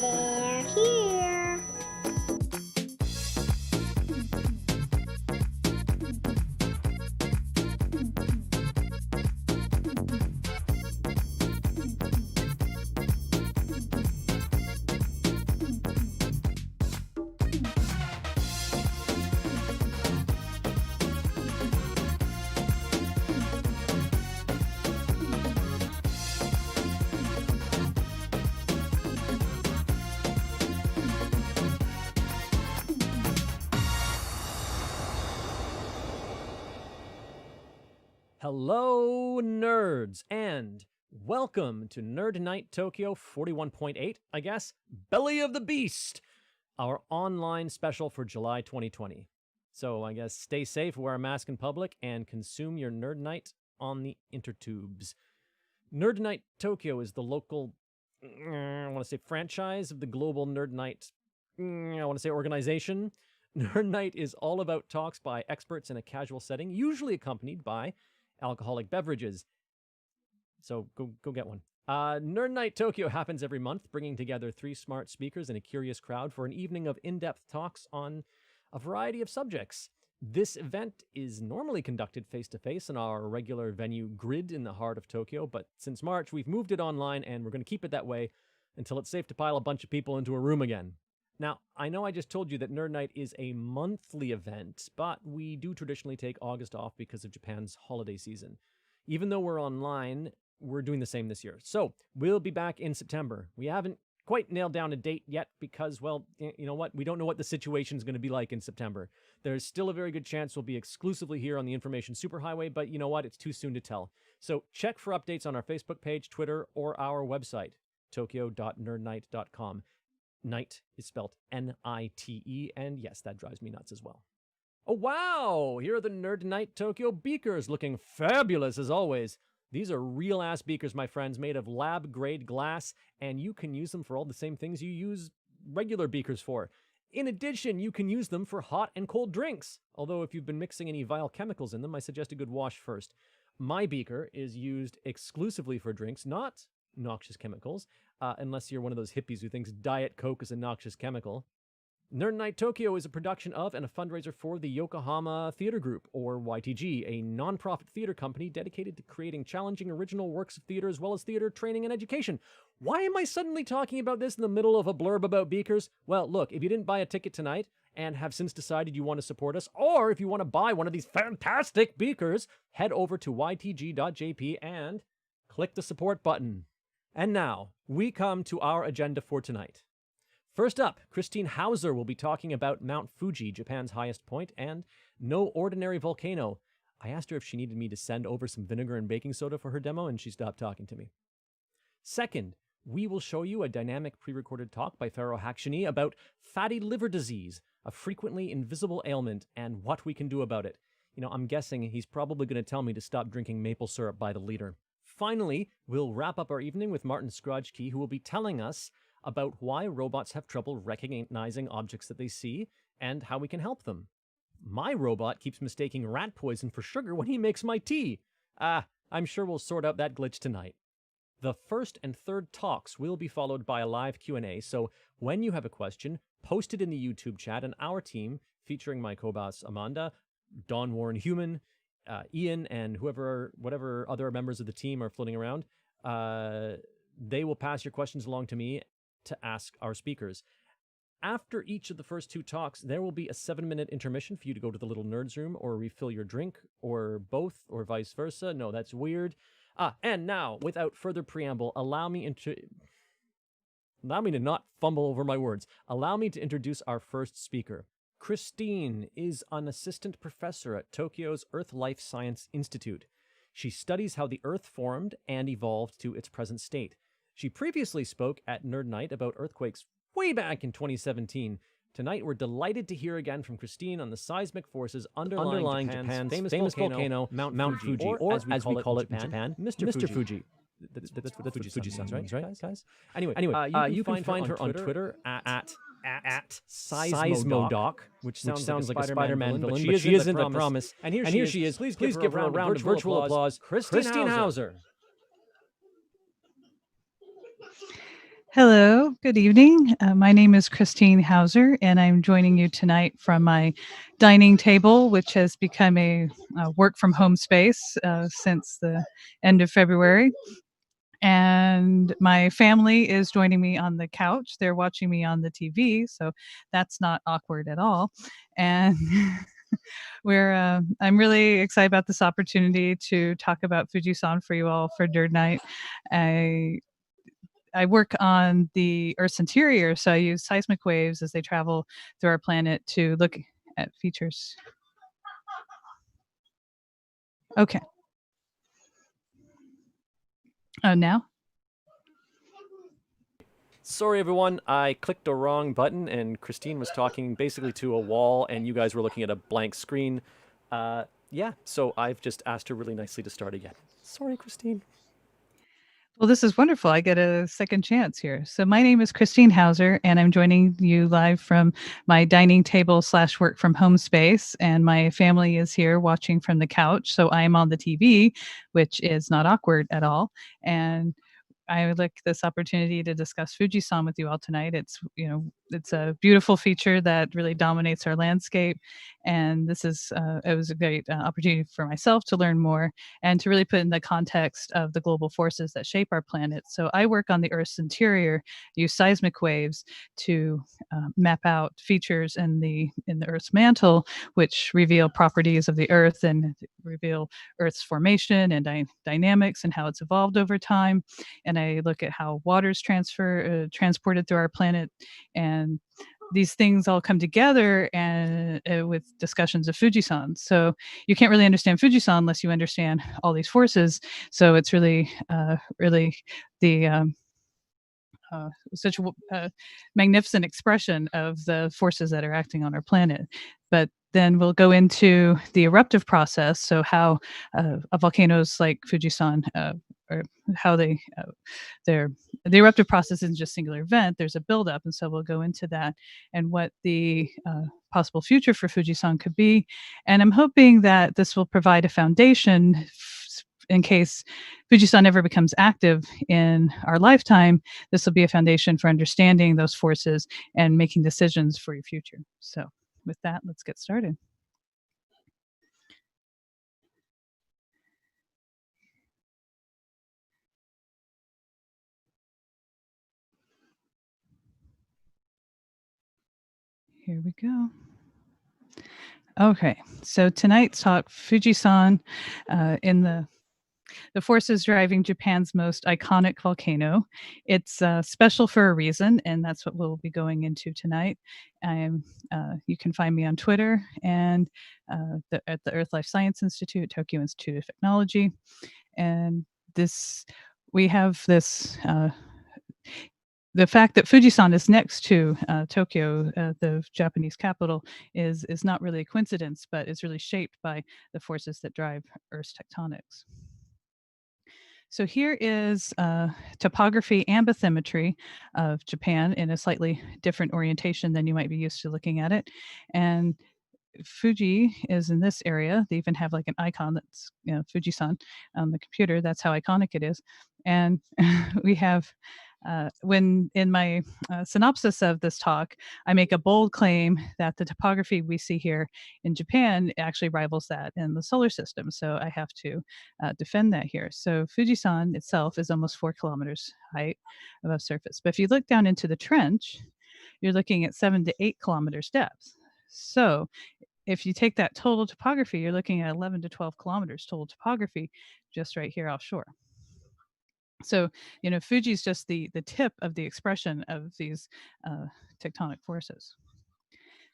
They're here. Hello, nerds, and welcome to Nerd Night Tokyo 41.8, I guess, Belly of the Beast, our online special for July 2020. So I guess stay safe, wear a mask in public, and consume your Nerd Night on the intertubes. Nerd Night Tokyo is the local, I want to say franchise of the global Nerd Night, I want to say organization. Nerd Night is all about talks by experts in a casual setting, usually accompanied by alcoholic beverages. So go get one. Nerd Night Tokyo happens every month, bringing together three smart speakers and a curious crowd for an evening of in-depth talks on a variety of subjects. This event is normally conducted face-to-face in our regular venue Grid in the heart of Tokyo, but since March, we've moved it online, and we're going to keep it that way until it's safe to pile a bunch of people into a room again. Now, I know I just told you that Nerd Night is a monthly event, but we do traditionally take August off because of Japan's holiday season. Even though we're online, we're doing the same this year. So, we'll be back in September. We haven't quite nailed down a date yet because, well, you know what? We don't know what the situation is going to be like in September. There's still a very good chance we'll be exclusively here on the Information Superhighway, but you know what? It's too soon to tell. So, check for updates on our Facebook page, Twitter, or our website, tokyo.nerdnight.com. Nite is spelled N-I-T-E, and yes, that drives me nuts as well. Oh, wow! Here are the Nerd Night Tokyo beakers, looking fabulous as always. These are real-ass beakers, my friends, made of lab-grade glass, and you can use them for all the same things you use regular beakers for. In addition, you can use them for hot and cold drinks, although if you've been mixing any vile chemicals in them, I suggest a good wash first. My beaker is used exclusively for drinks, not noxious chemicals, unless you're one of those hippies who thinks Diet Coke is a noxious chemical. Nerd Night Tokyo is a production of and a fundraiser for the Yokohama Theater Group, or YTG, a non-profit theater company dedicated to creating challenging original works of theater as well as theater training and education. Why am I suddenly talking about this in the middle of a blurb about beakers? Well, look, if you didn't buy a ticket tonight and have since decided you want to support us, or if you want to buy one of these fantastic beakers, head over to ytg.jp and click the support button. And now, we come to our agenda for tonight. First up, Christine Hauser will be talking about Mount Fuji, Japan's highest point, and no ordinary volcano. I asked her if she needed me to send over some vinegar and baking soda for her demo, and she stopped talking to me. Second, we will show you a dynamic pre-recorded talk by Haczeyni about fatty liver disease, a frequently invisible ailment, and what we can do about it. You know, I'm guessing he's probably going to tell me to stop drinking maple syrup by the liter. Finally, we'll wrap up our evening with Martin Skrodzki, who will be telling us about why robots have trouble recognizing objects that they see and how we can help them. My robot keeps mistaking rat poison for sugar when he makes my tea. I'm sure we'll sort out that glitch tonight. The first and third talks will be followed by a live Q&A, so when you have a question, post it in the YouTube chat, and our team, featuring my co-boss Amanda, Dawn Warren Human, Ian, and whatever other members of the team are floating around, they will pass your questions along to me to ask our speakers. After each of the first two talks, there will be a 7-minute intermission for you to go to the little nerds room or refill your drink, or both, or vice versa. No, that's weird. And now, without further preamble, allow me Allow me to not fumble over my words. Allow me to introduce our first speaker. Christine is an assistant professor at Tokyo's Earth Life Science Institute. She studies how the Earth formed and evolved to its present state. She previously spoke at Nerd Night about earthquakes way back in 2017. Tonight, we're delighted to hear again from Christine on the seismic forces underlying Japan's famous volcano, Mount Fuji, or as we call it in Japan, Mr. Fuji. That's what Fuji-san means, right, guys? Anyway, you can find her on Twitter at Seismodoc, which sounds like a Spider-Man villain, but she is in The Promise. And here she is. Please give her a round of virtual applause. Christine Hauser. Hello, good evening. My name is Christine Hauser, and I'm joining you tonight from my dining table, which has become a work from home space since the end of February. And my family is joining me on the couch. They're watching me on the TV, so that's not awkward at all. And I'm really excited about this opportunity to talk about Fuji-san for you all for Nerd Night. I work on the Earth's interior, so I use seismic waves as they travel through our planet to look at features. Okay. Oh, now? Sorry, everyone. I clicked the wrong button, and Christine was talking basically to a wall, and you guys were looking at a blank screen. Yeah, so I've just asked her really nicely to start again. Sorry, Christine. Well, this is wonderful. I get a second chance here. So my name is Christine Hauser, and I'm joining you live from my dining table / work from home space. And my family is here watching from the couch. So I'm on the TV, which is not awkward at all. And I would like this opportunity to discuss Fuji-san with you all tonight. It's a beautiful feature that really dominates our landscape, and it was a great opportunity for myself to learn more and to really put in the context of the global forces that shape our planet. So I work on the Earth's interior, use seismic waves to map out features in the Earth's mantle, which reveal properties of the Earth and reveal Earth's formation and dynamics and how it's evolved over time. And I look at how water's transported through our planet, and these things all come together and with discussions of Fuji-san. So you can't really understand Fuji-san unless you understand all these forces. So it's really, really the such a magnificent expression of the forces that are acting on our planet. But then we'll go into the eruptive process. So how volcanoes like Fuji-san, or how the eruptive process isn't just singular event. There's a buildup, and so we'll go into that and what the possible future for Fuji-san could be. And I'm hoping that this will provide a foundation in case Fuji-san ever becomes active in our lifetime. This will be a foundation for understanding those forces and making decisions for your future. So with that, let's get started. Here we go. Okay, so tonight's talk, Fuji-san in the forces driving Japan's most iconic volcano. It's special for a reason, and that's what we'll be going into tonight. You can find me on Twitter and at the Earth Life Science Institute, Tokyo Institute of Technology. And we have this the fact that Fuji-san is next to Tokyo, the Japanese capital, is not really a coincidence, but is really shaped by the forces that drive Earth's tectonics. So here is topography and bathymetry of Japan in a slightly different orientation than you might be used to looking at it. And Fuji is in this area. They even have like an icon that's Fuji-san on the computer. That's how iconic it is. And we have when in my synopsis of this talk, I make a bold claim that the topography we see here in Japan actually rivals that in the solar system. So I have to defend that here. So Fuji-san itself is almost 4 kilometers height above surface. But if you look down into the trench, you're looking at 7 to 8 kilometers depth. So if you take that total topography, you're looking at 11 to 12 kilometers total topography just right here offshore. So, Fuji is just the tip of the expression of these uh, tectonic forces.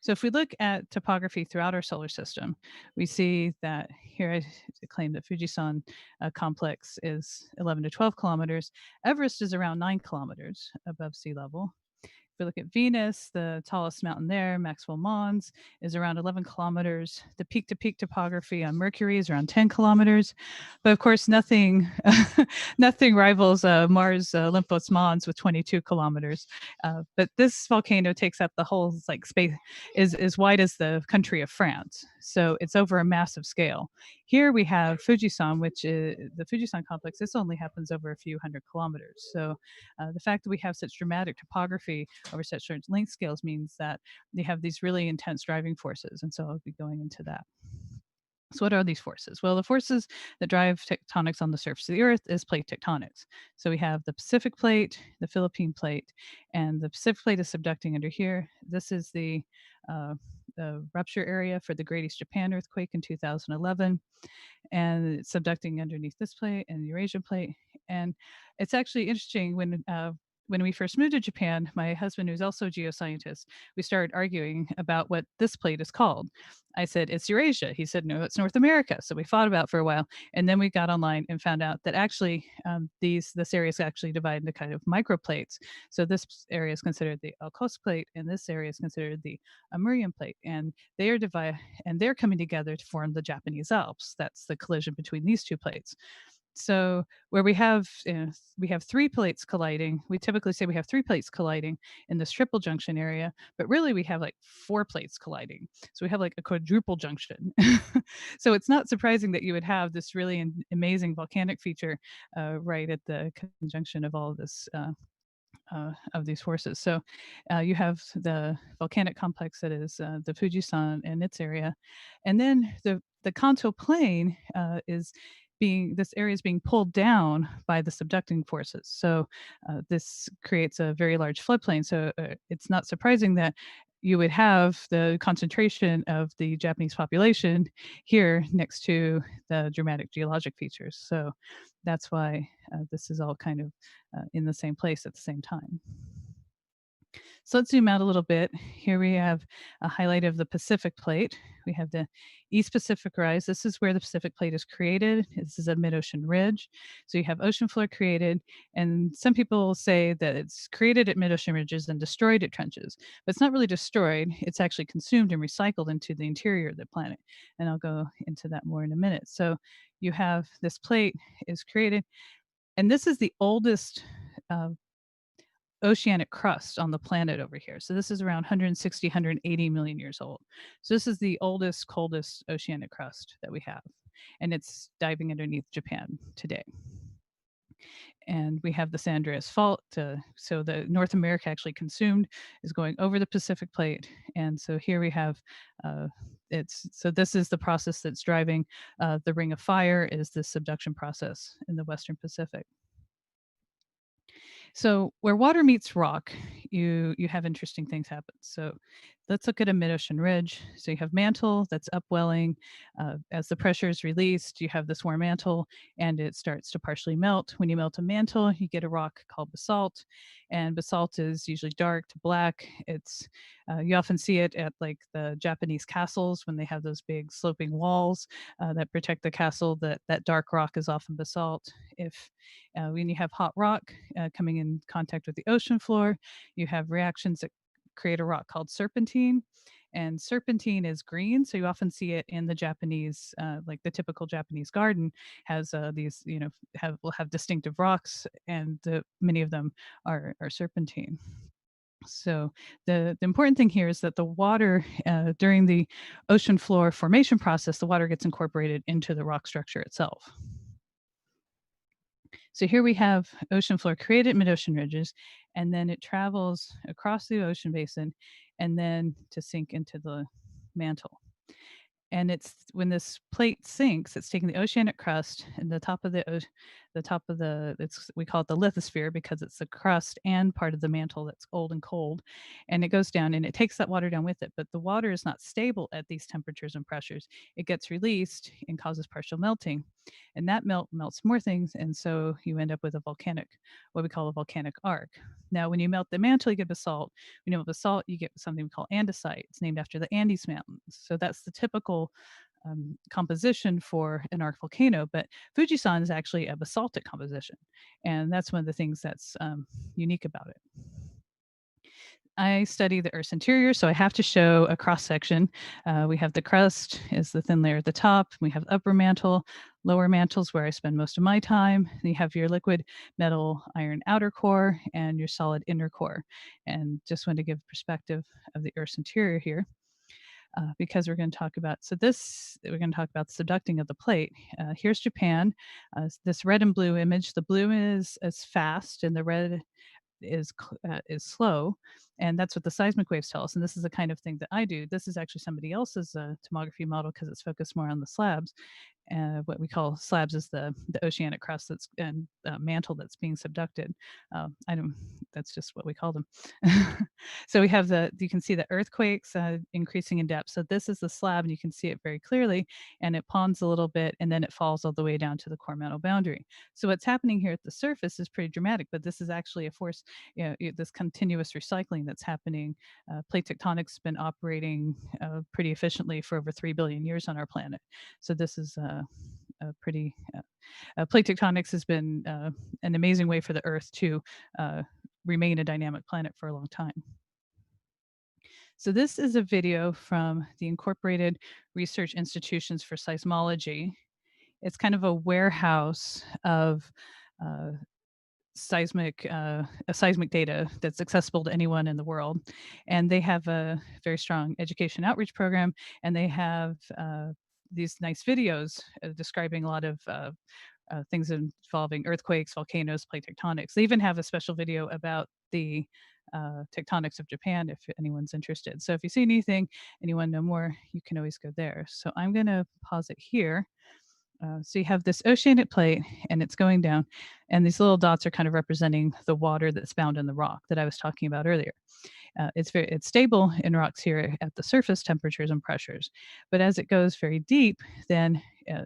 So if we look at topography throughout our solar system, we see that here I claim that Fuji-san complex is 11 to 12 kilometers. Everest is around 9 kilometers above sea level. If we look at Venus, the tallest mountain there, Maxwell Mons, is around 11 kilometers. The peak to peak topography on Mercury is around 10 kilometers. But of course, nothing nothing rivals Mars Olympus Mons with 22 kilometers. But this volcano takes up the whole like space, is as wide as the country of France. So it's over a massive scale. Here we have Fujisan, which is the Fujisan complex. This only happens over a few hundred kilometers. So the fact that we have such dramatic topography over such short length scales means that they have these really intense driving forces. And so I'll be going into that. So, what are these forces? Well, the forces that drive tectonics on the surface of the Earth is plate tectonics. So, we have the Pacific plate, the Philippine plate, and the Pacific plate is subducting under here. This is the rupture area for the Great East Japan earthquake in 2011, and it's subducting underneath this plate and the Eurasian plate. And it's actually interesting when we first moved to Japan, my husband, who's also a geoscientist, we started arguing about what this plate is called. I said, it's Eurasia. He said, no, it's North America. So we fought about it for a while. And then we got online and found out that actually this area is actually divided into kind of microplates. So this area is considered the Alcos plate, and this area is considered the Amurian plate. And they are divided, and they're coming together to form the Japanese Alps. That's the collision between these two plates. So where we have three plates colliding, we typically say we have three plates colliding in this triple junction area, but really we have like four plates colliding. So we have like a quadruple junction. So it's not surprising that you would have this really amazing volcanic feature right at the conjunction of all of this. Of these forces. So you have the volcanic complex that is the Fujisan and its area. And then the Kanto plain this area is being pulled down by the subducting forces. So this creates a very large floodplain. So it's not surprising that you would have the concentration of the Japanese population here next to the dramatic geologic features. So that's why this is all kind of in the same place at the same time. So let's zoom out a little bit. Here we have a highlight of the Pacific plate. We have the East Pacific Rise. This is where the Pacific plate is created. This is a mid-ocean ridge. So you have ocean floor created, and some people say that it's created at mid-ocean ridges and destroyed at trenches. But it's not really destroyed. It's actually consumed and recycled into the interior of the planet. And I'll go into that more in a minute. So you have this plate is created, and this is the oldest oceanic crust on the planet over here. So this is around 160, 180 million years old. So this is the oldest, coldest oceanic crust that we have. And it's diving underneath Japan today. And we have the San Andreas Fault. So the North America actually consumed is going over the Pacific plate. And so here we have so this is the process that's driving the Ring of Fire is the subduction process in the Western Pacific. So where water meets rock, you have interesting things happen. So let's look at a mid-ocean ridge. So you have mantle that's upwelling. As the pressure is released, you have this warm mantle, and it starts to partially melt. When you melt a mantle, you get a rock called basalt, and basalt is usually dark to black. It's you often see it at like the Japanese castles when they have those big sloping walls that protect the castle. That dark rock is often basalt. When you have hot rock coming in contact with the ocean floor, you have reactions that create a rock called serpentine. And serpentine is green, so you often see it in the Japanese, like the typical Japanese garden has these, will have distinctive rocks, and many of them are serpentine. So the important thing here is that the water during the ocean floor formation process, the water gets incorporated into the rock structure itself. So here we have ocean floor created mid-ocean ridges, and then it travels across the ocean basin and then to sink into the mantle. And it's when this plate sinks, it's taking the oceanic crust and the top of the the top of we call it the lithosphere because it's the crust and part of the mantle that's old and cold, and it goes down and it takes that water down with it. But the water is not stable at these temperatures and pressures. It gets released and causes partial melting, and that melts more things, and so you end up with what we call a volcanic arc. Now, when you melt the mantle, you get basalt. When you melt basalt, you get something we call andesite. It's named after the Andes Mountains. So that's the typical composition for an arc volcano, but Fuji-san is actually a basaltic composition, and that's one of the things that's unique about it. I study the Earth's interior, so I have to show a cross section. We have the crust is the thin layer at the top. We have upper mantle, lower mantles where I spend most of my time. And you have your liquid metal iron outer core and your solid inner core. And just want to give perspective of the Earth's interior here. Because we're going to talk about the subducting of the plate. Here's Japan. This red and blue image. The blue is fast, and the red is slow, and that's what the seismic waves tell us. And this is the kind of thing that I do. This is actually somebody else's tomography model because it's focused more on the slabs. What we call slabs is the oceanic crust that's and mantle that's being subducted. I don't. That's just what we call them. So we have you can see the earthquakes increasing in depth. So this is the slab, and you can see it very clearly, and it ponds a little bit, and then it falls all the way down to the core mantle boundary. So what's happening here at the surface is pretty dramatic, but this is actually a force, this continuous recycling that's happening. Plate tectonics has been operating pretty efficiently for over 3 billion years on our planet. So this is a pretty plate tectonics has been an amazing way for the Earth to remain a dynamic planet for a long time. So this is a video from the Incorporated Research Institutions for Seismology. It's kind of a warehouse of seismic data that's accessible to anyone in the world, and they have a very strong education outreach program, and they have these nice videos describing a lot of things involving earthquakes, volcanoes, plate tectonics. They even have a special video about the tectonics of Japan if anyone's interested. So if you see anything and you want to know more, you can always go there. So I'm going to pause it here. So you have this oceanic plate, and it's going down, and these little dots are kind of representing the water that's bound in the rock that I was talking about earlier. It's stable in rocks here at the surface temperatures and pressures, but as it goes very deep, then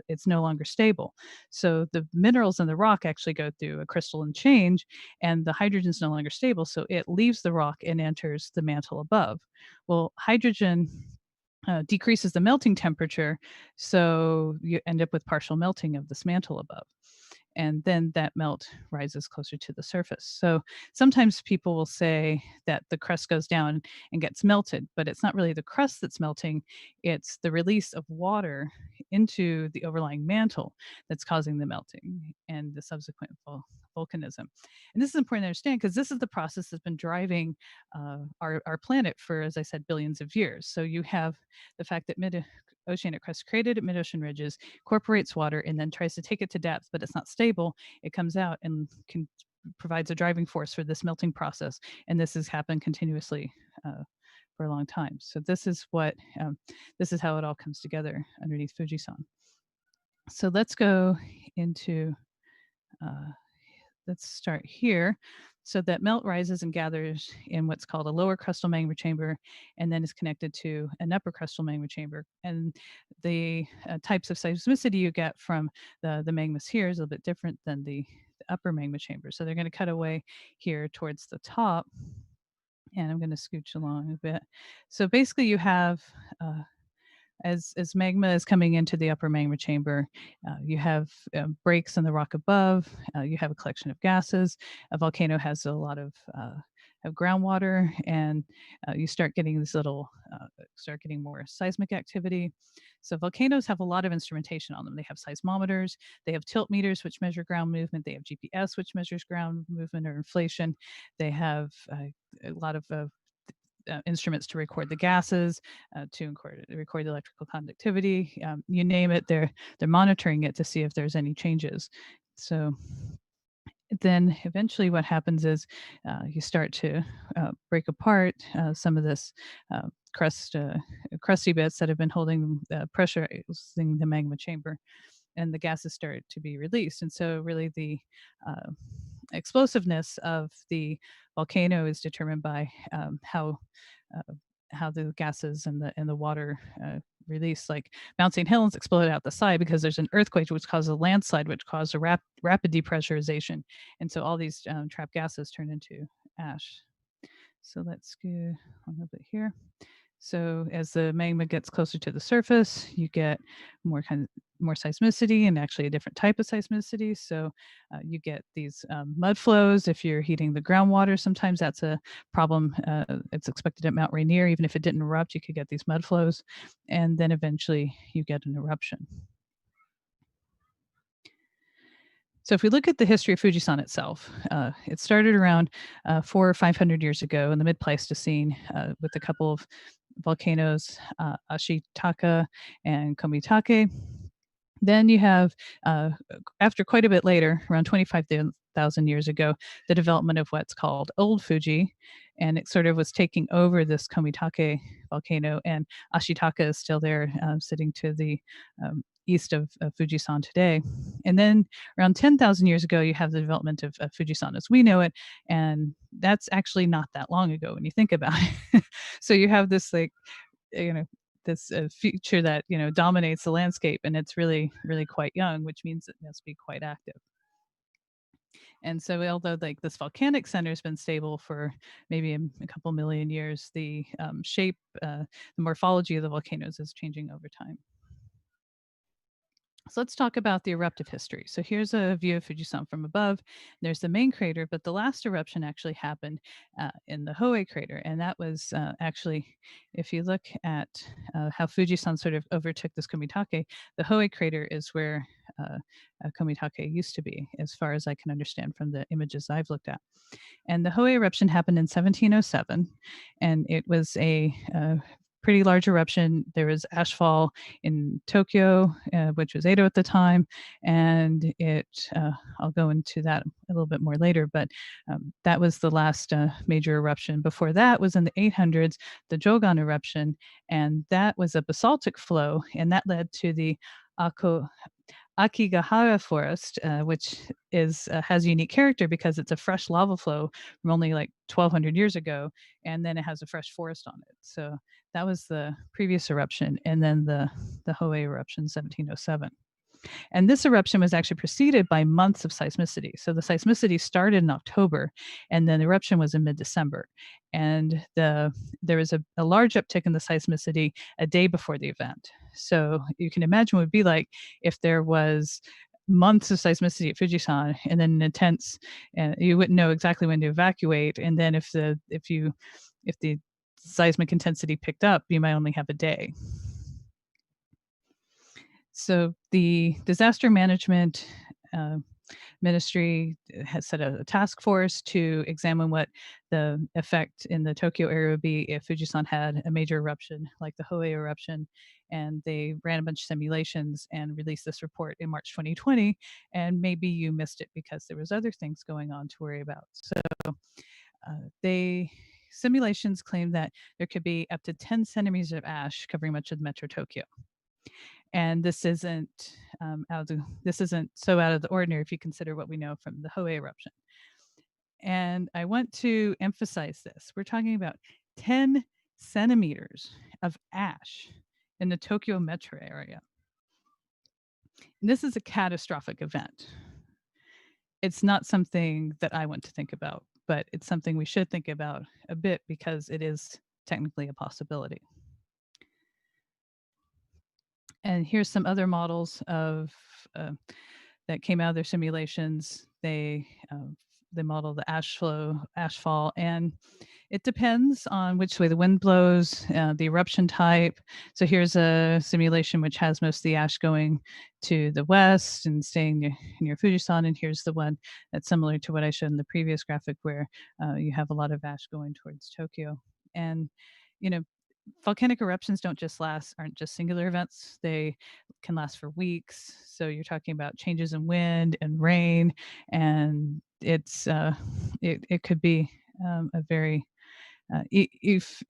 it's no longer stable. So the minerals in the rock actually go through a crystalline change, and the hydrogen is no longer stable, so it leaves the rock and enters the mantle above. Well, hydrogen decreases the melting temperature, so you end up with partial melting of this mantle above. And then that melt rises closer to the surface. So sometimes people will say that the crust goes down and gets melted, but it's not really the crust that's melting, it's the release of water into the overlying mantle that's causing the melting and the subsequent volcanism. And this is important to understand because this is the process that's been driving our planet for, as I said, billions of years. So you have the fact that oceanic crust created at mid-ocean ridges, incorporates water, and then tries to take it to depth, but it's not stable. It comes out and provides a driving force for this melting process. And this has happened continuously for a long time. So this is how it all comes together underneath Fuji-san. So let's go into, let's start here. So that melt rises and gathers in what's called a lower crustal magma chamber, and then is connected to an upper crustal magma chamber. And the types of seismicity you get from the magmas here is a little bit different than the upper magma chamber. So they're going to cut away here towards the top, and I'm going to scooch along a bit. So basically you have as magma is coming into the upper magma chamber, you have breaks in the rock above. You have a collection of gases. A volcano has a lot of groundwater, and you start getting more seismic activity. So volcanoes have a lot of instrumentation on them. They have seismometers, they have tilt meters, which measure ground movement. They have GPS, which measures ground movement or inflation. They have a lot of instruments to record the gases, to record the electrical conductivity. You name it, they're monitoring it to see if there's any changes. So then eventually what happens is you start to break apart some of this crusty bits that have been holding pressure using the magma chamber. and the gases start to be released. And so really the explosiveness of the volcano is determined by uh, how the gases and the water release. Like Mount St. Helens exploded out the side because there's an earthquake which caused a landslide, which caused a rapid depressurization, and so all these trapped gases turn into ash. So let's go a little bit here. So as the magma gets closer to the surface, you get more seismicity, and actually a different type of seismicity. So you get these mud flows. If you're heating the groundwater, sometimes that's a problem. It's expected at Mount Rainier. Even if it didn't erupt, you could get these mud flows, and then eventually you get an eruption. So if we look at the history of Fuji-san itself, it started around 400 or 500 years ago in the mid-Pleistocene with a couple of volcanoes, Ashitaka and Komitake. Then you have, after quite a bit later, around 25,000 years ago, the development of what's called Old Fuji, and it sort of was taking over this Komitake volcano, and Ashitaka is still there, sitting to the east of Fuji-san today. And then around 10,000 years ago, you have the development of Fuji-san as we know it, and that's actually not that long ago when you think about it. So you have this this feature that dominates the landscape, and it's really quite young, which means it must be quite active. And so although like this volcanic center has been stable for maybe a couple million years, the shape, the morphology of the volcanoes is changing over time. So let's talk about the eruptive history. So here's a view of Fuji-san from above. There's the main crater, but the last eruption actually happened in the Hoei crater. And that was actually, if you look at how Fuji-san sort of overtook this Komitake, the Hoei crater is where Komitake used to be, as far as I can understand from the images I've looked at. And the Hoei eruption happened in 1707, and it was a pretty large eruption. There was ashfall in Tokyo, which was Edo at the time, and I'll go into that a little bit more later, but that was the last major eruption. Before that was in the 800s, the Jogan eruption, and that was a basaltic flow, and that led to the Akigahara forest, which has a unique character because it's a fresh lava flow from only like 1,200 years ago, and then it has a fresh forest on it. So that was the previous eruption, and then the Hoei eruption, 1707. And this eruption was actually preceded by months of seismicity. So the seismicity started in October, and then the eruption was in mid-December. And there was a large uptick in the seismicity a day before the event. So you can imagine what it would be like if there was months of seismicity at Fuji-san, and then an intense, and you wouldn't know exactly when to evacuate. And then if the seismic intensity picked up, you might only have a day. So the disaster management ministry has set a task force to examine what the effect in the Tokyo area would be if Fuji-san had a major eruption like the Hoei eruption. And they ran a bunch of simulations and released this report in March 2020. And maybe you missed it because there was other things going on to worry about. So simulations claim that there could be up to 10 centimeters of ash covering much of Metro Tokyo. And this isn't so out of the ordinary if you consider what we know from the Hoei eruption. And I want to emphasize this. We're talking about 10 centimeters of ash in the Tokyo metro area. And this is a catastrophic event. It's not something that I want to think about, but it's something we should think about a bit because it is technically a possibility. And here's some other models of that came out of their simulations. They model the ashfall, and it depends on which way the wind blows, the eruption type. So here's a simulation which has most of the ash going to the west and staying near Fuji-san, and here's the one that's similar to what I showed in the previous graphic, where you have a lot of ash going towards Tokyo. And volcanic eruptions aren't just singular events. They can last for weeks. So you're talking about changes in wind and rain, and it could be a very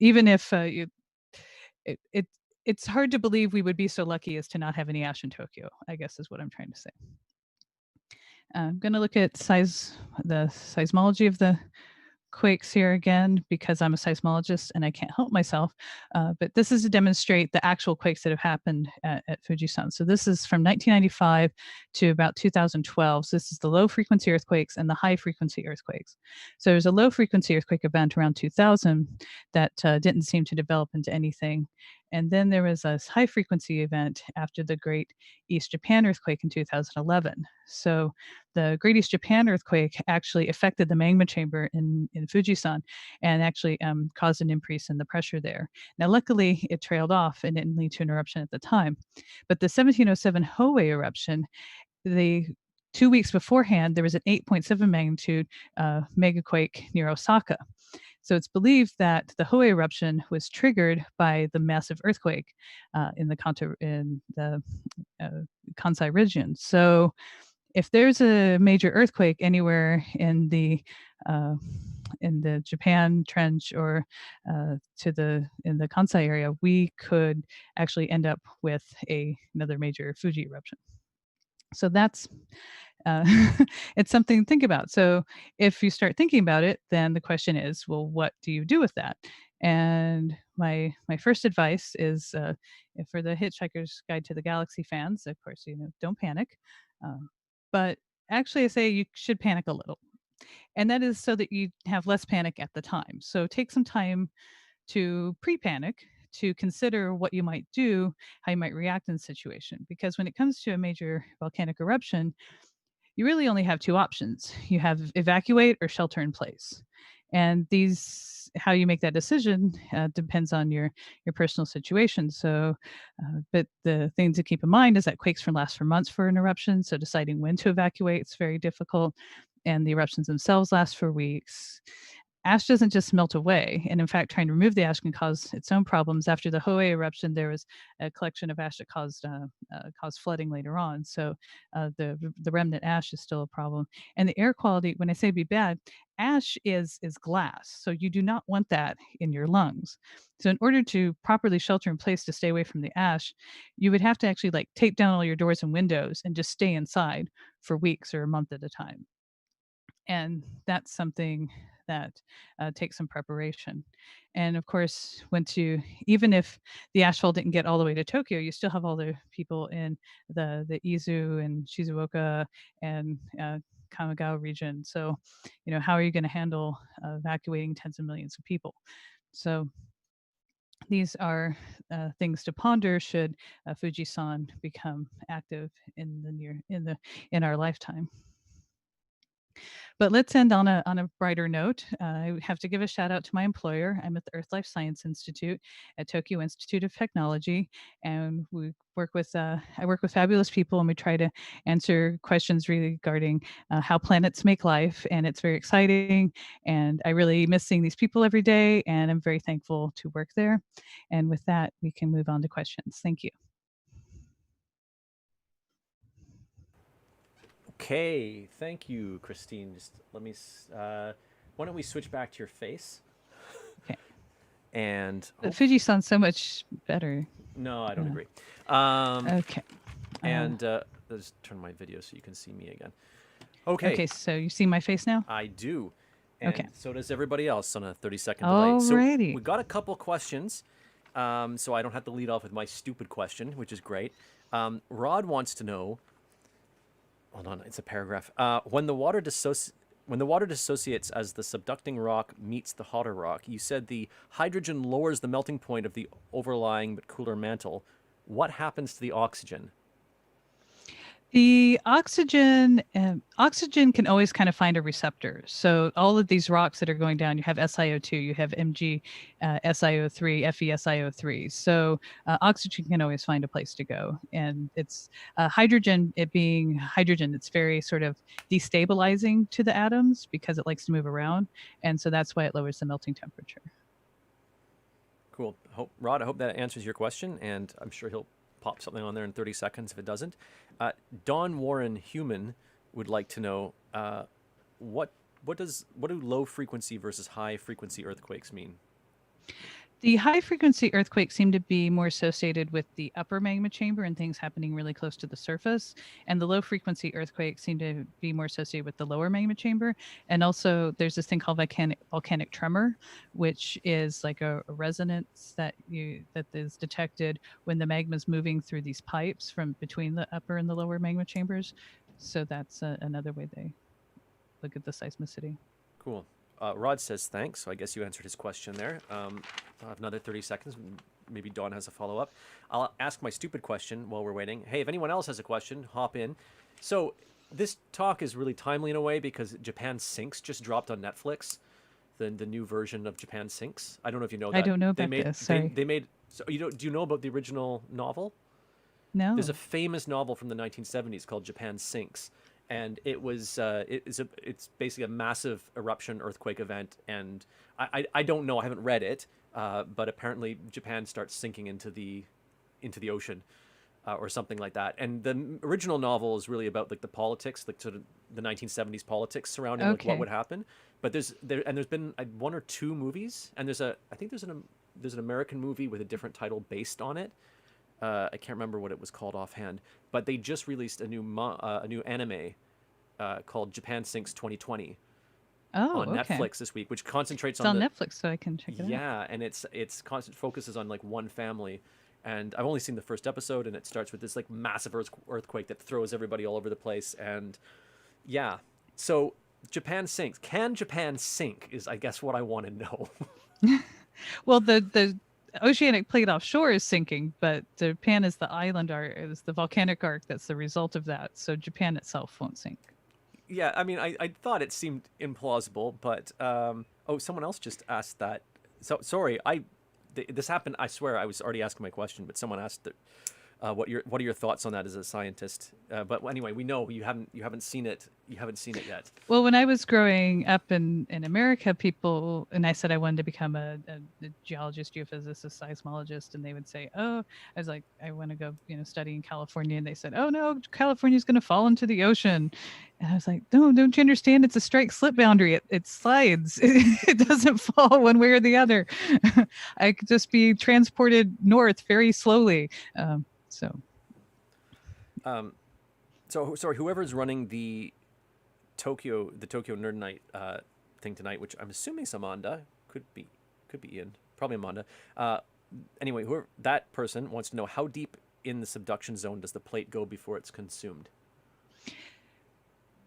even if it's hard to believe we would be so lucky as to not have any ash in Tokyo, I guess is what I'm trying to say. I'm going to look at the seismology of the quakes here again because I'm a seismologist and I can't help myself. But this is to demonstrate the actual quakes that have happened at Fuji-san. So this is from 1995 to about 2012. So this is the low frequency earthquakes and the high frequency earthquakes. So there's a low frequency earthquake event around 2000 that didn't seem to develop into anything. And then there was a high frequency event after the Great East Japan earthquake in 2011. So the Great East Japan earthquake actually affected the magma chamber in Fuji-san and actually caused an increase in the pressure there. Now, luckily, it trailed off and didn't lead to an eruption at the time. But the 1707 Hoei eruption, the 2 weeks beforehand, there was an 8.7 magnitude megaquake near Osaka. So it's believed that the Hoei eruption was triggered by the massive earthquake in the Kansai region. So if there's a major earthquake anywhere in the Japan Trench or in the Kansai area, we could actually end up with another major Fuji eruption. So that's it's something to think about. So if you start thinking about it, then the question is, well, what do you do with that? And my first advice is for the Hitchhiker's Guide to the Galaxy fans, of course, don't panic. But actually, I say you should panic a little. And that is so that you have less panic at the time. So take some time to pre-panic, to consider what you might do, how you might react in the situation. Because when it comes to a major volcanic eruption, you really only have two options. You have evacuate or shelter in place. And how you make that decision depends on your personal situation. So, but the thing to keep in mind is that quakes can last for months for an eruption. So deciding when to evacuate is very difficult, and the eruptions themselves last for weeks. Ash doesn't just melt away, and in fact, trying to remove the ash can cause its own problems. After the Hoei eruption, there was a collection of ash that caused flooding later on. So the remnant ash is still a problem, and the air quality. When I say be bad, ash is glass, so you do not want that in your lungs. So in order to properly shelter in place to stay away from the ash, you would have to actually like tape down all your doors and windows and just stay inside for weeks or a month at a time. And that's something that takes some preparation. And of course, even if the ashfall didn't get all the way to Tokyo, you still have all the people in the Izu and Shizuoka and Kamagawa region. So, how are you going to handle evacuating tens of millions of people? So these are things to ponder should Fuji-san become active in our lifetime. But let's end on a brighter note. I have to give a shout out to my employer. I'm at the Earth Life Science Institute at Tokyo Institute of Technology, and I work with fabulous people, and we try to answer questions regarding how planets make life, and it's very exciting. And I really miss seeing these people every day, and I'm very thankful to work there. And with that, we can move on to questions. Thank you. Okay, thank you, Christine. Just let me. Why don't we switch back to your face? Okay. And Fuji sounds so much better. No, I don't agree. Okay. And let's turn my video so you can see me again. Okay. Okay, so you see my face now? I do. And okay. So does everybody else on a 30-second delay. Alrighty. So we got a couple questions, so I don't have to lead off with my stupid question, which is great. Rod wants to know. Hold on, it's a paragraph. When the water dissociates as the subducting rock meets the hotter rock, you said the hydrogen lowers the melting point of the overlying but cooler mantle. What happens to the oxygen? The oxygen can always kind of find a receptor. So all of these rocks that are going down, you have SiO2, you have Mg, SiO3, FeSiO3. So oxygen can always find a place to go. And it's hydrogen, it being hydrogen, it's very sort of destabilizing to the atoms because it likes to move around. And so that's why it lowers the melting temperature. Cool. Rod, I hope that answers your question, and I'm sure he'll pop something on there in 30 seconds if it doesn't. Don Warren Human would like to know what do low frequency versus high frequency earthquakes mean? The high frequency earthquakes seem to be more associated with the upper magma chamber and things happening really close to the surface. And the low frequency earthquakes seem to be more associated with the lower magma chamber. And also, there's this thing called volcanic tremor, which is like a resonance that is detected when the magma is moving through these pipes from between the upper and the lower magma chambers. So that's another way they look at the seismicity. Cool. Rod says thanks, so I guess you answered his question there. I'll have another 30 seconds. Maybe Dawn has a follow-up. I'll ask my stupid question while we're waiting. Hey, if anyone else has a question, hop in. So this talk is really timely in a way because Japan Sinks just dropped on Netflix, the new version of Japan Sinks. I don't know if you know that. I don't know about this. Sorry. They made. So do you know about the original novel? No. There's a famous novel from the 1970s called Japan Sinks. And it was it's basically a massive eruption earthquake event, and I don't know, I haven't read it, but apparently Japan starts sinking into the ocean, or something like that. And the original novel is really about like the politics, like sort of the 1970s politics surrounding like what would happen. But there's been one or two movies, and I think there's an American movie with a different title based on it. I can't remember what it was called offhand, but they just released a new anime called Japan Sinks 2020 on Netflix this week, which concentrates on Netflix, so I can check it out. Yeah, and it's constant focuses on like one family, and I've only seen the first episode, and it starts with this like massive earthquake that throws everybody all over the place, and yeah, so Japan sinks. Can Japan sink? Is I guess what I want to know. Well, the oceanic plate offshore is sinking, but Japan is the island arc, is the volcanic arc that's the result of that. So Japan itself won't sink. Yeah, I mean, I thought it seemed implausible, but someone else just asked that. So sorry, this happened. I swear, I was already asking my question, but someone asked what are your thoughts on that as a scientist? But anyway, we know you haven't seen it. You haven't seen it yet. Well, when I was growing up in America, people, and I said I wanted to become a geologist, geophysicist, seismologist, and they would say, "Oh," I was like, "I want to go, study in California," and they said, "Oh no, California's going to fall into the ocean," and I was like, "No, don't you understand? It's a strike-slip boundary. It slides. It doesn't fall one way or the other. I could just be transported north very slowly." So sorry, whoever's running the Tokyo Nerd Night thing tonight, which I'm assuming is Amanda, could be Ian, probably Amanda. Anyway, whoever that person wants to know, how deep in the subduction zone does the plate go before it's consumed?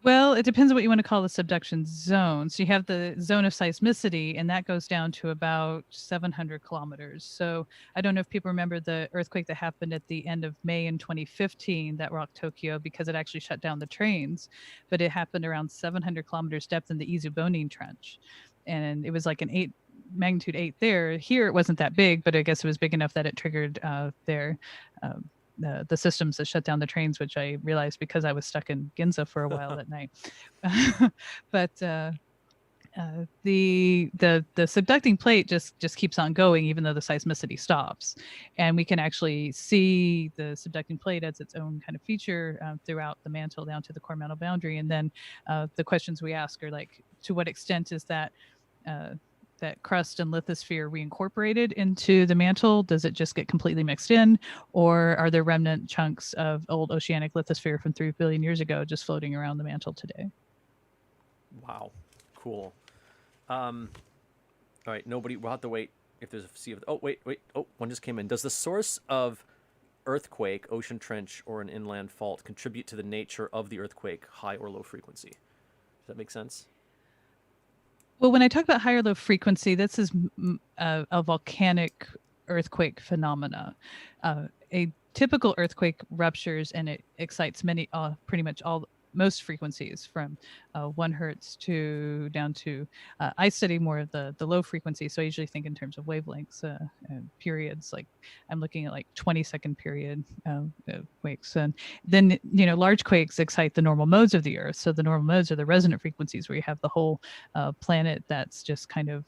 Well, it depends on what you want to call the subduction zone. So you have the zone of seismicity, and that goes down to about 700 kilometers. So I don't know if people remember the earthquake that happened at the end of May in 2015 that rocked Tokyo, because it actually shut down the trains. But it happened around 700 kilometers depth in the Izubone Trench. And it was like an magnitude 8 there. Here it wasn't that big, but I guess it was big enough that it triggered the systems that shut down the trains, which I realized because I was stuck in Ginza for a while that night. But the subducting plate just keeps on going, even though the seismicity stops, and we can actually see the subducting plate as its own kind of feature throughout the mantle down to the core mantle boundary. And then the questions we ask are like, to what extent is that crust and lithosphere reincorporated into the mantle? Does it just get completely mixed in, or are there remnant chunks of old oceanic lithosphere from 3 billion years ago just floating around the mantle today? Wow, cool. All right, we'll have to wait if there's a sea of. Oh wait, one just came in. Does the source of earthquake, ocean trench, or an inland fault contribute to the nature of the earthquake, high or low frequency? Does that make sense? Well, when I talk about high or low frequency, this is a volcanic earthquake phenomena. A typical earthquake ruptures and it excites pretty much most frequencies from 1 hertz down to, I study more of the low frequency, so I usually think in terms of wavelengths and periods. Like I'm looking at like 20-second period quakes, and then large quakes excite the normal modes of the Earth. So the normal modes are the resonant frequencies, where you have the whole planet that's just kind of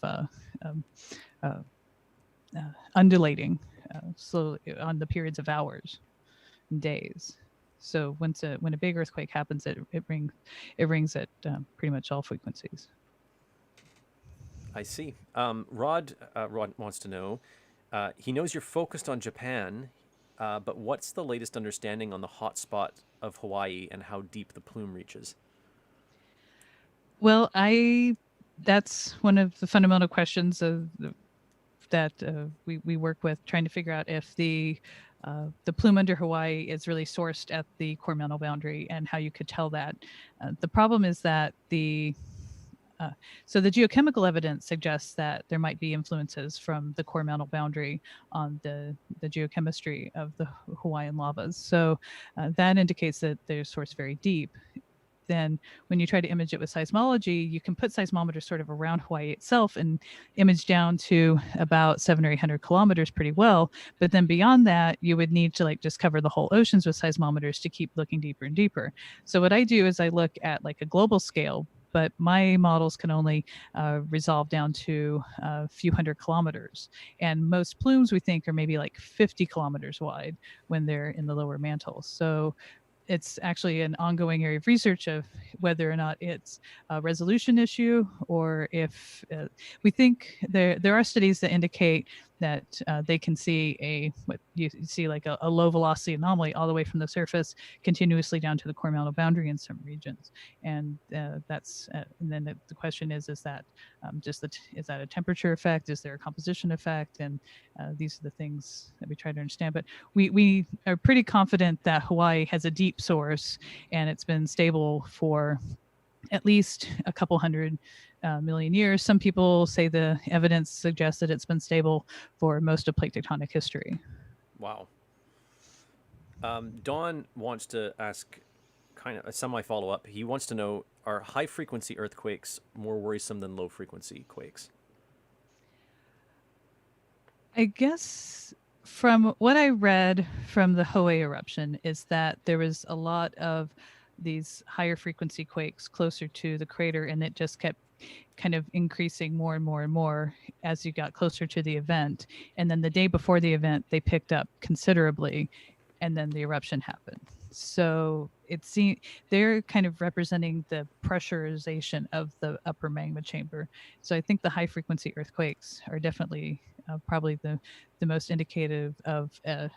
undulating slowly on the periods of hours and days. So when a big earthquake happens, it rings at pretty much all frequencies. I see. Rod wants to know, He knows you're focused on Japan, but what's the latest understanding on the hotspot of Hawaii and how deep the plume reaches? Well, that's one of the fundamental questions that we work with, trying to figure out if the plume under Hawaii is really sourced at the core mantle boundary and how you could tell that. The problem is that so the geochemical evidence suggests that there might be influences from the core mantle boundary on the geochemistry of the Hawaiian lavas. So that indicates that they're sourced very deep. Then when you try to image it with seismology, you can put seismometers sort of around Hawaii itself and image down to about 700 or 800 kilometers pretty well. But then beyond that, you would need to like just cover the whole oceans with seismometers to keep looking deeper and deeper. So what I do is I look at like a global scale, but my models can only resolve down to a few hundred kilometers. And most plumes we think are maybe like 50 kilometers wide when they're in the lower mantle. So it's actually an ongoing area of research of whether or not it's a resolution issue or if we think there are studies that indicate that they can see what you see like a low velocity anomaly all the way from the surface continuously down to the core mantle boundary in some regions. And that's and then the question is that is that a temperature effect? Is there a composition effect? And these are the things that we try to understand. But we are pretty confident that Hawaii has a deep source and it's been stable for at least a couple hundred million years. Some people say the evidence suggests that it's been stable for most of plate tectonic history. Wow. Don wants to ask kind of a semi follow-up. He wants to know, are high-frequency earthquakes more worrisome than low-frequency quakes? I guess from what I read from the Hohe eruption is that there was a lot of these higher frequency quakes closer to the crater, and it just kept kind of increasing more and more and more as you got closer to the event. And then the day before the event, they picked up considerably, and then the eruption happened. So it seems they're kind of representing the pressurization of the upper magma chamber. So I think the high frequency earthquakes are definitely probably the most indicative of an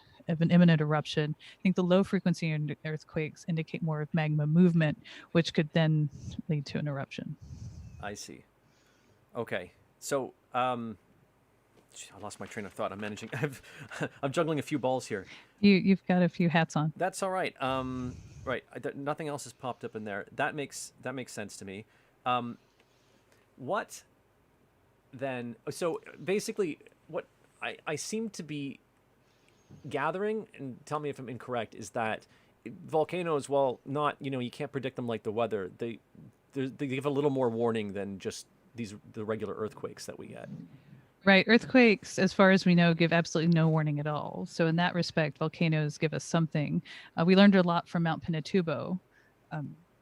imminent eruption. I think the low frequency earthquakes indicate more of magma movement, which could then lead to an eruption. I see. Okay. So, I lost my train of thought. I'm juggling a few balls here. You've got a few hats on. That's all right. Right. Nothing else has popped up in there. That makes sense to me. What then? So basically, what I seem to be gathering, and tell me if I'm incorrect, is that volcanoes, well, not, you can't predict them like the weather. They give a little more warning than just the regular earthquakes that we get. Right. Earthquakes, as far as we know, give absolutely no warning at all. So in that respect, volcanoes give us something. We learned a lot from Mount Pinatubo.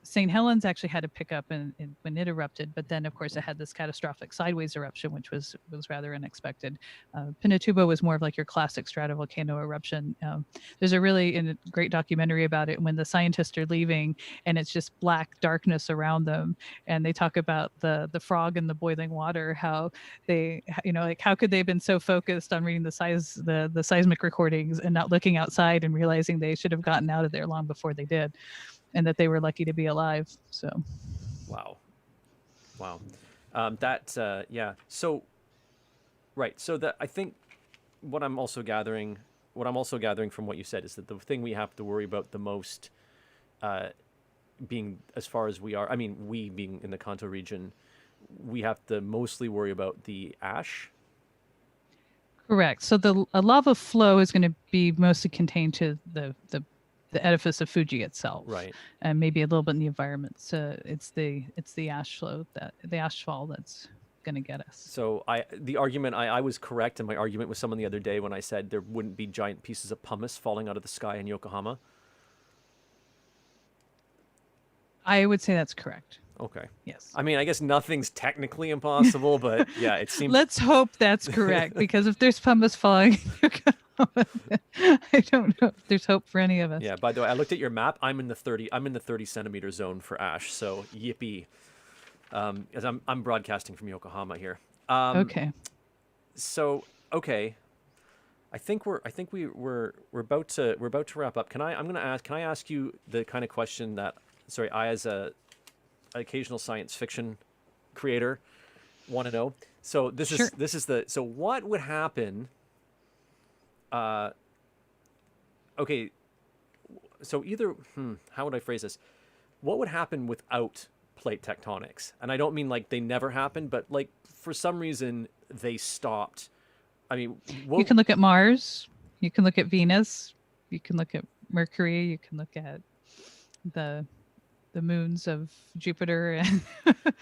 St. Helens actually had to pick up when it erupted, but then of course it had this catastrophic sideways eruption, which was rather unexpected. Pinatubo was more of like your classic stratovolcano eruption. There's a really great documentary about it when the scientists are leaving and it's just black darkness around them, and they talk about the frog in the boiling water, how they, like how could they have been so focused on reading the seismic recordings and not looking outside and realizing they should have gotten out of there long before they did. And that they were lucky to be alive. So, wow. Yeah. So, right. So that I think what I'm also gathering from what you said is that the thing we have to worry about the most, being as far as we are. I mean, we being in the Kanto region, we have to mostly worry about the ash. Correct. So the lava flow is going to be mostly contained to the edifice of Fuji itself, right? And maybe a little bit in the environment. So it's the ash flow, the ashfall that's going to get us. So I was correct in my argument with someone the other day when I said there wouldn't be giant pieces of pumice falling out of the sky in Yokohama. I would say that's correct. Okay. Yes. I mean, I guess nothing's technically impossible, but yeah, it seems. Let's hope that's correct, because if there's pumice falling, I don't know if there's hope for any of us. Yeah. By the way, I looked at your map. I'm in the 30 centimeter zone for ash. So yippee. As I'm broadcasting from Yokohama here. Okay. So okay. we're about to wrap up. Can I ask you the kind of question that, sorry, I as a occasional science fiction creator want to know. So Sure. so what would happen? Okay, so how would I phrase this? What would happen without plate tectonics? And I don't mean like they never happened, but like for some reason they stopped. I mean, You can look at Mars. You can look at Venus. You can look at Mercury. You can look at the moons of Jupiter and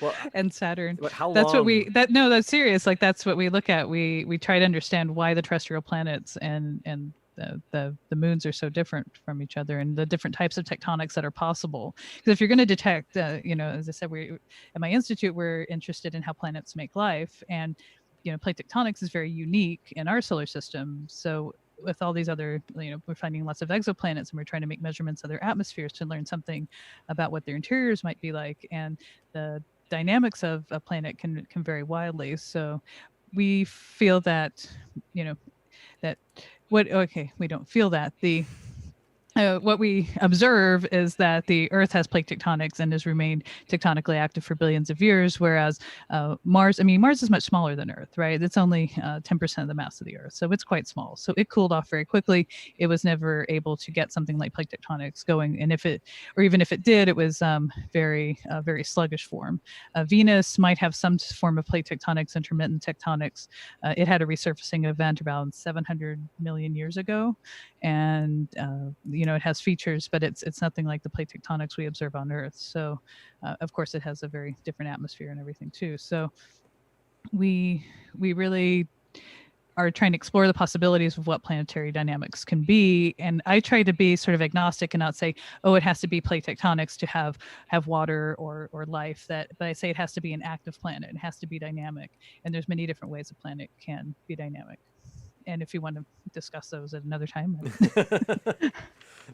well, and Saturn. but how That's long? what we that no, that's serious. Like that's what we look at. We try to understand why the terrestrial planets and the moons are so different from each other and the different types of tectonics that are possible. Because if you're going to detect, as I said, we at my institute we're interested in how planets make life, and plate tectonics is very unique in our solar system. So with all these other, we're finding lots of exoplanets and we're trying to make measurements of their atmospheres to learn something about what their interiors might be like. And the dynamics of a planet can vary wildly. So we feel that, that we don't feel that. What we observe is that the Earth has plate tectonics and has remained tectonically active for billions of years, whereas Mars is much smaller than Earth, right? It's only 10% of the mass of the Earth, so it's quite small. So it cooled off very quickly. It was never able to get something like plate tectonics going, and even if it did, it was very sluggish form. Venus might have some form of plate tectonics, intermittent tectonics. It had a resurfacing event around 700 million years ago, and it has features, but it's nothing like the plate tectonics we observe on Earth. So of course it has a very different atmosphere and everything too. So we really are trying to explore the possibilities of what planetary dynamics can be. And I try to be sort of agnostic and not say, oh, it has to be plate tectonics to have water or life. But I say it has to be an active planet. It has to be dynamic. And there's many different ways a planet can be dynamic. And if you want to discuss those at another time.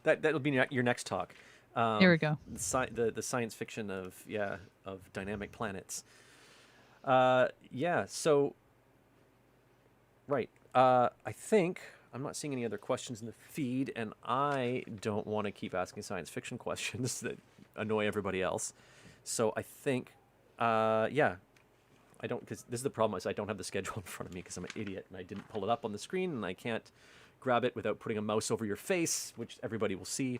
That'll be your next talk. Here we go. The science fiction of dynamic planets. So right. I think I'm not seeing any other questions in the feed, and I don't want to keep asking science fiction questions that annoy everybody else. So I think, I don't, because this is the problem, is I don't have the schedule in front of me because I'm an idiot and I didn't pull it up on the screen and I can't grab it without putting a mouse over your face, which everybody will see.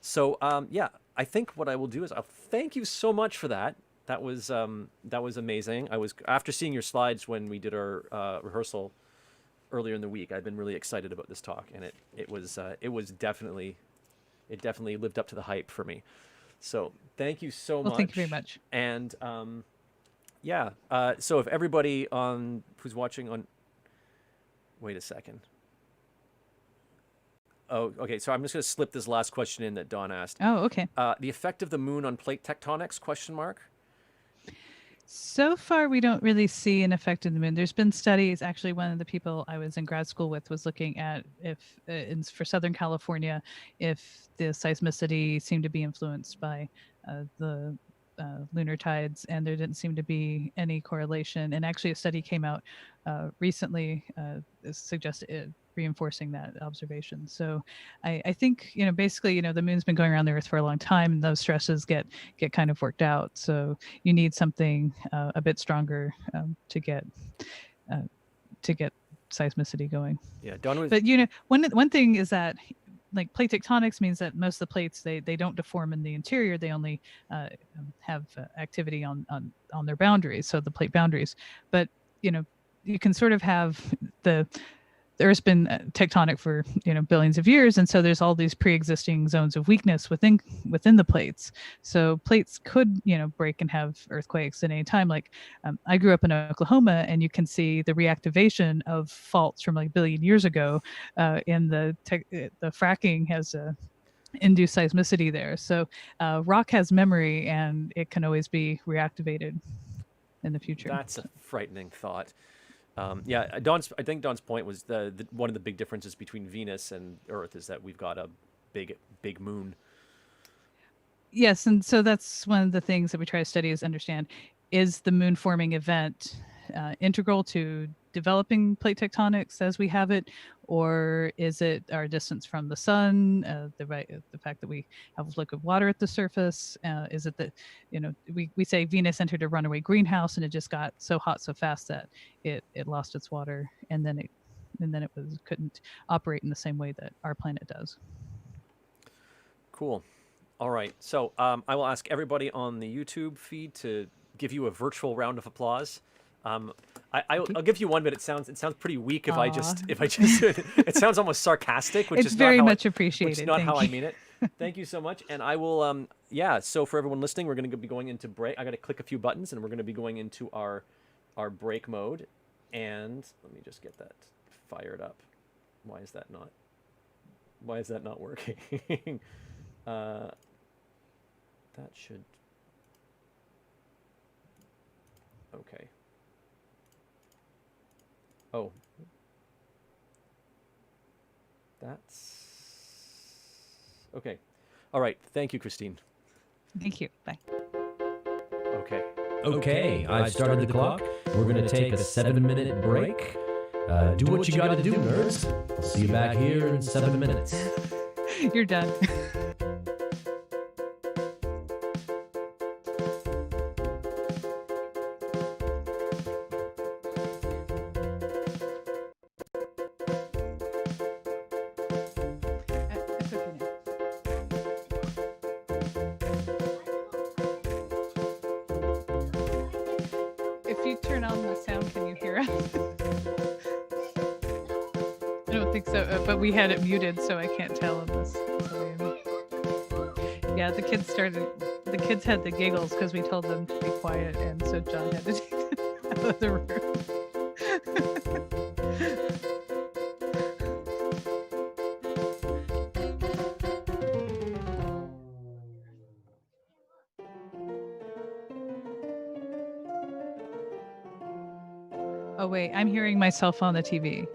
So I think what I will do is I'll thank you so much for that. That was amazing. After seeing your slides when we did our rehearsal earlier in the week, I've been really excited about this talk, and it definitely lived up to the hype for me. So thank you so much. Thank you very much. And so if everybody who's watching on, wait a second. Oh, okay. So I'm just going to slip this last question in that Dawn asked. Oh, okay. The effect of the moon on plate tectonics? ? So far, we don't really see an effect of the moon. There's been studies. Actually, one of the people I was in grad school with was looking at if, for Southern California, if the seismicity seemed to be influenced by the lunar tides, and there didn't seem to be any correlation. And actually, a study came out recently suggested reinforcing that observation. So I think basically the moon's been going around the Earth for a long time, and those stresses get kind of worked out. So you need something a bit stronger to get seismicity going. Yeah, Dawn was. But one thing is that, like, plate tectonics means that most of the plates they don't deform in the interior. They only have activity on their boundaries, so the plate boundaries. But you can sort of have the Earth's been tectonic for billions of years, and so there's all these pre-existing zones of weakness within the plates. So plates could break and have earthquakes at any time. Like I grew up in Oklahoma, and you can see the reactivation of faults from like a billion years ago. In the fracking has induced seismicity there. So rock has memory, and it can always be reactivated in the future. That's a frightening thought. I think Dawn's point was one of the big differences between Venus and Earth is that we've got a big moon. Yes, and so that's one of the things that we try to study is understand, is the moon forming event integral to developing plate tectonics as we have it, or is it our distance from the sun, the fact that we have liquid water at the surface? Is it that, we say Venus entered a runaway greenhouse and it just got so hot so fast that it lost its water, and then it couldn't operate in the same way that our planet does. Cool. All right. So I will ask everybody on the YouTube feed to give you a virtual round of applause. I'll give you one, but it sounds pretty weak if I just it sounds almost sarcastic, which it's is very not much appreciated. Which is not Thank how you. I mean it. Thank you so much, and I will So for everyone listening, we're going to be going into break. I got to click a few buttons, and we're going to be going into our break mode. And let me just get that fired up. Why is that not working? That should. Okay. Oh. That's okay. All right. Thank you, Christine. Thank you. Bye. Okay. Okay, I've started the clock. We're going to take a 7-minute break. Do what you got to do, nerds. I'll see you back here in 7 minutes. You're done. If you turn on the sound, can you hear us? I don't think so, but we had it muted, so I can't tell unless. Yeah, the kids had the giggles because we told them to be quiet, and so John had to take them out of the room. Oh wait, I'm hearing myself on the TV.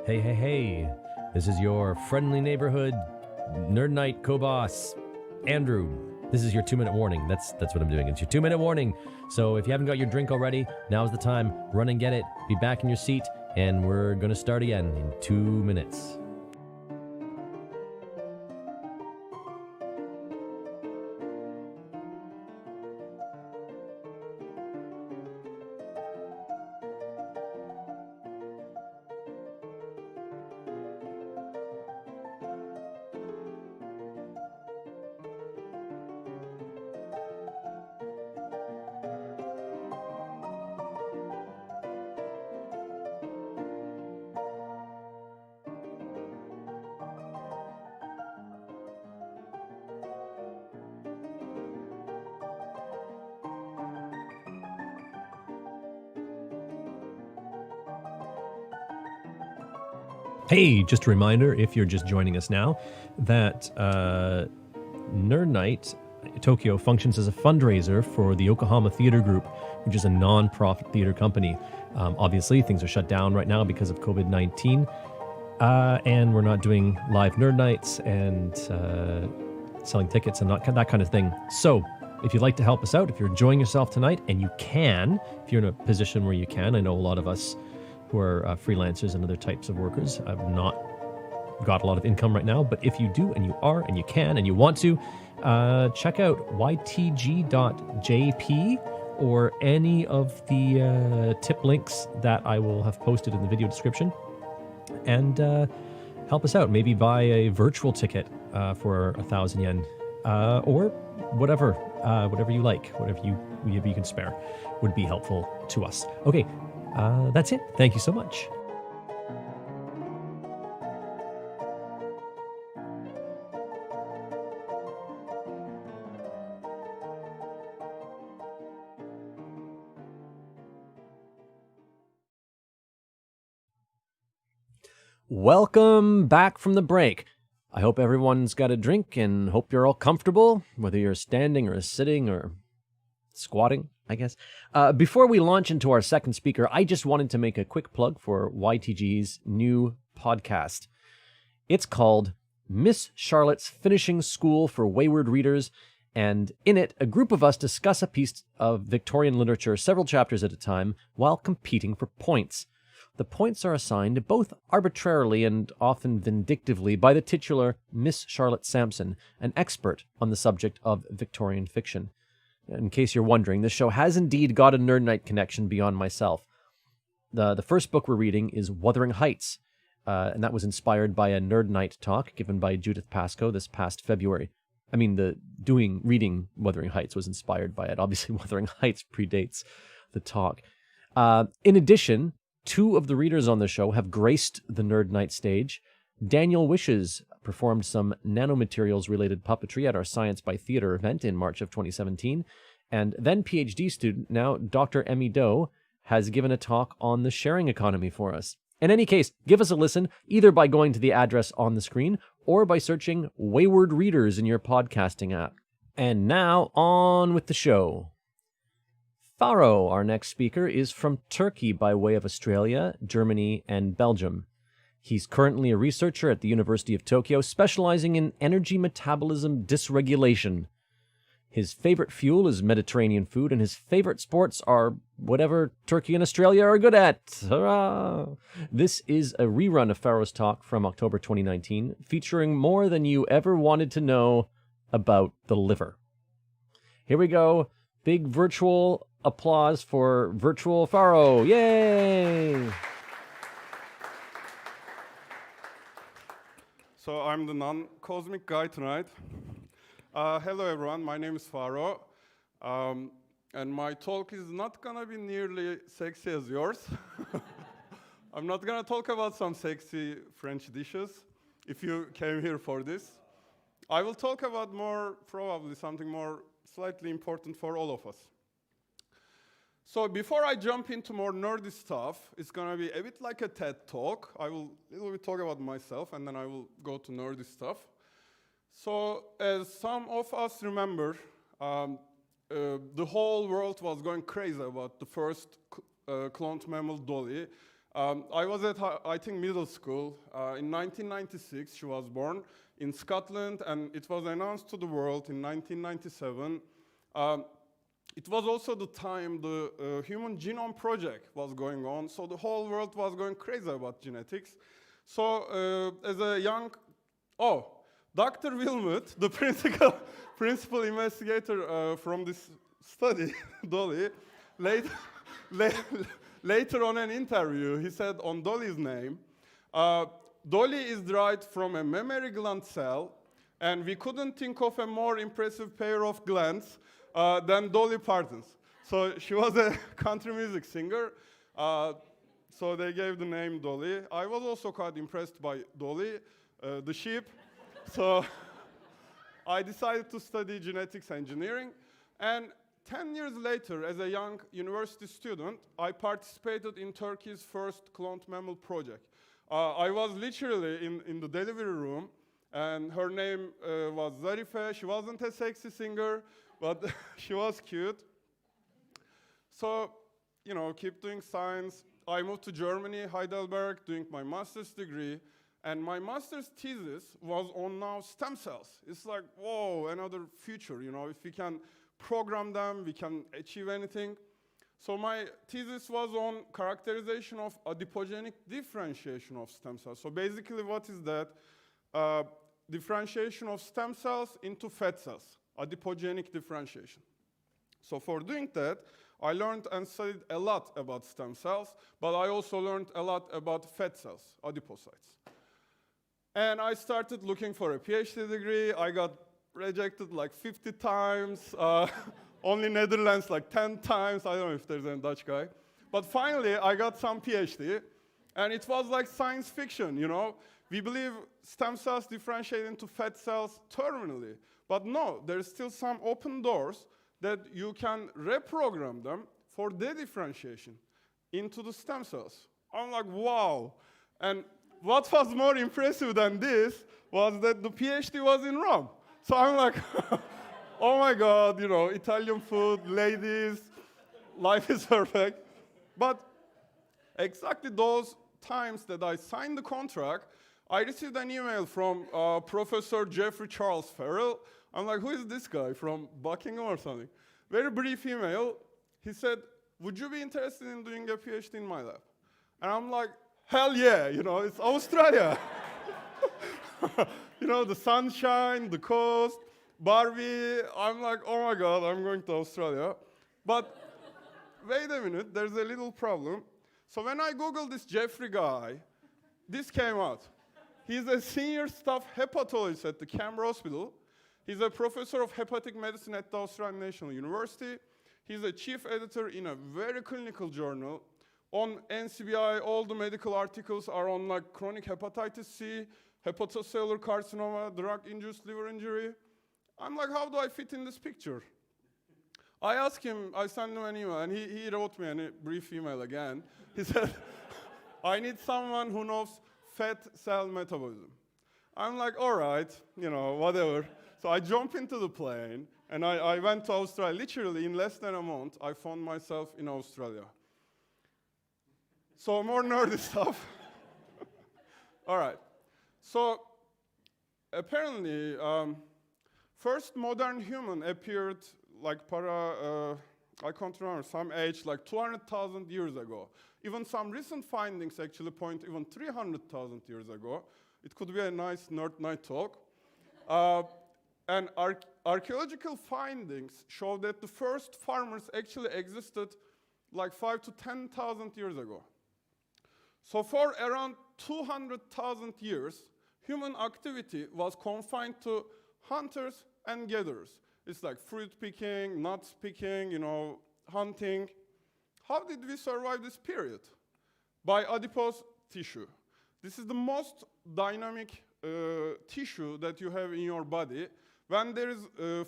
Hey, hey, hey. This is your friendly neighborhood Nerd Night co-boss, Andrew. This is your 2-minute warning. That's what I'm doing. It's your 2-minute warning. So if you haven't got your drink already, now's the time. Run and get it. Be back in your seat, and we're going to start again in 2 minutes. Hey, just a reminder, if you're just joining us now, that Nerd Night Tokyo functions as a fundraiser for the Yokohama Theater Group, which is a non-profit theater company. Obviously, things are shut down right now because of COVID-19, and we're not doing live Nerd Nights and selling tickets and that kind of thing. So, if you'd like to help us out, if you're enjoying yourself tonight, and you can, if you're in a position where you can, I know a lot of us who are freelancers and other types of workers have not got a lot of income right now, but if you do, and you are, and you can, and you want to, check out ytg.jp or any of the tip links that I will have posted in the video description, and help us out. Maybe buy a virtual ticket for 1,000 yen, or whatever you like, whatever you can spare would be helpful to us. Okay. That's it. Thank you so much. Welcome back from the break. I hope everyone's got a drink and hope you're all comfortable, whether you're standing or sitting or squatting, I guess. Before we launch into our second speaker, I just wanted to make a quick plug for YTG's new podcast. It's called Miss Charlotte's Finishing School for Wayward Readers, and in it, a group of us discuss a piece of Victorian literature several chapters at a time while competing for points. The points are assigned both arbitrarily and often vindictively by the titular Miss Charlotte Sampson, an expert on the subject of Victorian fiction. In case you're wondering, this show has indeed got a Nerd Night connection beyond myself. The first book we're reading is Wuthering Heights, and that was inspired by a Nerd Night talk given by Judith Pascoe this past February. I mean, reading Wuthering Heights was inspired by it. Obviously, Wuthering Heights predates the talk. In addition, 2 of the readers on the show have graced the Nerd Night stage. Daniel Wishes performed some nanomaterials-related puppetry at our Science by Theater event in March of 2017. And then PhD student, now Dr. Emmy Doe, has given a talk on the sharing economy for us. In any case, give us a listen, either by going to the address on the screen or by searching Wayward Readers in your podcasting app. And now, on with the show. Faro, our next speaker, is from Turkey by way of Australia, Germany, and Belgium. He's currently a researcher at the University of Tokyo, specializing in energy metabolism dysregulation. His favorite fuel is Mediterranean food, and his favorite sports are whatever Turkey and Australia are good at. Hurrah! This is a rerun of Faro's talk from October 2019, featuring more than you ever wanted to know about the liver. Here we go. Big virtual applause for virtual Faro. Yay! So I'm the non-cosmic guy tonight. Hello everyone, my name is Faro. And my talk is not gonna be nearly sexy as yours. I'm not gonna talk about some sexy French dishes, if you came here for this. I will talk about probably something more slightly important for all of us. So before I jump into more nerdy stuff, it's gonna be a bit like a TED Talk. I will a little bit talk about myself, and then I will go to nerdy stuff. So as some of us remember, the whole world was going crazy about the first cloned mammal Dolly. I was at, I think, middle school. In 1996, she was born in Scotland, and it was announced to the world in 1997. It was also the time the Human Genome Project was going on, so the whole world was going crazy about genetics. So as a young, Dr. Wilmot, the principal investigator from this study, Dolly, later on an interview, he said on Dolly's name, Dolly is derived from a mammary gland cell, and we couldn't think of a more impressive pair of glands than Dolly Parton's. So she was a country music singer, so they gave the name Dolly. I was also quite impressed by Dolly, the sheep. So I decided to study genetics engineering, and 10 years later, as a young university student, I participated in Turkey's first cloned mammal project. I was literally in the delivery room, and her name was Zarife. She wasn't a sexy singer, but she was cute. So, you know, keep doing science. I moved to Germany, Heidelberg, doing my master's degree. And my master's thesis was on now stem cells. It's like, whoa, another future, you know, if we can program them, we can achieve anything. So my thesis was on characterization of adipogenic differentiation of stem cells. So basically what is that? Differentiation of stem cells into fat cells, adipogenic differentiation. So for doing that, I learned and studied a lot about stem cells, but I also learned a lot about fat cells, adipocytes. And I started looking for a PhD degree. I got rejected like 50 times, only Netherlands like 10 times. I don't know if there's a Dutch guy. But finally, I got some PhD, and it was like science fiction, you know? We believe stem cells differentiate into fat cells terminally. But no, there's still some open doors that you can reprogram them for de-differentiation into the stem cells. I'm like, wow. And what was more impressive than this was that the PhD was in Rome. So I'm like, oh my God, you know, Italian food, ladies, life is perfect. But exactly those times that I signed the contract, I received an email from Professor Jeffrey Charles Farrell. I'm like, who is this guy from Buckingham or something? Very brief email. He said, would you be interested in doing a PhD in my lab? And I'm like, hell yeah, you know, it's Australia. You know, the sunshine, the coast, Barbie. I'm like, oh my God, I'm going to Australia. But wait a minute, there's a little problem. So when I Googled this Jeffrey guy, this came out. He's a senior staff hepatologist at the Canberra Hospital. He's a professor of hepatic medicine at the Australian National University. He's a chief editor in a very clinical journal. On NCBI, all the medical articles are on like chronic hepatitis C, hepatocellular carcinoma, drug-induced liver injury. I'm like, how do I fit in this picture? I asked him, I sent him an email, and he wrote me a brief email again. He said, I need someone who knows fat cell metabolism. I'm like, all right, you know, whatever. So I jump into the plane, and I went to Australia. Literally, in less than a month, I found myself in Australia. So more nerdy stuff. All right. So apparently, first modern human appeared like I can't remember, some age like 200,000 years ago. Even some recent findings actually point even 300,000 years ago. It could be a nice nerd night talk. And archaeological findings show that the first farmers actually existed like 5 to 10,000 years ago. So for around 200,000 years, human activity was confined to hunters and gatherers. It's like fruit picking, nuts picking, you know, hunting. How did we survive this period? By adipose tissue. This is the most dynamic tissue that you have in your body. When there is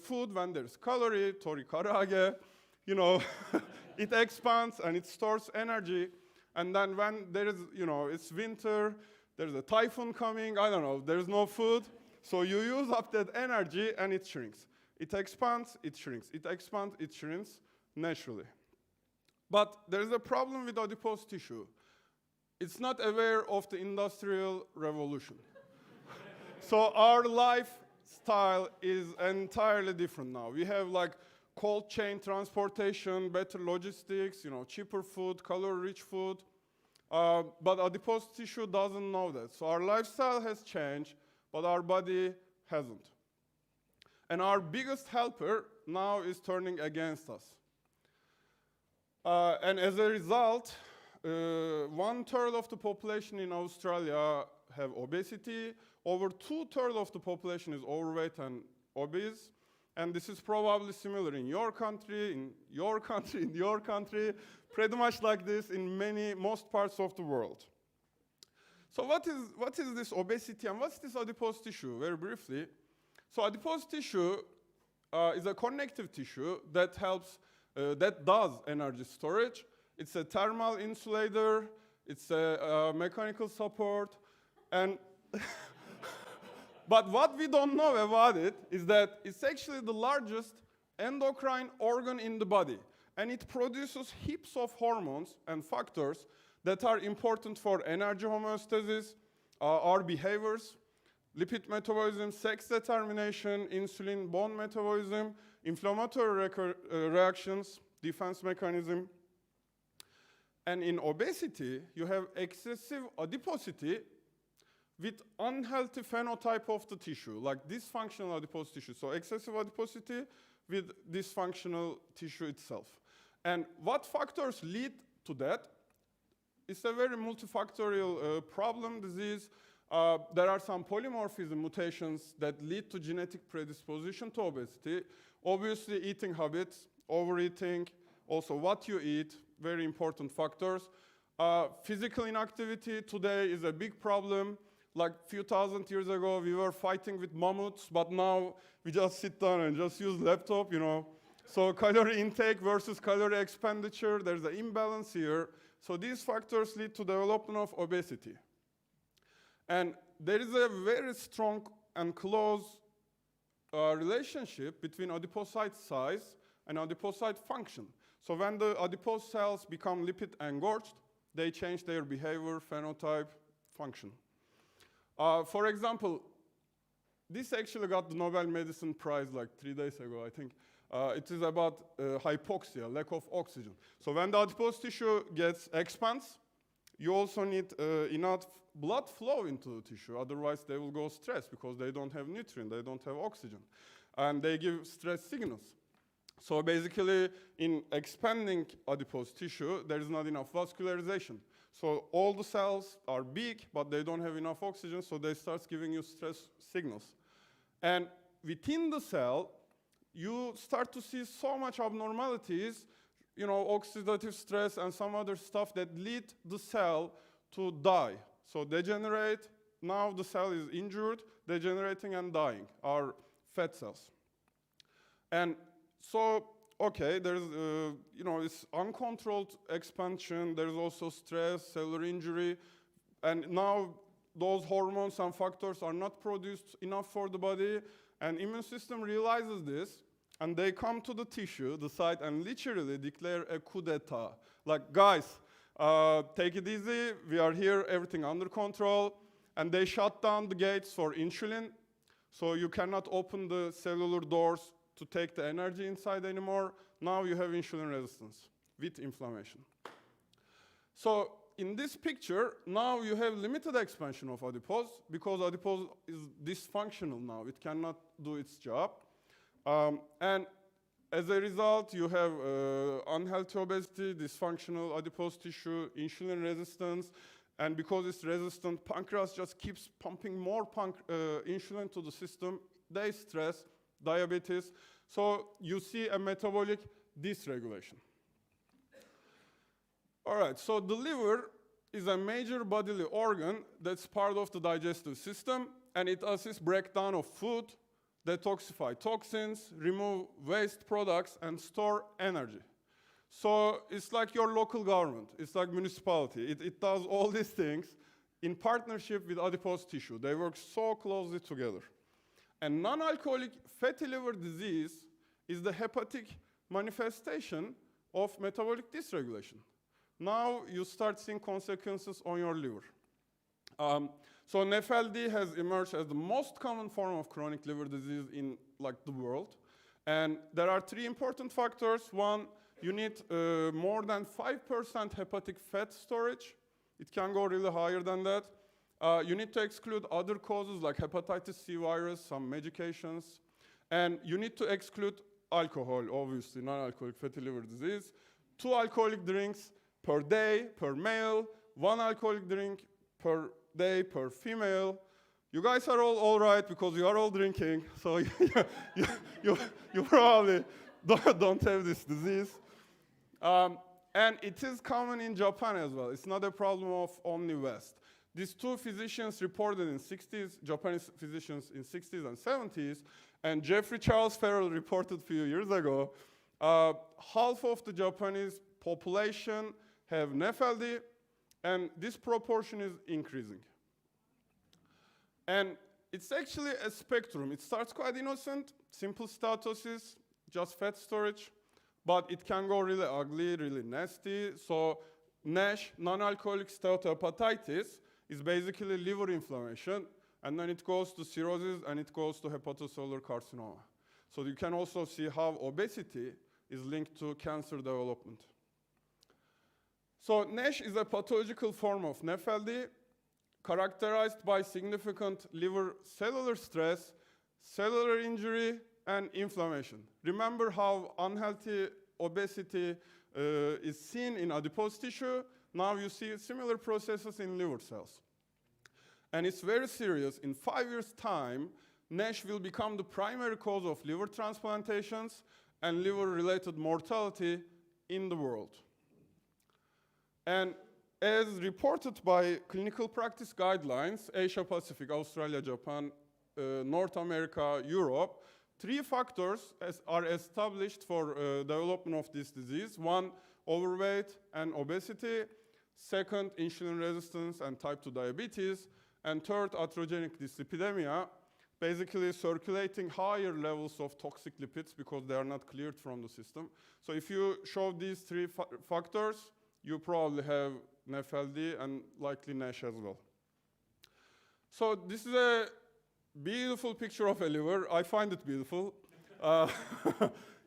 food, when there is calorie, tori karage, you know, it expands and it stores energy. And then when there is, you know, it's winter, there's a typhoon coming, I don't know, there's no food. So you use up that energy and it shrinks. It expands, it shrinks. It expands, it shrinks naturally. But there's a problem with adipose tissue. it's not aware of the Industrial Revolution. So our lifestyle is entirely different now. We have like cold chain transportation, better logistics, cheaper food, calorie-rich food. But adipose tissue doesn't know that. So our lifestyle has changed, but our body hasn't. And our biggest helper now is turning against us. And as a result, 1/3 of the population in Australia have obesity. Over 2/3 of the population is overweight and obese. And this is probably similar in your country, in your country, in your country, pretty much like this in most parts of the world. So what is this obesity and what's this adipose tissue? Very briefly. So adipose tissue is a connective tissue that that does energy storage. It's a thermal insulator, it's a mechanical support, and but what we don't know about it is that it's actually the largest endocrine organ in the body, and it produces heaps of hormones and factors that are important for energy homeostasis, our behaviors, lipid metabolism, sex determination, insulin, bone metabolism, inflammatory reactions, defense mechanism. And in obesity, you have excessive adiposity with unhealthy phenotype of the tissue, like dysfunctional adipose tissue. So excessive adiposity with dysfunctional tissue itself. And what factors lead to that? It's a very multifactorial problem, disease. There are some polymorphism mutations that lead to genetic predisposition to obesity. Obviously, eating habits, overeating, also what you eat, very important factors. Physical inactivity today is a big problem. Like a few thousand years ago, we were fighting with mammoths, but now we just sit down and just use laptop, So calorie intake versus calorie expenditure, there's an imbalance here. So these factors lead to development of obesity. And there is a very strong and close relationship between adipocyte size and adipocyte function. So when the adipose cells become lipid engorged, they change their behavior, phenotype, function. For example, this actually got the Nobel Medicine Prize like 3 days ago, I think. It is about hypoxia, lack of oxygen. So when the adipose tissue expands, you also need enough blood flow into the tissue. Otherwise, they will go stressed because they don't have nutrient, they don't have oxygen. And they give stress signals. So basically, in expanding adipose tissue, there is not enough vascularization. So all the cells are big, but they don't have enough oxygen, so they start giving you stress signals. And within the cell, you start to see so much abnormalities, oxidative stress and some other stuff that lead the cell to die. So degenerate, now the cell is injured, degenerating and dying, are fat cells. And so, okay, there's, it's uncontrolled expansion, there's also stress, cellular injury, and now those hormones and factors are not produced enough for the body, and immune system realizes this, and they come to the tissue, the site, and literally declare a coup d'etat. Like, guys, take it easy, we are here, everything under control, and they shut down the gates for insulin, so you cannot open the cellular doors to take the energy inside anymore. Now you have insulin resistance with inflammation. So in this picture, now you have limited expansion of adipose because adipose is dysfunctional now. It cannot do its job. And as a result, you have unhealthy obesity, dysfunctional adipose tissue, insulin resistance, and because it's resistant, pancreas just keeps pumping more insulin to the system. They stress, diabetes. So you see a metabolic dysregulation. All right, so the liver is a major bodily organ that's part of the digestive system, and it assists breakdown of food, detoxify toxins, remove waste products, and store energy. So it's like your local government. It's like municipality. It does all these things in partnership with adipose tissue. They work so closely together. And non-alcoholic fatty liver disease is the hepatic manifestation of metabolic dysregulation. now you start seeing consequences on your liver. So NAFLD has emerged as the most common form of chronic liver disease in the world. And there are three important factors. One, you need more than 5% hepatic fat storage. It can go really higher than that. You need to exclude other causes like hepatitis C virus, some medications. And you need to exclude alcohol, obviously, non-alcoholic fatty liver disease. 2 alcoholic drinks per day per male, 1 alcoholic drink per day per female. You guys are all right because you are all drinking, so you probably don't have this disease. And it is common in Japan as well. It's not a problem of only West. These two physicians reported in 60s, Japanese physicians in 60s and 70s, and Jeffrey Charles Farrell reported a few years ago, half of the Japanese population have NAFLD, and this proportion is increasing. And it's actually a spectrum. It starts quite innocent, simple steatosis, just fat storage, but it can go really ugly, really nasty. So NASH, non-alcoholic steatohepatitis, is basically liver inflammation, and then it goes to cirrhosis, and it goes to hepatocellular carcinoma. So you can also see how obesity is linked to cancer development. So NASH is a pathological form of NAFLD, characterized by significant liver cellular stress, cellular injury, and inflammation. Remember how unhealthy obesity is seen in adipose tissue? Now you see similar processes in liver cells. And it's very serious. In 5 years' time, NASH will become the primary cause of liver transplantations and liver-related mortality in the world. And as reported by clinical practice guidelines, Asia Pacific, Australia, Japan, North America, Europe, 3 factors are established for development of this disease. 1, overweight and obesity. 2nd, insulin resistance and type 2 diabetes. And 3rd, atherogenic dyslipidemia, basically circulating higher levels of toxic lipids because they are not cleared from the system. So if you show these 3 factors, you probably have NAFLD and likely NASH as well. So this is a beautiful picture of a liver. I find it beautiful.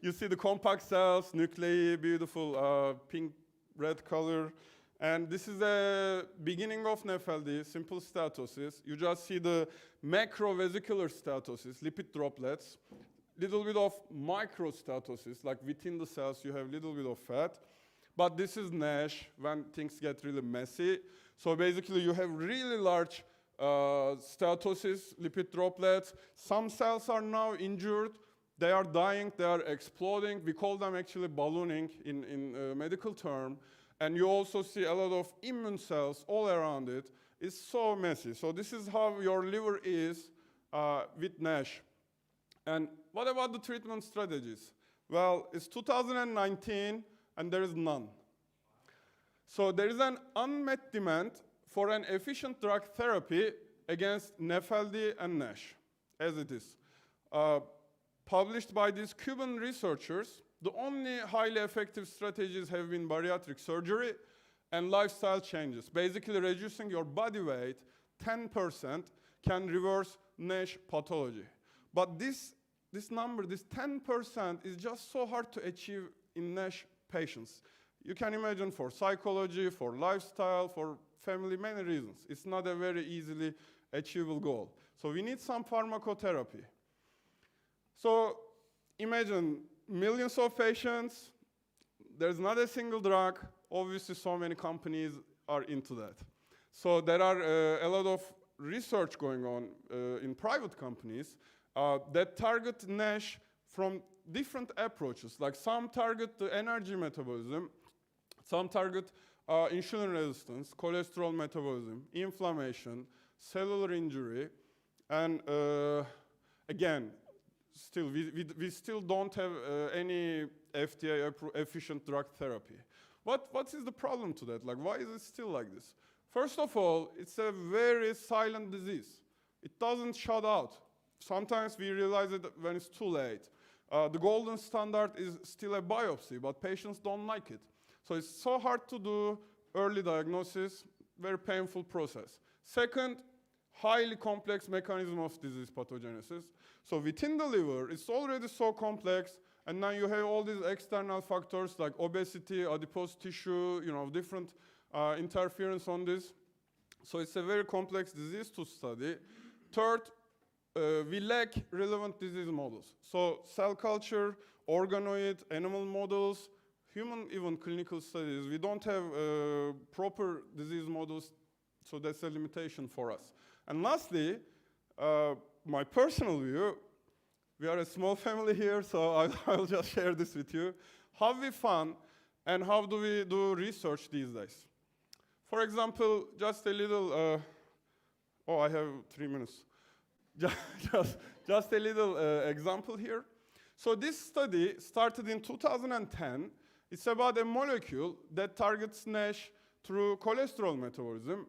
You see the compact cells, nuclei, beautiful pink, red color. And this is the beginning of NAFLD, simple steatosis. You just see the macrovesicular steatosis, lipid droplets, little bit of microsteatosis, like within the cells you have little bit of fat. But this is NASH when things get really messy. So basically you have really large steatosis, lipid droplets. Some cells are now injured. They are dying, they are exploding. We call them actually ballooning in medical term. And you also see a lot of immune cells all around it. It's so messy. So this is how your liver is with NASH. And what about the treatment strategies? Well, it's 2019 and there is none. So there is an unmet demand for an efficient drug therapy against NAFLD and NASH, as it is. Published by these Cuban researchers, the only highly effective strategies have been bariatric surgery and lifestyle changes. Basically, reducing your body weight 10% can reverse NASH pathology. But this number, this 10%, is just so hard to achieve in NASH patients. You can imagine for psychology, for lifestyle, for family, many reasons. It's not a very easily achievable goal. So we need some pharmacotherapy. So imagine millions of patients, there's not a single drug. Obviously, so many companies are into that. So there are a lot of research going on in private companies that target NASH from different approaches. Like some target the energy metabolism, some target insulin resistance, cholesterol metabolism, inflammation, cellular injury, and again, still, we still don't have any FDA efficient drug therapy. What is the problem to that? Like, why is it still like this? First of all, it's a very silent disease. It doesn't shut out. Sometimes we realize it when it's too late. The golden standard is still a biopsy, but patients don't like it. So it's so hard to do early diagnosis, very painful process. Second, highly complex mechanism of disease pathogenesis. So within the liver, it's already so complex, and now you have all these external factors like obesity, adipose tissue, different interference on this. So it's a very complex disease to study. Third, we lack relevant disease models. So cell culture, organoid, animal models, human even clinical studies, we don't have proper disease models, so that's a limitation for us. And lastly, my personal view, we are a small family here, so I'll just share this with you. How we fund and how do we do research these days? For example, just a little, I have 3 minutes. just a little example here. So this study started in 2010. It's about a molecule that targets NASH through cholesterol metabolism.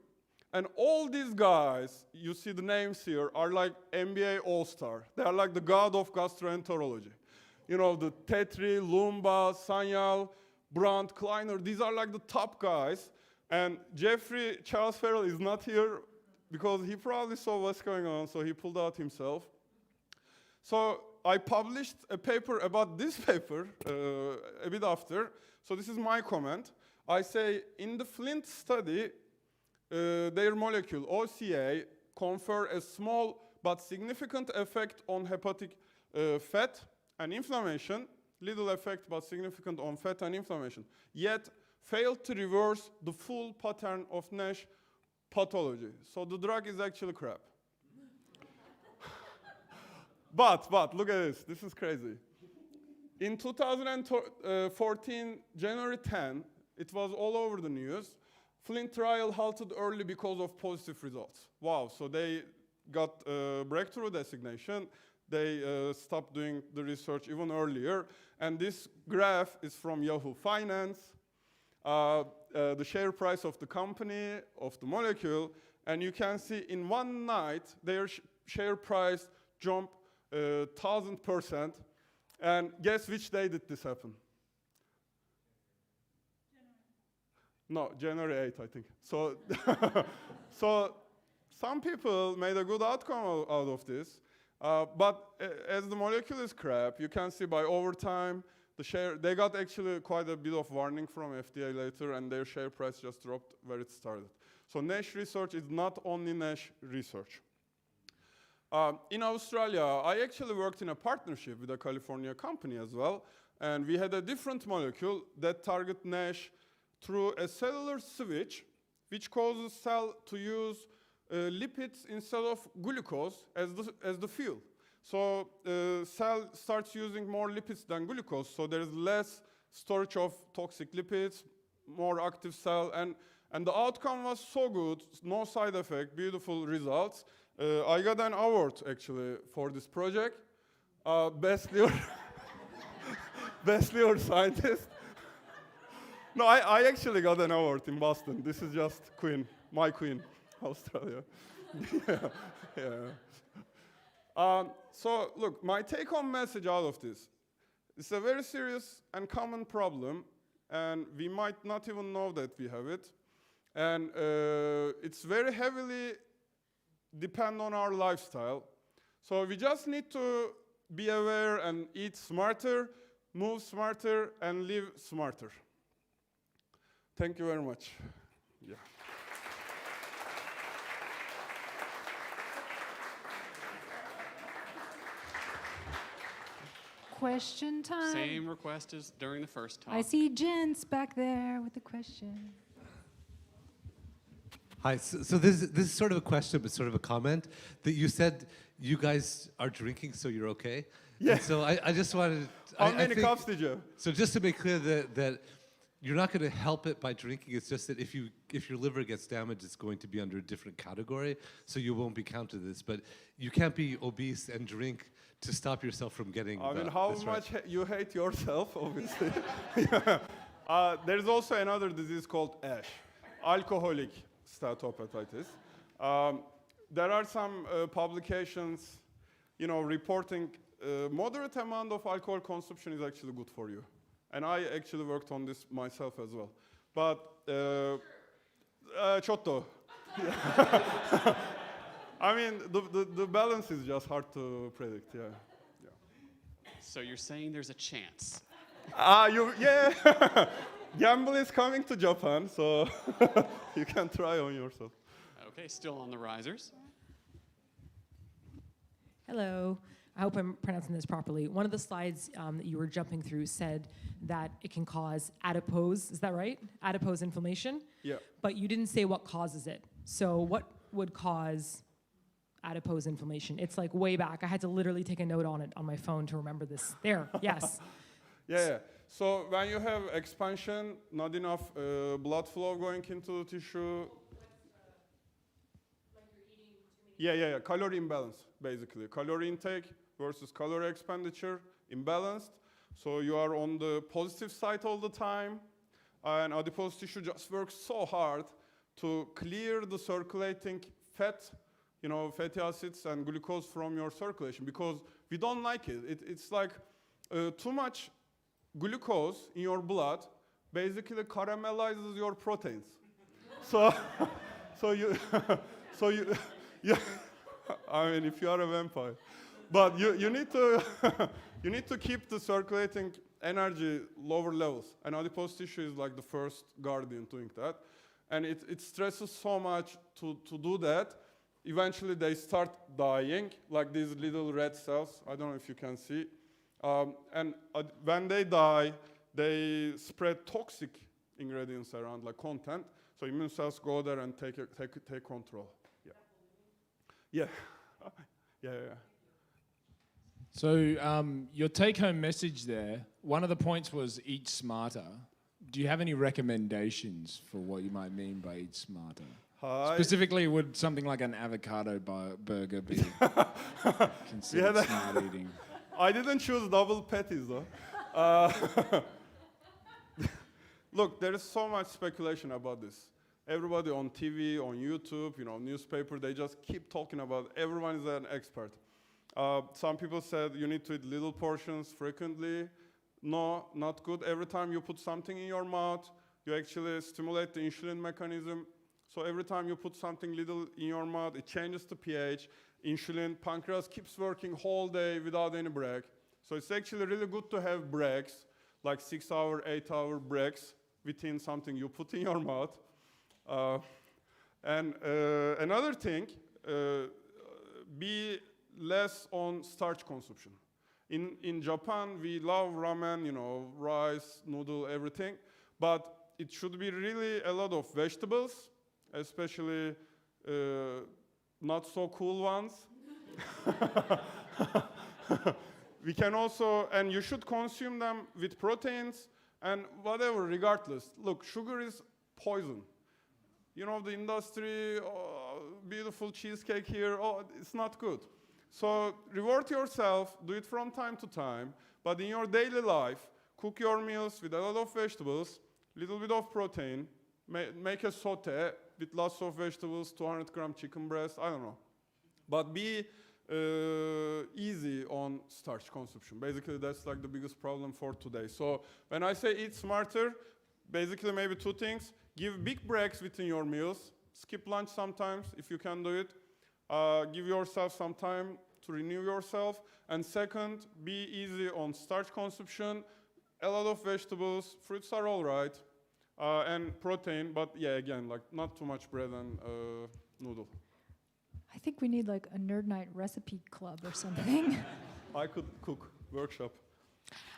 And all these guys, you see the names here, are like NBA All-Star. They are like the god of gastroenterology. The Tetri, Lumba, Sanyal, Brandt, Kleiner, these are like the top guys. And Jeffrey Charles Farrell is not here because he probably saw what's going on, so he pulled out himself. So I published a paper about this paper a bit after. So this is my comment. I say, in the Flint study, their molecule, OCA, confer a small but significant effect on hepatic fat and inflammation, little effect but significant on fat and inflammation, yet failed to reverse the full pattern of NASH pathology. So the drug is actually crap. But look at this is crazy. In 2014, January 10, it was all over the news. Flint trial halted early because of positive results. Wow, so they got breakthrough designation. They stopped doing the research even earlier. And this graph is from Yahoo Finance, the share price of the company, of the molecule. And you can see in one night, their share price jumped 1,000%. And guess which day did this happen? No, January 8th, I think. So, so some people made a good outcome out of this. But as the molecule is crap, you can see by overtime, they got actually quite a bit of warning from FDA later, and their share price just dropped where it started. So NASH research is not only NASH research. In Australia, I actually worked in a partnership with a California company as well, and we had a different molecule that target NASH through a cellular switch, which causes cell to use lipids instead of glucose as the fuel. So cell starts using more lipids than glucose, so there's less storage of toxic lipids, more active cell, and the outcome was so good, no side effect, beautiful results. I got an award actually for this project, best liver scientist. No, I actually got an award in Boston. This is just my queen, Australia. Yeah. So look, my take-home message out of this, it's a very serious and common problem, and we might not even know that we have it. And it's very heavily depend on our lifestyle. So we just need to be aware and eat smarter, move smarter, and live smarter. Thank you very much. Yeah. Question time. Same request as during the first talk. I see Jens back there with a question. Hi, so this is sort of a question, but sort of a comment, that you said you guys are drinking, so you're okay. Yeah. And so I just wanted... How many cups did you have? So just to make clear that you're not going to help it by drinking, it's just that if your liver gets damaged, it's going to be under a different category, so you won't be counted this. But you can't be obese and drink to stop yourself from getting I mean, how much you hate yourself, obviously. There's also another disease called ASH, alcoholic steatohepatitis. There are some publications, reporting moderate amount of alcohol consumption is actually good for you. And I actually worked on this myself as well. But Chotto. I mean, the balance is just hard to predict. Yeah. So you're saying there's a chance. Yeah. Gamble is coming to Japan, so you can try on yourself. Okay, still on the risers. Hello. I hope I'm pronouncing this properly. One of the slides that you were jumping through said that it can cause adipose, is that right? Adipose inflammation? Yeah. But you didn't say what causes it. So what would cause adipose inflammation? It's like way back. I had to literally take a note on it on my phone to remember this. There, yes. Yeah. So when you have expansion, not enough blood flow going into the tissue. Yeah. Calorie imbalance, basically. Calorie intake versus calorie expenditure imbalanced. So you are on the positive side all the time, and adipose tissue just works so hard to clear the circulating fat, fatty acids and glucose from your circulation, because we don't like it. It's like too much glucose in your blood basically caramelizes your proteins. So you I mean, if you are a vampire, but you need to you need to keep the circulating energy lower levels, and adipose tissue is like the first guardian doing that, and it stresses so much to do that. Eventually, they start dying, like these little red cells. I don't know if you can see, and when they die, they spread toxic ingredients around, like content. So immune cells go there and take control. Yeah. So your take-home message there, one of the points was eat smarter. Do you have any recommendations for what you might mean by eat smarter? Specifically, would something like an avocado burger be considered smart eating? I didn't choose double patties though. Look, there is so much speculation about this. Everybody on TV, on YouTube, newspaper, they just keep talking about it. Everyone is an expert. Some people said you need to eat little portions frequently. No, not good. Every time you put something in your mouth, you actually stimulate the insulin mechanism. So every time you put something little in your mouth, it changes the pH. Insulin, pancreas keeps working whole day without any break. So it's actually really good to have breaks, like 6-hour, 8-hour breaks within something you put in your mouth. And another thing, be less on starch consumption. In Japan, we love ramen, rice, noodle, everything, but it should be really a lot of vegetables, especially not so cool ones. We can also, and you should consume them with proteins and whatever, regardless. Look, sugar is poison. The industry, beautiful cheesecake here, it's not good. So reward yourself, do it from time to time, but in your daily life, cook your meals with a lot of vegetables, little bit of protein, make a saute with lots of vegetables, 200-gram chicken breast, I don't know. But be easy on starch consumption. Basically, that's like the biggest problem for today. So when I say eat smarter, basically maybe two things. Give big breaks within your meals. Skip lunch sometimes if you can do it. Give yourself some time to renew yourself. And second, be easy on starch consumption. A lot of vegetables, fruits are all right, and protein. But yeah, again, like not too much bread and noodle. I think we need like a Nerd Night recipe club or something. I could cook workshop.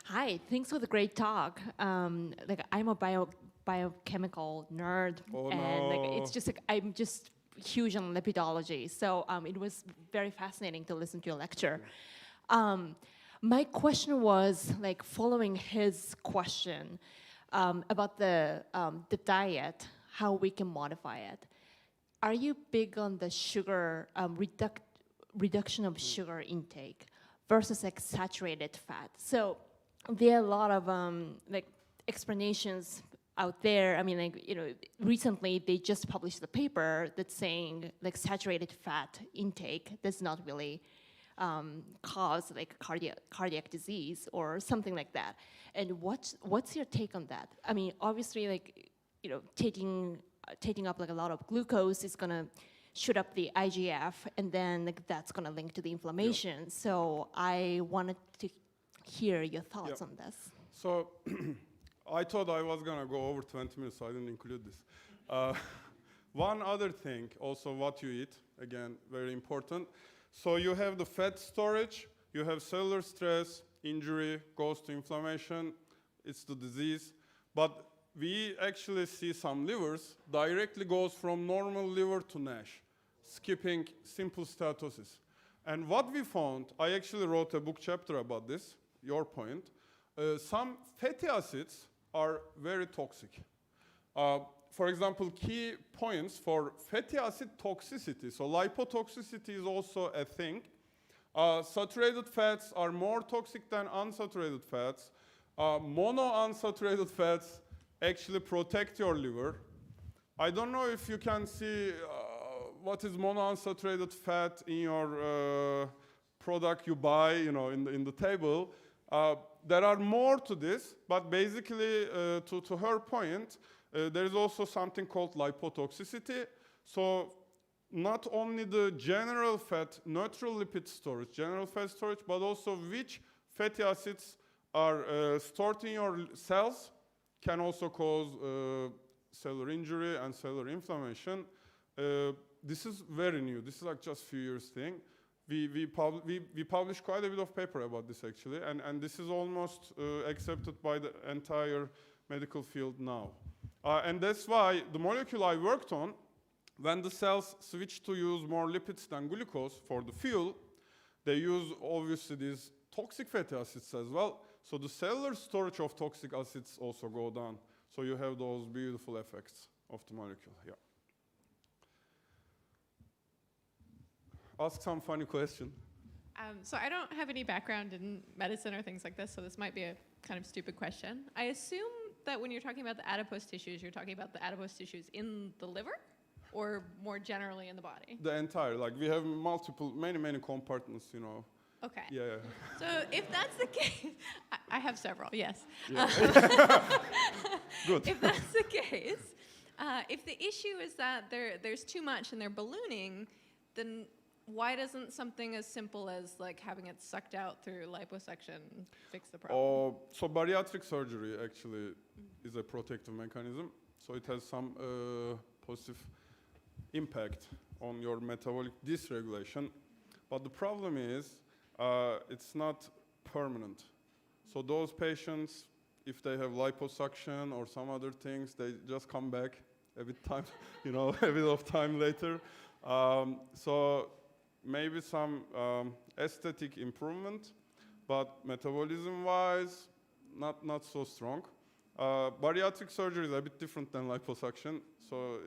Hi, thanks for the great talk. I'm a biochemical nerd, and it's just I'm just huge on lipidology. So it was very fascinating to listen to your lecture. My question was following his question about the diet, how we can modify it. Are you big on the sugar reduction of sugar intake versus saturated fat? So there are a lot of explanations out there. I mean, recently they just published a paper that's saying saturated fat intake does not really cause like cardiac disease or something like that. And what's your take on that? I mean, obviously, like, you know, taking up like a lot of glucose is gonna shoot up the IGF, and then like, that's gonna link to the inflammation. So I wanted to hear your thoughts on this. So I thought I was gonna go over 20 minutes, so I didn't include this. One other thing, also what you eat, again, very important. So you have the fat storage, you have cellular stress, injury, goes to inflammation, it's the disease. But we actually see some livers directly goes from normal liver to NASH, skipping simple steatosis. And what we found, I actually wrote a book chapter about this, your point. Some fatty acids are very toxic. For example, key points for fatty acid toxicity. So lipotoxicity is also a thing. Saturated fats are more toxic than unsaturated fats. Monounsaturated fats actually protect your liver. I don't know if you can see what is monounsaturated fat in your product you buy, you know, in the table. There are more to this, but basically, to her point, there is also something called lipotoxicity. So not only the general fat, neutral lipid storage, general fat storage, but also which fatty acids are stored in your cells can also cause cellular injury and cellular inflammation. This is very new. This is like just a few years thing. We published quite a bit of paper about this actually, and this is almost accepted by the entire medical field now. And that's why the molecule I worked on, when the cells switch to use more lipids than glucose for the fuel, they use obviously these toxic fatty acids as well. So the cellular storage of toxic acids also go down. So you have those beautiful effects of the molecule. Yeah. Ask some funny question. So I don't have any background in medicine or things like this, so this might be a kind of stupid question. I assume that when you're talking about the adipose tissues, you're talking about the adipose tissues in the liver, or more generally in the body? The entire, like we have many compartments, you know. Okay. Yeah. So if that's the case, I have several, yes. Yeah. Good. If that's the case, if the issue is that there's too much and they're ballooning, then why doesn't something as simple as like having it sucked out through liposuction fix the problem? So bariatric surgery actually is a protective mechanism. So it has some positive impact on your metabolic dysregulation. But the problem is it's not permanent. So those patients, if they have liposuction or some other things, they just come back a bit time, you know, a bit of time later. So maybe some aesthetic improvement, but metabolism-wise, not so strong. Bariatric surgery is a bit different than liposuction, so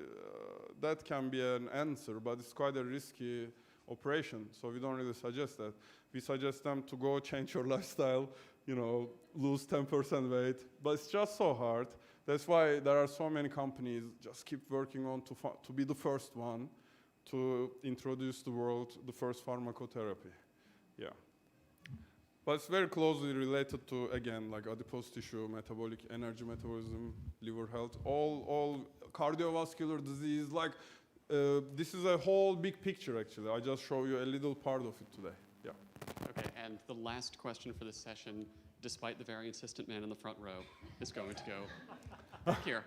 that can be an answer, but it's quite a risky operation, so we don't really suggest that. We suggest them to go change your lifestyle, you know, lose 10% weight, but it's just so hard. That's why there are so many companies just keep working on to be the first one to introduce the world the first pharmacotherapy. Yeah. But it's very closely related to, again, like adipose tissue, metabolic, energy metabolism, liver health, all cardiovascular disease. Like, this is a whole big picture, actually. I just show you a little part of it today. Yeah. Okay, and the last question for this session, despite the very insistent man in the front row, is going to go here.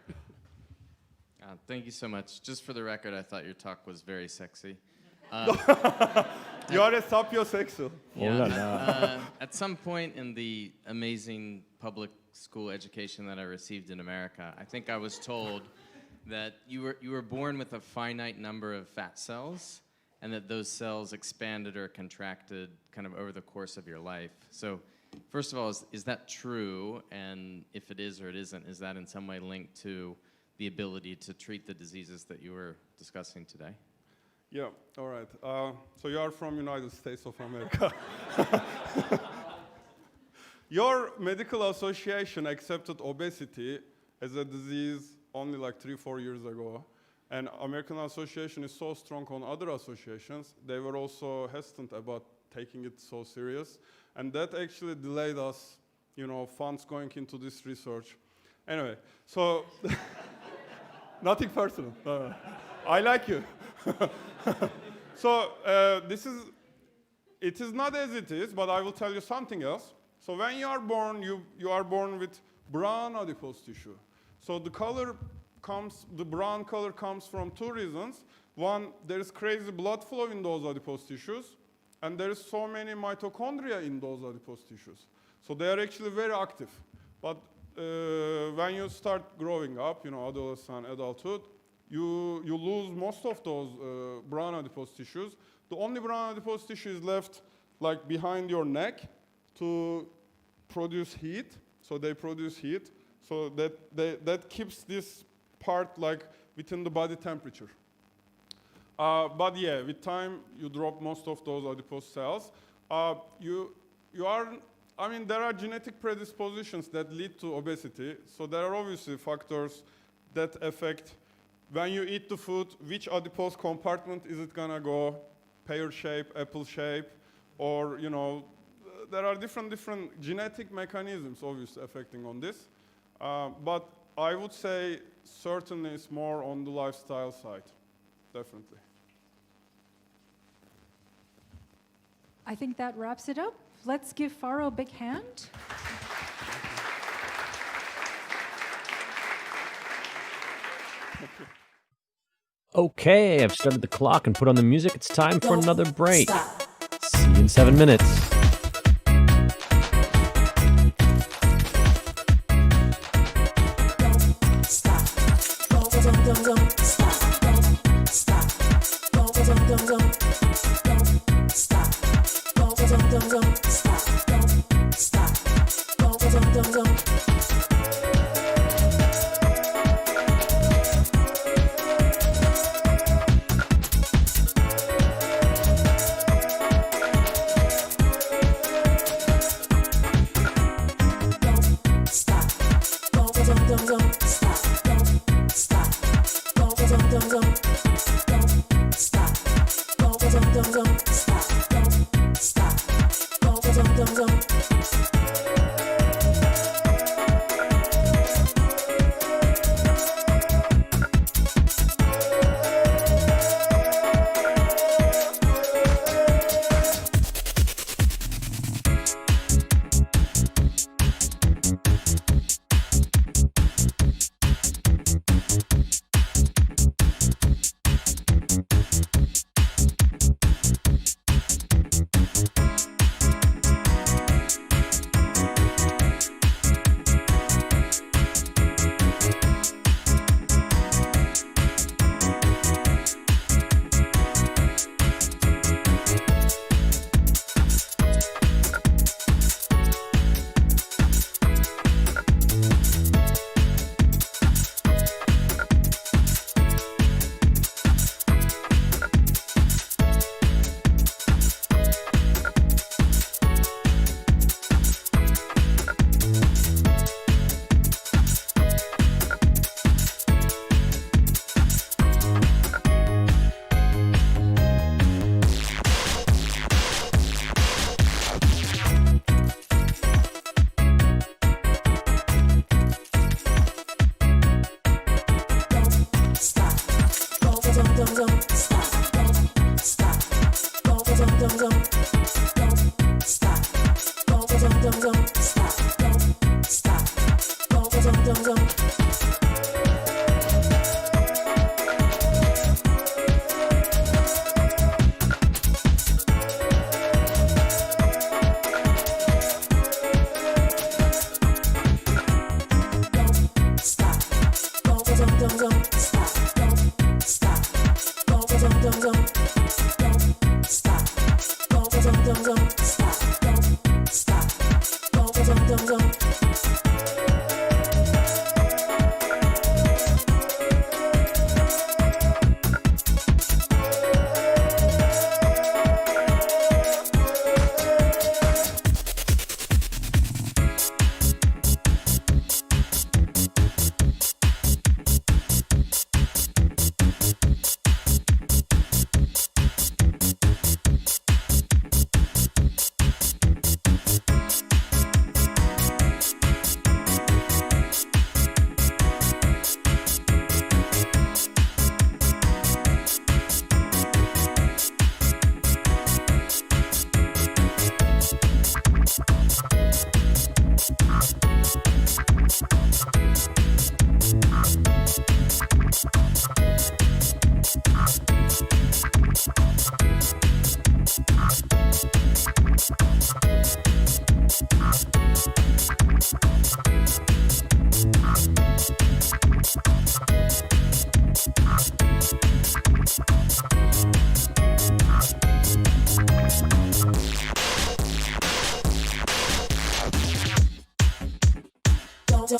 Thank you so much. Just for the record, I thought your talk was very sexy. You are a sapiosexual. Yeah, at some point in the amazing public school education that I received in America, I think I was told that you were born with a finite number of fat cells, and that those cells expanded or contracted kind of over the course of your life. So, first of all, is that true? And if it is or it isn't, is that in some way linked to the ability to treat the diseases that you were discussing today? Yeah, all right. So you are from United States of America. Your medical association accepted obesity as a disease only like 3-4 years ago. And American Association is so strong on other associations, they were also hesitant about taking it so serious. And that actually delayed us, funds going into this research. Anyway, so nothing personal. I like you. So it is not as it is, but I will tell you something else. So when you are born, you are born with brown adipose tissue. So the brown color comes from two reasons. One, there is crazy blood flow in those adipose tissues, and there is so many mitochondria in those adipose tissues. So they are actually very active. But when you start growing up, adolescent, adulthood, you lose most of those brown adipose tissues. The only brown adipose tissue is left like behind your neck to produce heat. So they produce heat. So that keeps this part like within the body temperature. But yeah, with time, you drop most of those adipose cells. There are genetic predispositions that lead to obesity. So there are obviously factors that affect when you eat the food, which adipose compartment is it gonna go, pear shape, apple shape, or, there are different genetic mechanisms obviously affecting on this. But I would say certainly it's more on the lifestyle side, definitely. I think that wraps it up. Let's give Faro a big hand. Okay, I've started the clock and put on the music. It's time for another break. See you in 7 minutes.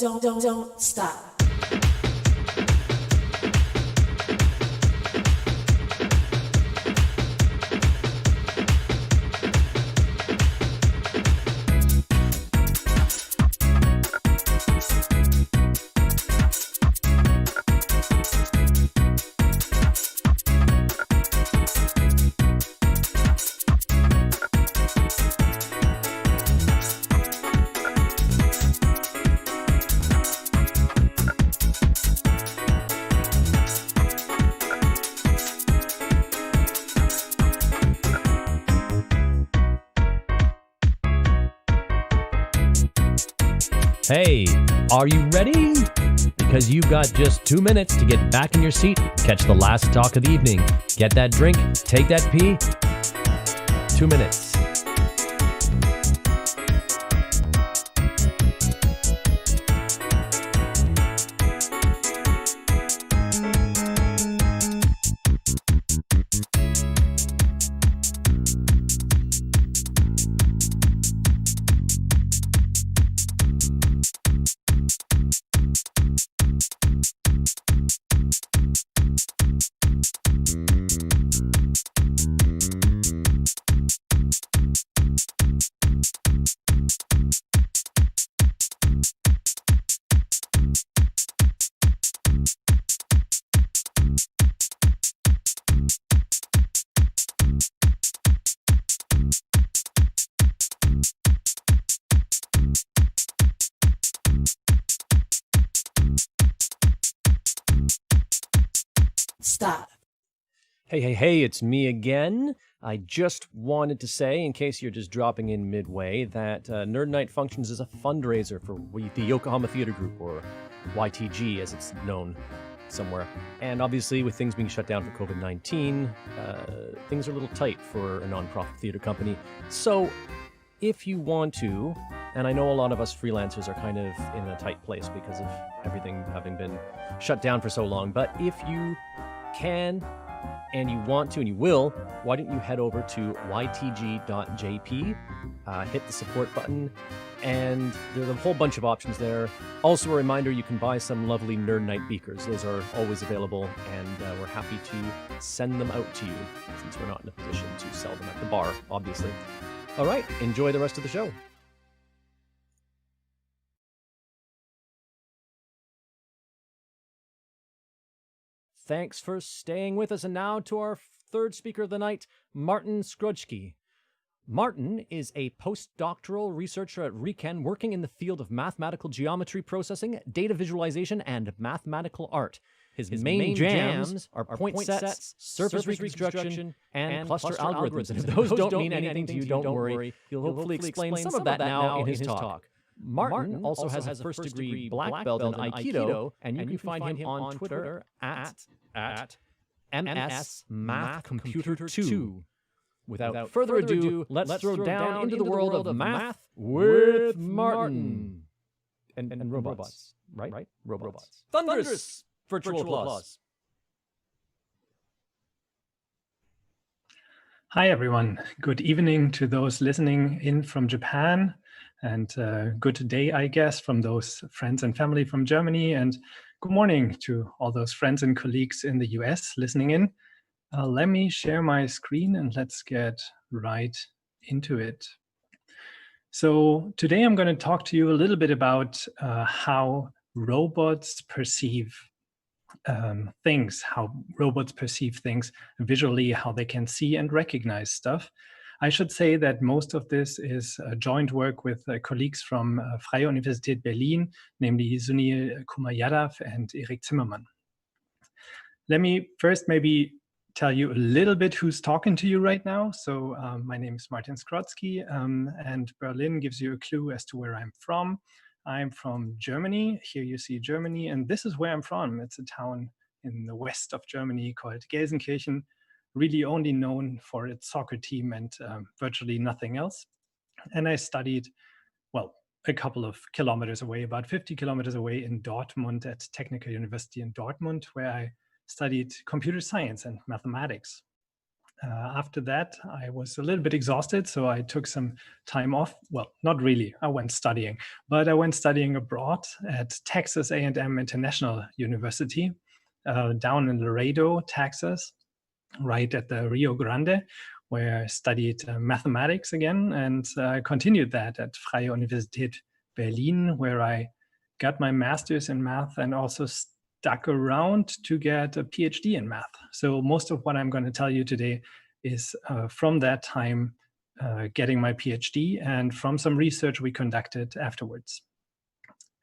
don't stop. Hey, are you ready? Because you've got just 2 minutes to get back in your seat, catch the last talk of the evening. Get that drink, take that pee. 2 minutes. Stop. Hey, it's me again. I just wanted to say, in case you're just dropping in midway, that Nerd Night functions as a fundraiser for the Yokohama Theater Group, or YTG as it's known somewhere. And obviously, with things being shut down for COVID-19, things are a little tight for a nonprofit theater company. So if you want to, and I know a lot of us freelancers are kind of in a tight place because of everything having been shut down for so long, but if you can and you want to and you will, why don't you head over to ytg.jp, hit the support button, and there's a whole bunch of options there. Also a reminder, you can buy some lovely Nerd Night beakers. Those are always available, and we're happy to send them out to you since we're not in a position to sell them at the bar, obviously. All right, enjoy the rest of the show. Thanks for staying with us. And now to our third speaker of the night, Martin Skrodzki. Martin is a postdoctoral researcher at RIKEN working in the field of mathematical geometry processing, data visualization, and mathematical art. His main jams are point sets, surface reconstruction, and cluster algorithms. And if those don't mean anything to you, don't worry. He'll hopefully explain some of that now in his talk. Martin also has a first-degree black belt in Aikido, and you can find him on Twitter at MSMathComputer2. Without further ado, let's throw down into the world of math with Martin. And robots, right? Robots. Thunderous virtual applause. Hi, everyone. Good evening to those listening in from Japan, and good day, I guess, from those friends and family from Germany, and good morning to all those friends and colleagues in the US listening in. Let me share my screen and let's get right into it. So today I'm going to talk to you a little bit about how robots perceive things, how robots perceive things visually, how they can see and recognize stuff. I should say that most of this is joint work with colleagues from Freie Universität Berlin, namely Sunil Kumar-Yadav and Erik Zimmermann. Let me first maybe tell you a little bit who's talking to you right now. So my name is Martin Skrodzki, and Berlin gives you a clue as to where I'm from. I'm from Germany. Here you see Germany, and this is where I'm from. It's a town in the west of Germany called Gelsenkirchen, really only known for its soccer team and virtually nothing else. And I studied, well, a couple of kilometers away, about 50 kilometers away in Dortmund at Technical University in Dortmund, where I studied computer science and mathematics. After that, I was a little bit exhausted, so I took some time off. Well, not really. I went studying, but I went studying abroad at Texas A&M International University down in Laredo, Texas, right at the Rio Grande, where I studied mathematics again, and continued that at Freie Universität Berlin, where I got my master's in math and also stuck around to get a PhD in math. So most of what I'm going to tell you today is from that time, getting my PhD, and from some research we conducted afterwards.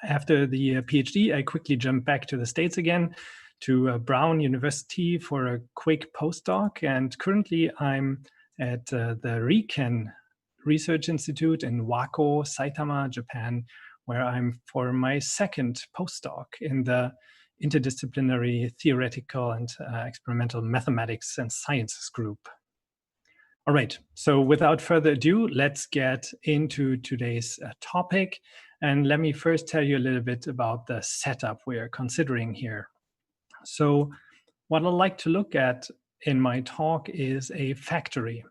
After the PhD, I quickly jumped back to the States again, to Brown University for a quick postdoc, and currently I'm at the RIKEN Research Institute in Wako, Saitama, Japan, where I'm for my second postdoc in the interdisciplinary theoretical and experimental mathematics and sciences group. All right, so without further ado, let's get into today's topic. And let me first tell you a little bit about the setup we are considering here. So what I'd like to look at in my talk is a factory.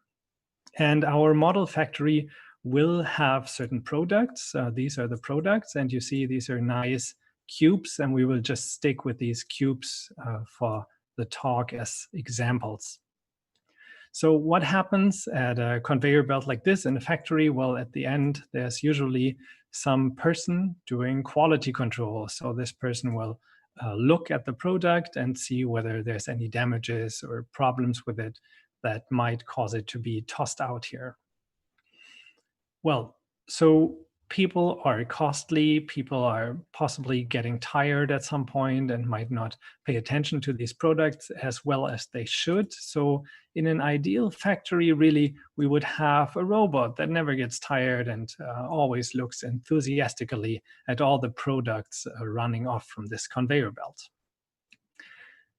And our model factory will have certain products. These are the products, and you see these are nice cubes, and we will just stick with these cubes for the talk as examples. So what happens at a conveyor belt like this in a factory? Well, at the end, there's usually some person doing quality control. So this person will look at the product and see whether there's any damages or problems with it that might cause it to be tossed out here. Well, so people are costly, people are possibly getting tired at some point and might not pay attention to these products as well as they should. So in an ideal factory, really, we would have a robot that never gets tired and always looks enthusiastically at all the products running off from this conveyor belt.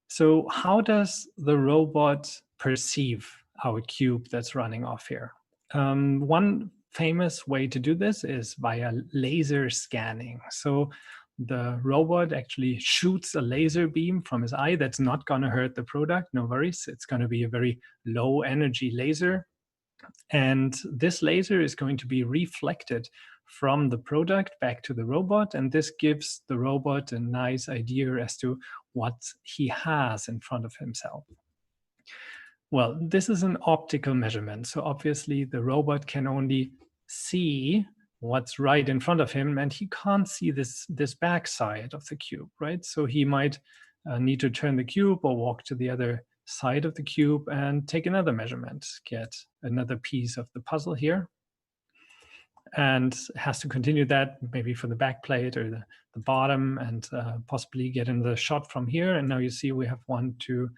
So how does the robot perceive our cube that's running off here? One famous way to do this is via laser scanning. So the robot actually shoots a laser beam from his eye that's not going to hurt the product, no worries. It's going to be a very low energy laser. And this laser is going to be reflected from the product back to the robot. And this gives the robot a nice idea as to what he has in front of himself. Well, this is an optical measurement. So obviously the robot can only see what's right in front of him, and he can't see this back side of the cube, right? So he might need to turn the cube or walk to the other side of the cube and take another measurement, get another piece of the puzzle here, and has to continue that maybe for the back plate or the bottom, and possibly get in the shot from here. And now you see we have 1, 2,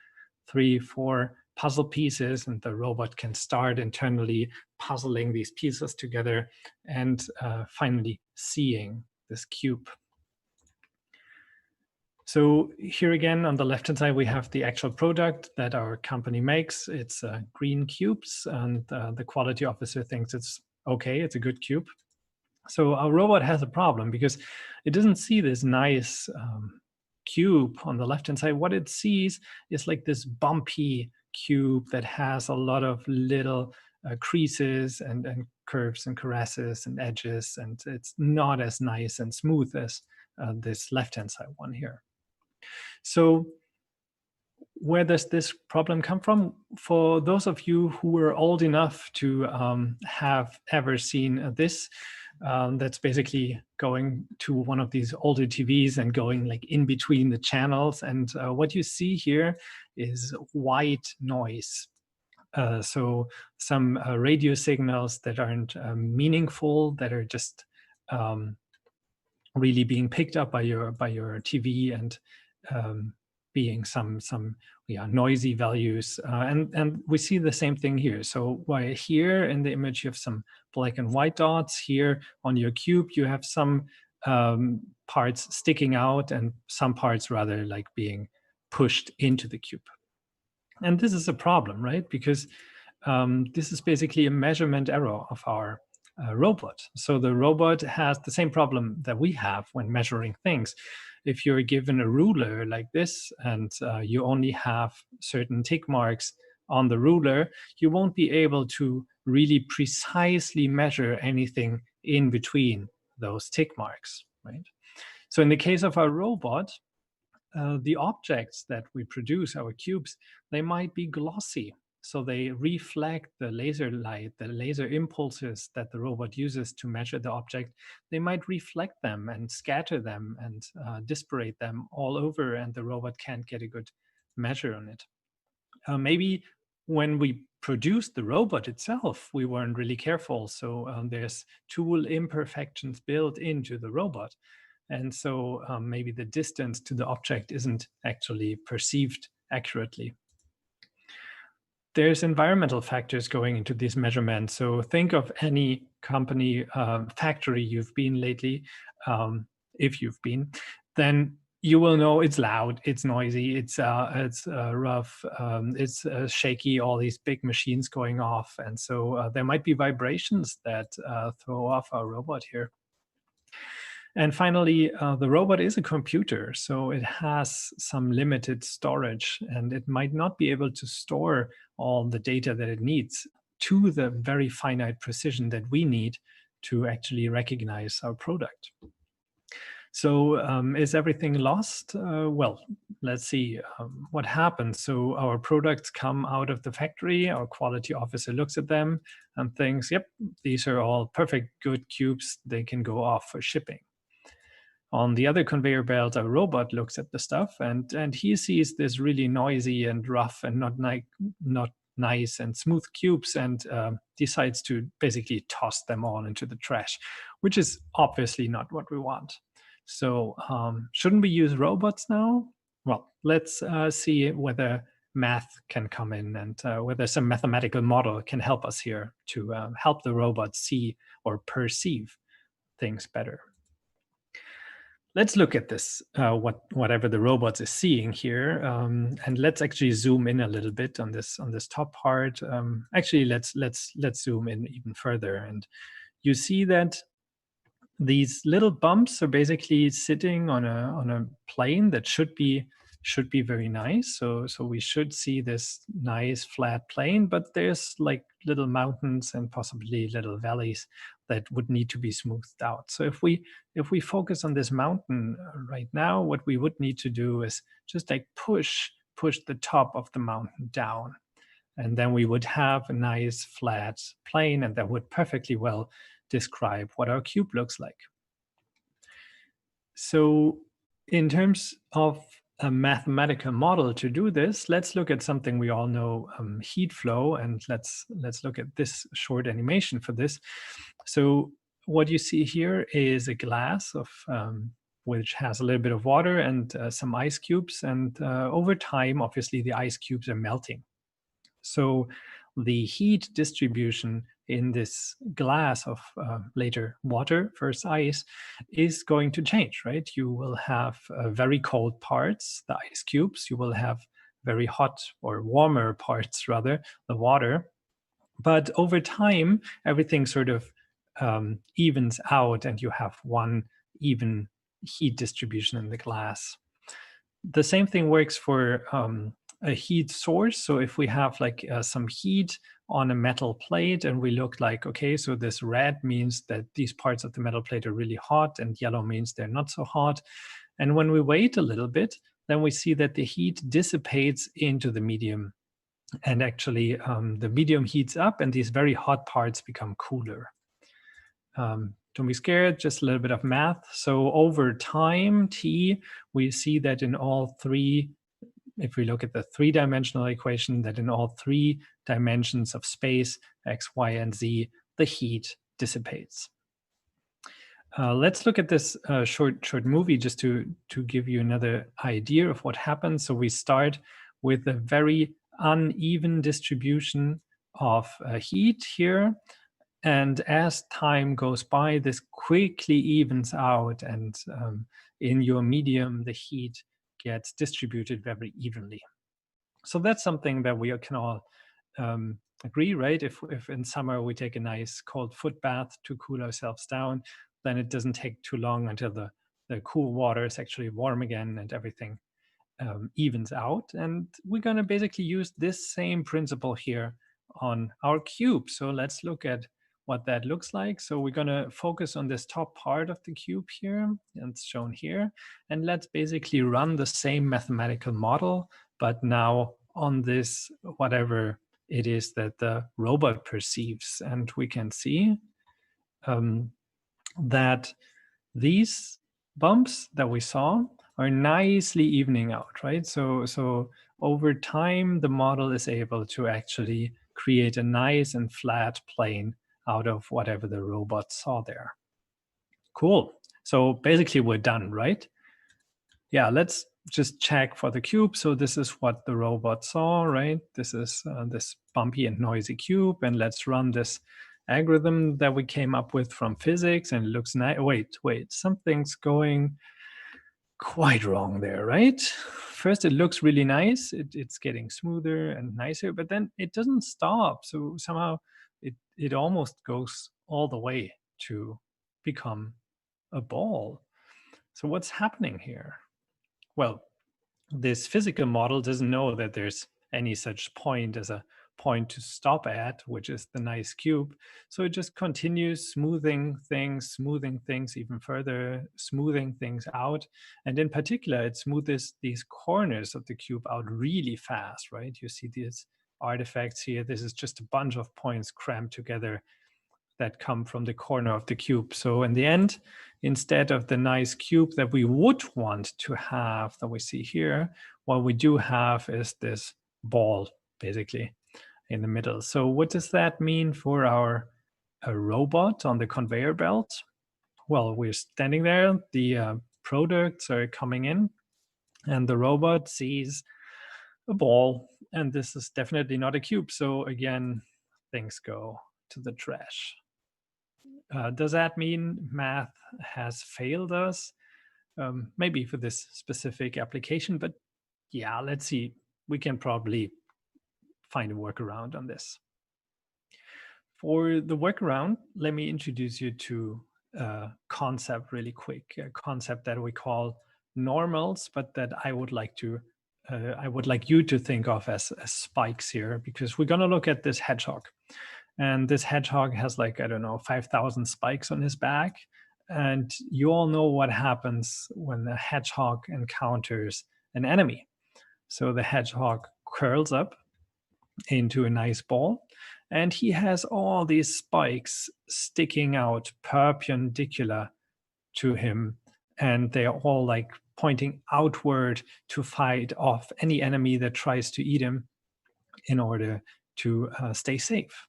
3, 4 puzzle pieces, and the robot can start internally puzzling these pieces together and finally seeing this cube. So here again on the left hand side we have the actual product that our company makes. It's green cubes, and the quality officer thinks it's okay, it's a good cube. So our robot has a problem because it doesn't see this nice cube on the left hand side. What it sees is like this bumpy cube that has a lot of little creases and curves and caresses and edges, and it's not as nice and smooth as this left-hand side one here. So where does this problem come from? For those of you who are old enough to have ever seen this, that's basically going to one of these older TVs and going like in between the channels. And what you see here is white noise. So some radio signals that aren't meaningful, that are just really being picked up by your TV, and being some noisy values, and we see the same thing here. So while here in the image you have some black and white dots, here on your cube you have some parts sticking out and some parts rather like being pushed into the cube. And this is a problem, right? Because this is basically a measurement error of our robot. So the robot has the same problem that we have when measuring things. If you're given a ruler like this and you only have certain tick marks on the ruler, you won't be able to really precisely measure anything in between those tick marks, right? So in the case of our robot, the objects that we produce, our cubes, they might be glossy. So they reflect the laser light, the laser impulses that the robot uses to measure the object. They might reflect them and scatter them and disparate them all over, and the robot can't get a good measure on it. Maybe when we produced the robot itself, we weren't really careful. So there's tool imperfections built into the robot. And so maybe the distance to the object isn't actually perceived accurately. There's environmental factors going into these measurements. So think of any company factory you've been lately. If you've been, then you will know it's loud, it's noisy, it's rough, it's shaky, all these big machines going off. And so there might be vibrations that throw off our robot here. And finally, the robot is a computer, so it has some limited storage, and it might not be able to store all the data that it needs to the very finite precision that we need to actually recognize our product. So is everything lost? Well, let's see what happens. So our products come out of the factory, our quality officer looks at them and thinks, yep, these are all perfect, good cubes, they can go off for shipping. On the other conveyor belt, a robot looks at the stuff and he sees this really noisy and rough and not nice and smooth cubes and decides to basically toss them all into the trash, which is obviously not what we want. So shouldn't we use robots now? Well, let's see whether math can come in and whether some mathematical model can help us here to help the robots see or perceive things better. Let's look at this, whatever the robot is seeing here, and let's actually zoom in a little bit on this top part. Actually, let's zoom in even further, and you see that these little bumps are basically sitting on a plane that should be very nice. So we should see this nice flat plane, but there's like little mountains and possibly little valleys that would need to be smoothed out. So if we focus on this mountain right now, what we would need to do is just like push the top of the mountain down. And then we would have a nice flat plane, and that would perfectly well describe what our cube looks like. So in terms of a mathematical model to do this, let's look at something we all know, heat flow, and let's look at this short animation for this. So what you see here is a glass of which has a little bit of water and some ice cubes, and over time, obviously, the ice cubes are melting. So the heat distribution in this glass of later water, first ice, is going to change, right? You will have very cold parts, the ice cubes. You will have very hot or warmer parts, rather, the water. But over time, everything sort of evens out, and you have one even heat distribution in the glass. The same thing works for a heat source. So if we have like some heat on a metal plate and we look like, okay, so this red means that these parts of the metal plate are really hot, and yellow means they're not so hot. And when we wait a little bit, then we see that the heat dissipates into the medium. And actually the medium heats up and these very hot parts become cooler. Don't be scared, just a little bit of math. So over time, t, we see that in all three, if we look at the three-dimensional equation, that in all three dimensions of space, x, y, and z, the heat dissipates. Let's look at this short movie just to give you another idea of what happens. So we start with a very uneven distribution of heat here. And as time goes by, this quickly evens out, and in your medium, the heat gets distributed very evenly. So that's something that we can all agree, right? If in summer we take a nice cold foot bath to cool ourselves down, then it doesn't take too long until the cool water is actually warm again and everything evens out. And we're going to basically use this same principle here on our cube. So let's look at what that looks like. So we're going to focus on this top part of the cube here, and it's shown here. And let's basically run the same mathematical model, but now on this, whatever it is that the robot perceives. And we can see that these bumps that we saw are nicely evening out, right? So over time, the model is able to actually create a nice and flat plane out of whatever the robot saw there. Cool. So basically we're done, right? Yeah, let's just check for the cube. So this is what the robot saw, right? This is this bumpy and noisy cube. And let's run this algorithm that we came up with from physics, and it looks nice. Wait, something's going quite wrong there, right? First, it looks really nice. It's getting smoother and nicer, but then it doesn't stop. So somehow it almost goes all the way to become a ball. So what's happening here? Well, this physical model doesn't know that there's any such point as a point to stop at, which is the nice cube. So it just continues smoothing things even further, smoothing things out. And in particular, it smoothes these corners of the cube out really fast, right? You see these artifacts here. This is just a bunch of points crammed together that come from the corner of the cube. So in the end, instead of the nice cube that we would want to have that we see here, what we do have is this ball basically in the middle. So what does that mean for our robot on the conveyor belt? Well, we're standing there, the products are coming in, and the robot sees a ball, and this is definitely not a cube. So again, things go to the trash. Does that mean math has failed us? Maybe for this specific application, but yeah, let's see. We can probably find a workaround on this. For the workaround, let me introduce you to a concept really quick, a concept that we call normals, but that I would like you to think of as spikes here, because we're going to look at this hedgehog. And this hedgehog has 5,000 spikes on his back. And you all know what happens when the hedgehog encounters an enemy. So the hedgehog curls up into a nice ball, and he has all these spikes sticking out perpendicular to him. And they're all pointing outward to fight off any enemy that tries to eat him in order to stay safe.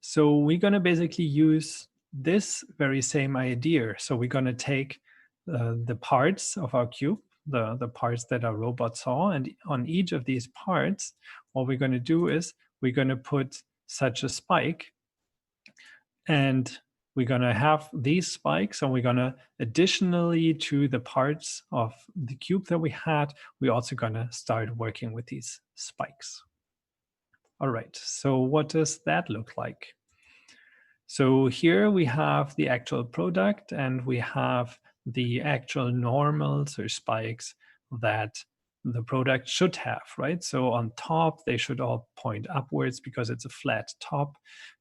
So we're going to basically use this very same idea. So we're going to take the parts of our cube, the parts that our robot saw, and on each of these parts, what we're going to do is we're going to put such a spike, and we're going to have these spikes, and we're going to, additionally to the parts of the cube that we had, we're also going to start working with these spikes. All right, so what does that look like? So here we have the actual product, and we have the actual normals or spikes that the product should have, right? So on top, they should all point upwards because it's a flat top.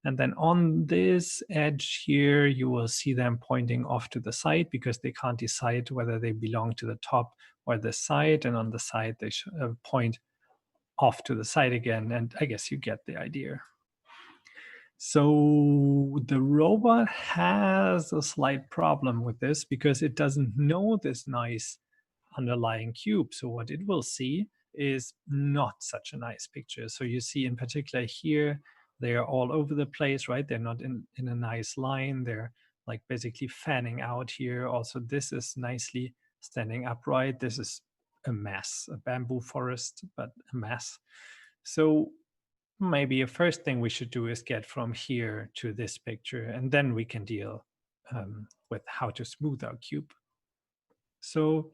And then on this edge here, you will see them pointing off to the side because they can't decide whether they belong to the top or the side. And on the side, they should point off to the side again. And I guess you get the idea. So the robot has a slight problem with this because it doesn't know this nice underlying cube. So what it will see is not such a nice picture. So you see in particular here, they are all over the place, right? They're not in a nice line. They're basically fanning out here. Also, this is nicely standing upright. This is a mess, a bamboo forest, but a mess. So maybe a first thing we should do is get from here to this picture, and then we can deal with how to smooth our cube. So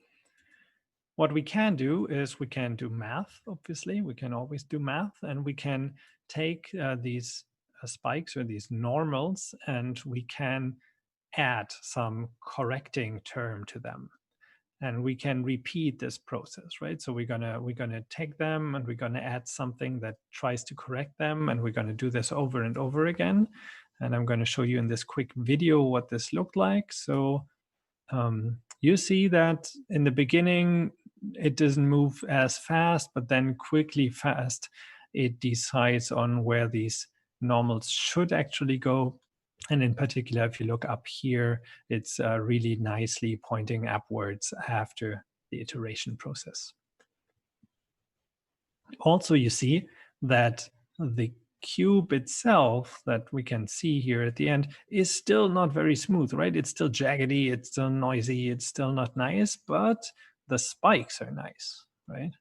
what we can do is we can do math, obviously. We can always do math, and we can take these spikes or these normals, and we can add some correcting term to them. and we can repeat this process, right? So we're gonna take them and we're gonna add something that tries to correct them, and we're gonna do this over and over again. And I'm gonna show you in this quick video what this looked like. So you see that in the beginning, it doesn't move as fast, but then quickly fast, it decides on where these normals should actually go. And in particular, if you look up here, it's really nicely pointing upwards after the iteration process. Also, you see that the cube itself that we can see here at the end is still not very smooth, right? It's still jaggedy, it's still noisy, it's still not nice, but the spikes are nice, right?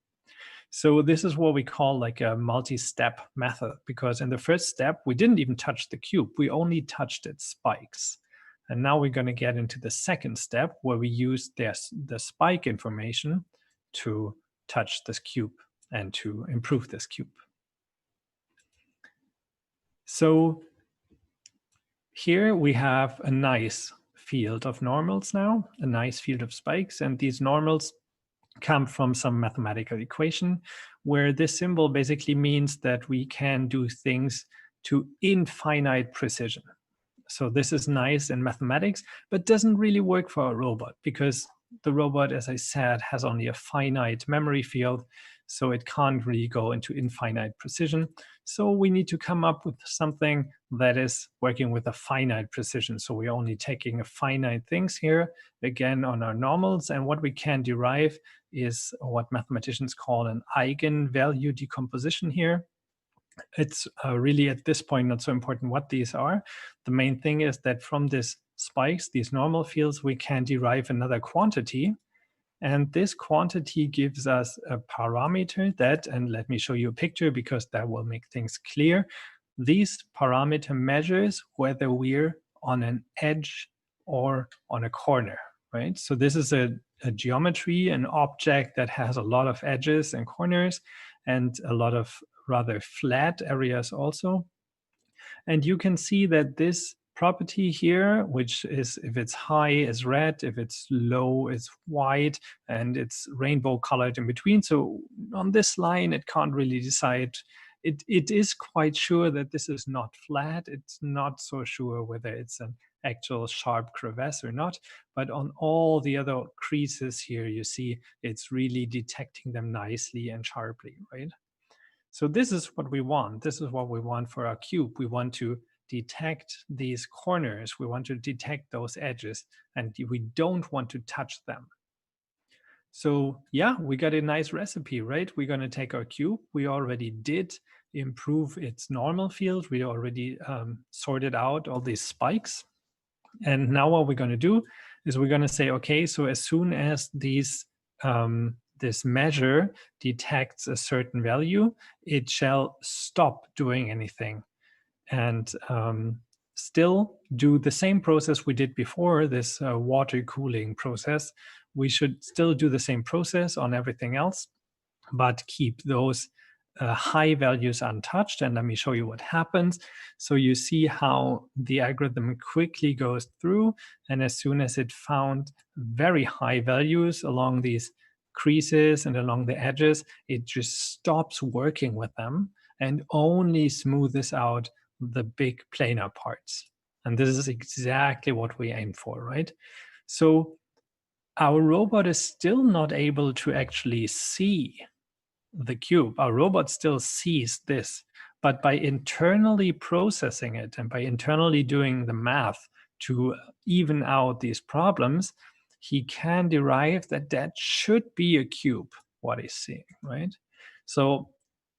So this is what we call like a multi-step method, because in the first step, we didn't even touch the cube. We only touched its spikes. And now we're going to get into the second step where we use the spike information to touch this cube and to improve this cube. So here we have a nice field of normals now, a nice field of spikes, and these normals come from some mathematical equation where this symbol basically means that we can do things to infinite precision. So this is nice in mathematics, but doesn't really work for a robot because the robot, as I said, has only a finite memory field, so it can't really go into infinite precision. So we need to come up with something that is working with a finite precision. So we're only taking a finite things here, again, on our normals, and what we can derive is what mathematicians call an eigenvalue decomposition here. It's really at this point not so important what these are. The main thing is that from these spikes, these normal fields, we can derive another quantity. And this quantity gives us a parameter that, and let me show you a picture because that will make things clear. These parameter measures whether we're on an edge or on a corner, right? So this is a geometry, an object that has a lot of edges and corners and a lot of rather flat areas also. And you can see that this property here, which is if it's high is red, if it's low is white, and it's rainbow colored in between. So on this line, it can't really decide. It is quite sure that this is not flat. It's not so sure whether it's an actual sharp crevasse or not. But on all the other creases here, you see it's really detecting them nicely and sharply, right? So this is what we want. This is what we want for our cube. We want to detect these corners. We want to detect those edges, and we don't want to touch them. So yeah, we got a nice recipe, right? We're going to take our cube. We already did improve its normal field. We already sorted out all these spikes. And now what we're going to do is we're going to say, okay, so as soon as these this measure detects a certain value, it shall stop doing anything and still do the same process we did before, this water cooling process. We should still do the same process on everything else, but keep those high values untouched. And let me show you what happens. So you see how the algorithm quickly goes through, and as soon as it found very high values along these creases and along the edges, it just stops working with them and only smoothes out the big planar parts. And this is exactly what we aim for, right? So our robot is still not able to actually see the cube. Our robot still sees this, but by internally processing it and by internally doing the math to even out these problems, he can derive that that should be a cube, what he's seeing, right? So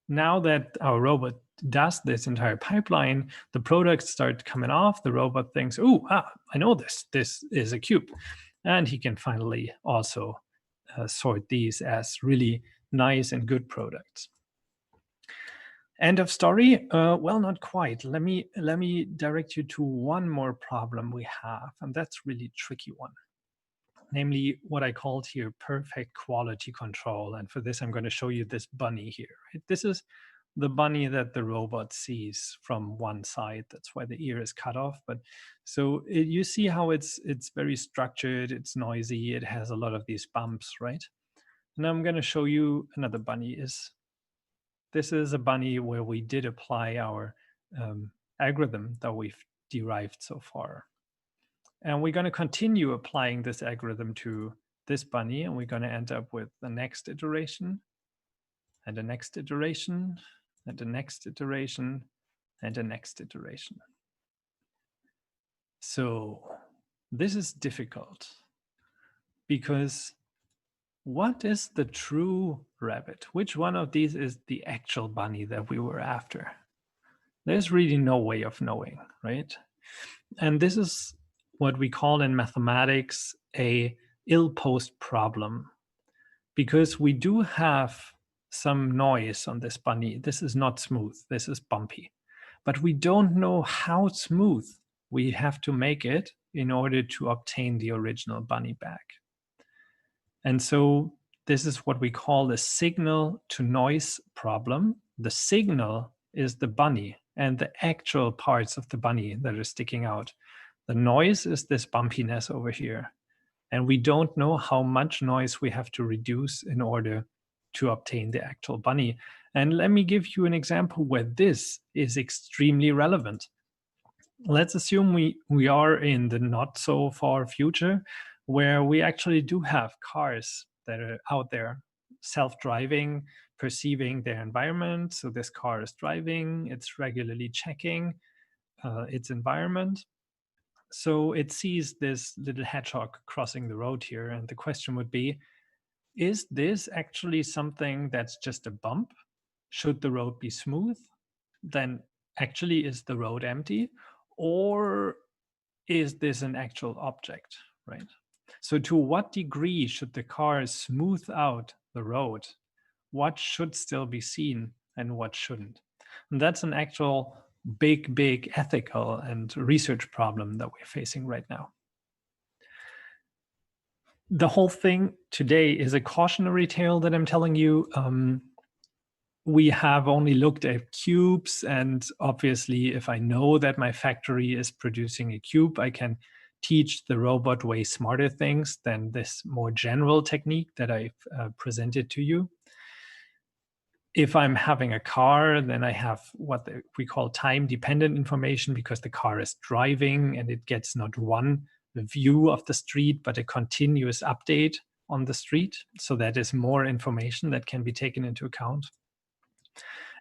now that our robot does this entire pipeline, the products start coming off. The robot thinks, oh, I know this is a cube. And he can finally also sort these as really nice and good products. End of story? Well, not quite. Let me direct you to one more problem we have, and that's really tricky one. Namely, what I called here perfect quality control. And for this, I'm going to show you this bunny here. Right? This is the bunny that the robot sees from one side. That's why the ear is cut off. But so you see how it's very structured, it's noisy, it has a lot of these bumps, right? And I'm going to show you another bunny. This is a bunny where we did apply our algorithm that we've derived so far. And we're going to continue applying this algorithm to this bunny, and we're going to end up with the next iteration, and the next iteration, and the next iteration, and the next iteration. So this is difficult because what is the true rabbit? Which one of these is the actual bunny that we were after? There's really no way of knowing, right? And this is what we call in mathematics a ill-posed problem, because we do have some noise on this bunny. This is not smooth, this is bumpy. But we don't know how smooth we have to make it in order to obtain the original bunny back. And so this is what we call the signal to noise problem. The signal is the bunny and the actual parts of the bunny that are sticking out. The noise is this bumpiness over here. And we don't know how much noise we have to reduce in order to obtain the actual bunny. And let me give you an example where this is extremely relevant. Let's assume we are in the not so far future where we actually do have cars that are out there self-driving, perceiving their environment. So this car is driving, it's regularly checking its environment. So it sees this little hedgehog crossing the road here. And the question would be, is this actually something that's just a bump? Should the road be smooth? Then actually is the road empty? Or is this an actual object, right? So to what degree should the car smooth out the road? What should still be seen and what shouldn't? And that's an actual big ethical and research problem that we're facing right now. The whole thing today is a cautionary tale that I'm telling you. We have only looked at cubes, and obviously if I know that my factory is producing a cube, I can teach the robot way smarter things than this more general technique that I've presented to you. If I'm having a car, then I have what we call time-dependent information, because the car is driving and it gets not one view of the street, but a continuous update on the street. So that is more information that can be taken into account.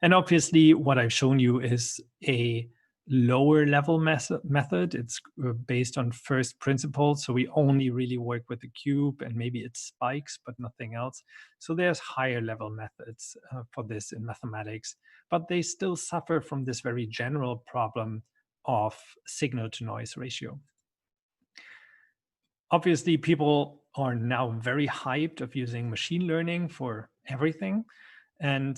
And obviously, what I've shown you is a lower level method. It's based on first principles. So we only really work with the cube and maybe it spikes, but nothing else. So there's higher level methods for this in mathematics, but they still suffer from this very general problem of signal to noise ratio. Obviously, people are now very hyped of using machine learning for everything. And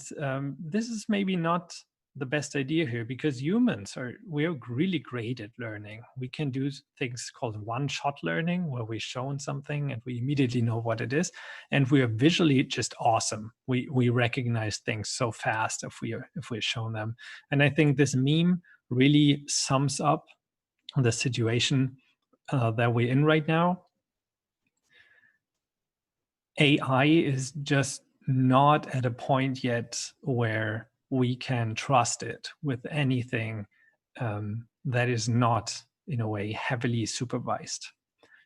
this is maybe not the best idea here, because humans we're really great at learning. We can do things called one-shot learning, where we're shown something and we immediately know what it is, and we are visually just awesome. We recognize things so fast if we're shown them. And I think this meme really sums up the situation that we're in right now. AI is just not at a point yet where we can trust it with anything that is not, in a way, heavily supervised.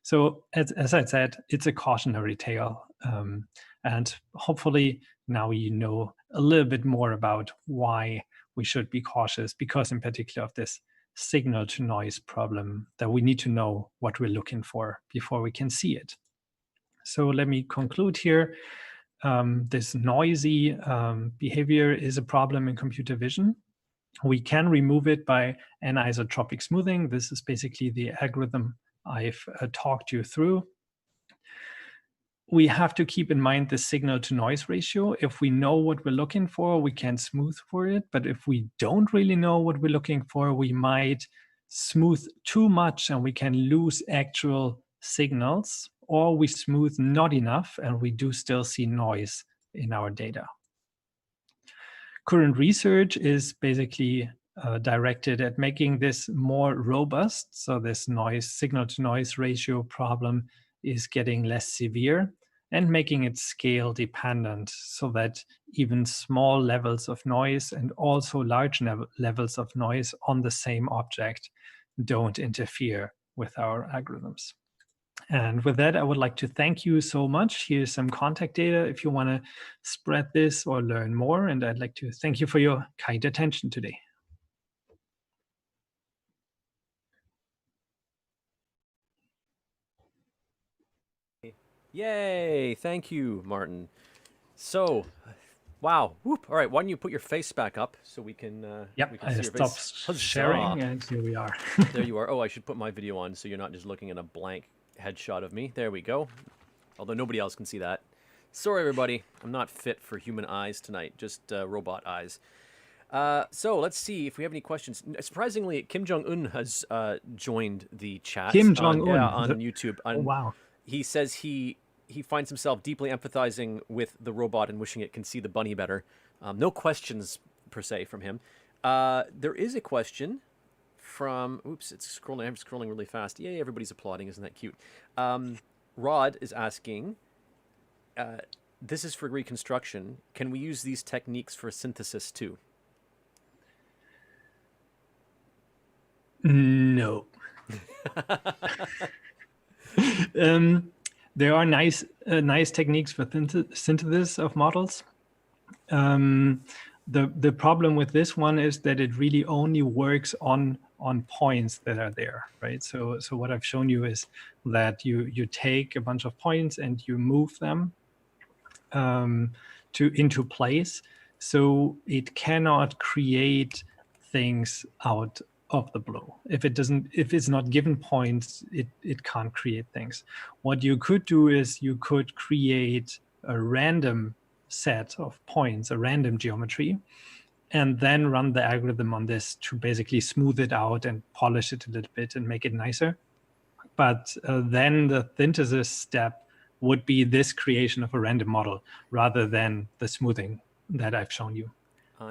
So as I said, it's a cautionary tale. And hopefully now you know a little bit more about why we should be cautious, because in particular of this signal to noise problem, that we need to know what we're looking for before we can see it. So let me conclude here. This noisy behavior is a problem in computer vision. We can remove it by anisotropic smoothing. This is basically the algorithm I've talked you through. We have to keep in mind the signal to noise ratio. If we know what we're looking for, we can smooth for it. But if we don't really know what we're looking for, we might smooth too much and we can lose actual signals, or we smooth not enough and we do still see noise in our data. Current research is basically directed at making this more robust. So this noise, signal to noise ratio problem is getting less severe, and making it scale dependent so that even small levels of noise and also large levels of noise on the same object don't interfere with our algorithms. And with that, I would like to thank you so much. Here's some contact data if you want to spread this or learn more. And I'd like to thank you for your kind attention today. Yay! Thank you, Martin. So, wow. Whoop. All right, why don't you put your face back up so we can, yep, we can I see your stopped face. sharing, and here we are. There you are. Oh, I should put my video on so you're not just looking at a blank headshot of me. There we go. Although nobody else can see that. Sorry, everybody. I'm not fit for human eyes tonight, just robot eyes. So let's see if we have any questions. Surprisingly, Kim Jong-un has joined the chat. Kim Jong-un? On YouTube. Oh, wow. He says he finds himself deeply empathizing with the robot and wishing it can see the bunny better. No questions, per se, from him. There is a question from... Oops, it's scrolling. I'm scrolling really fast. Yay, everybody's applauding. Isn't that cute? Rod is asking... this is for reconstruction. Can we use these techniques for synthesis, too? No. There are nice techniques for synthesis of models. The problem with this one is that it really only works on points that are there, right? So what I've shown you is that you take a bunch of points and you move them into place. So it cannot create things out of the blue. If it's not given points, it can't create things. What you could do is you could create a random set of points, a random geometry, and then run the algorithm on this to basically smooth it out and polish it a little bit and make it nicer. But then the synthesis step would be this creation of a random model rather than the smoothing that I've shown you.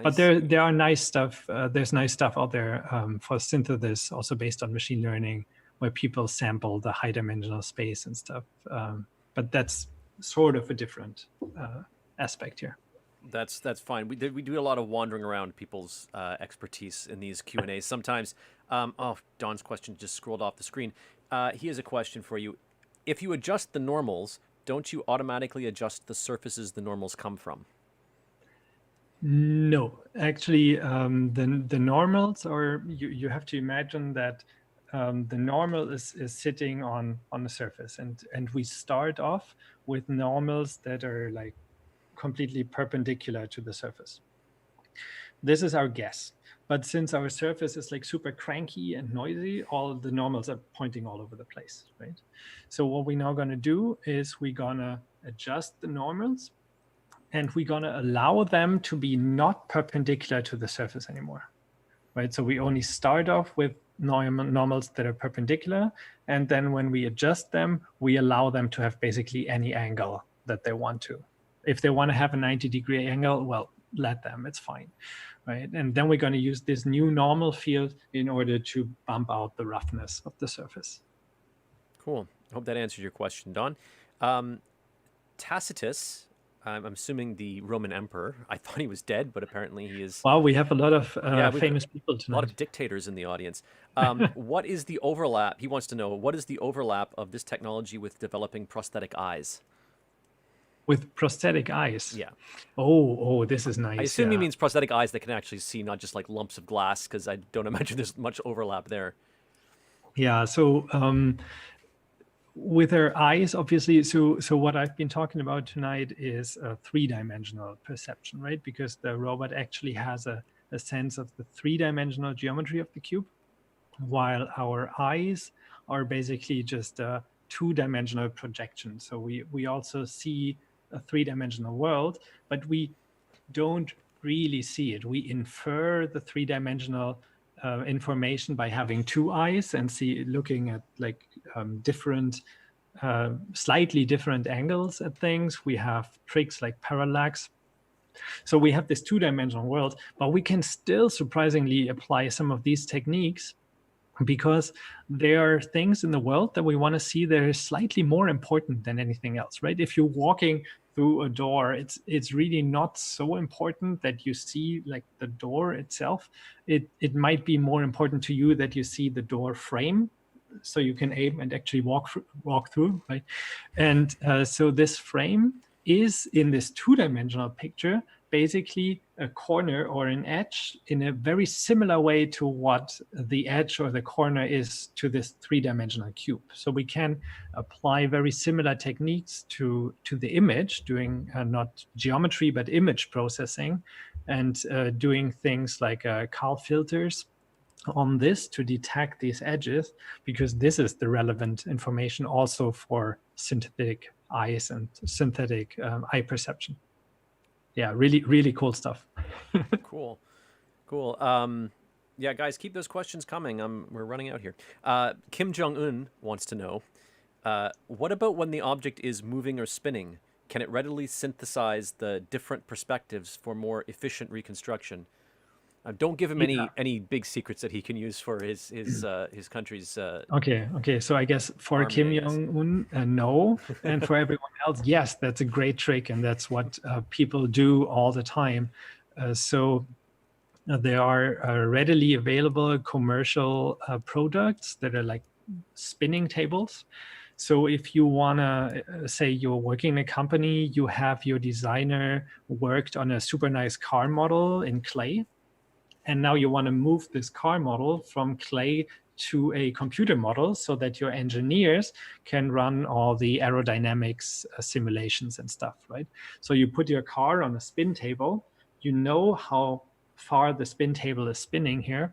But there are nice stuff. There's nice stuff out there for synthesis, also based on machine learning, where people sample the high-dimensional space and stuff. But that's sort of a different aspect here. That's fine. We do a lot of wandering around people's expertise in these Q&As. Sometimes, oh, Don's question just scrolled off the screen. He has a question for you. If you adjust the normals, don't you automatically adjust the surfaces the normals come from? No, actually, the normals are, you have to imagine that the normal is sitting on the surface, and we start off with normals that are like completely perpendicular to the surface. This is our guess. But since our surface is like super cranky and noisy, all the normals are pointing all over the place, right? So what we're now gonna do is we're gonna adjust the normals, and we're gonna allow them to be not perpendicular to the surface anymore, right? So we only start off with normals that are perpendicular, and then when we adjust them, we allow them to have basically any angle that they want to. If they want to have a 90-degree angle, well, let them, it's fine, right? And then we're going to use this new normal field in order to bump out the roughness of the surface. Cool. I hope that answers your question, Don. Tacitus, I'm assuming the Roman emperor. I thought he was dead, but apparently he is. Wow, we have a lot of famous people tonight. A lot of dictators in the audience. What is the overlap? He wants to know, what is the overlap of this technology with developing prosthetic eyes? With prosthetic eyes? Yeah. Oh, this is nice. I assume he means prosthetic eyes that can actually see, not just like lumps of glass, because I don't imagine there's much overlap there. Yeah, so with our eyes, obviously, so what I've been talking about tonight is a three-dimensional perception, right? Because the robot actually has a sense of the three-dimensional geometry of the cube, while our eyes are basically just a two-dimensional projection. So we also see a three-dimensional world, but we don't really see it. We infer the three-dimensional information by having two eyes and looking at like different, slightly different angles at things. We have tricks like parallax So we have this two-dimensional world, but we can still surprisingly apply some of these techniques because there are things in the world that we want to see that are slightly more important than anything else, right? If you're walking through a door, it's really not so important that you see like the door itself. It might be more important to you that you see the door frame, so you can aim and actually walk through, right? And so this frame is in this two-dimensional picture basically a corner or an edge in a very similar way to what the edge or the corner is to this three-dimensional cube. So we can apply very similar techniques to the image, doing not geometry but image processing, and doing things like Karl filters on this to detect these edges, because this is the relevant information also for synthetic eyes and synthetic eye perception. Yeah, really, really cool stuff. Cool. Yeah, guys, keep those questions coming. We're running out here. Kim Jong-un wants to know, what about when the object is moving or spinning? Can it readily synthesize the different perspectives for more efficient reconstruction? Don't give him any big secrets that he can use for his country's. Okay. So I guess for Kim Jong-un, no, and for everyone else, yes. That's a great trick, and that's what people do all the time. So there are readily available commercial products that are like spinning tables. So if you want to say you're working in a company, you have your designer worked on a super nice car model in clay, and now you want to move this car model from clay to a computer model so that your engineers can run all the aerodynamics simulations and stuff, right? So you put your car on a spin table, you know how far the spin table is spinning here,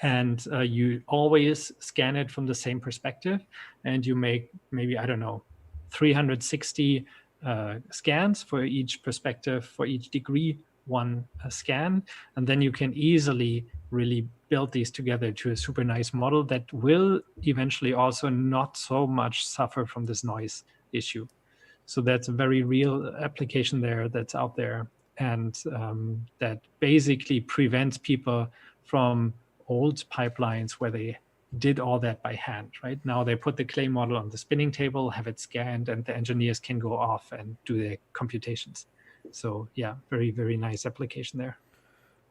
and you always scan it from the same perspective, and you make maybe, I don't know, 360 scans for each perspective, for each degree, one scan, and then you can easily really build these together to a super nice model that will eventually also not so much suffer from this noise issue. So that's a very real application there that's out there, and that basically prevents people from old pipelines where they did all that by hand. Right now they put the clay model on the spinning table, have it scanned, and the engineers can go off and do their computations. So yeah, very, very nice application there.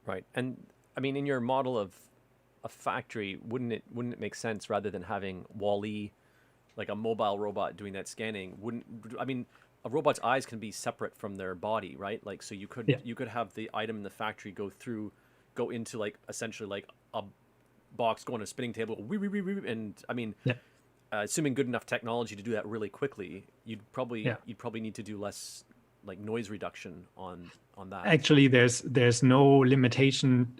Right. And I mean, in your model of a factory, wouldn't it make sense, rather than having Wall-E, like a mobile robot doing that scanning? A robot's eyes can be separate from their body, right? Like, so you could have the item in the factory go into like essentially like a box, go on a spinning table, and I mean, assuming good enough technology to do that really quickly, you'd probably need to do less like noise reduction on that. Actually, there's no limitation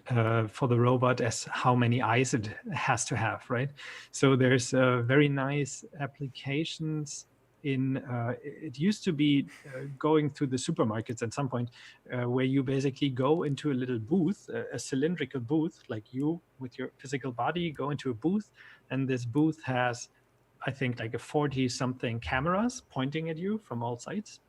for the robot as how many eyes it has to have, right? So there's very nice applications in, it used to be going through the supermarkets at some point, where you basically go into a little booth, a cylindrical booth, like you with your physical body go into a booth, and this booth has, I think, like a 40-something cameras pointing at you from all sides.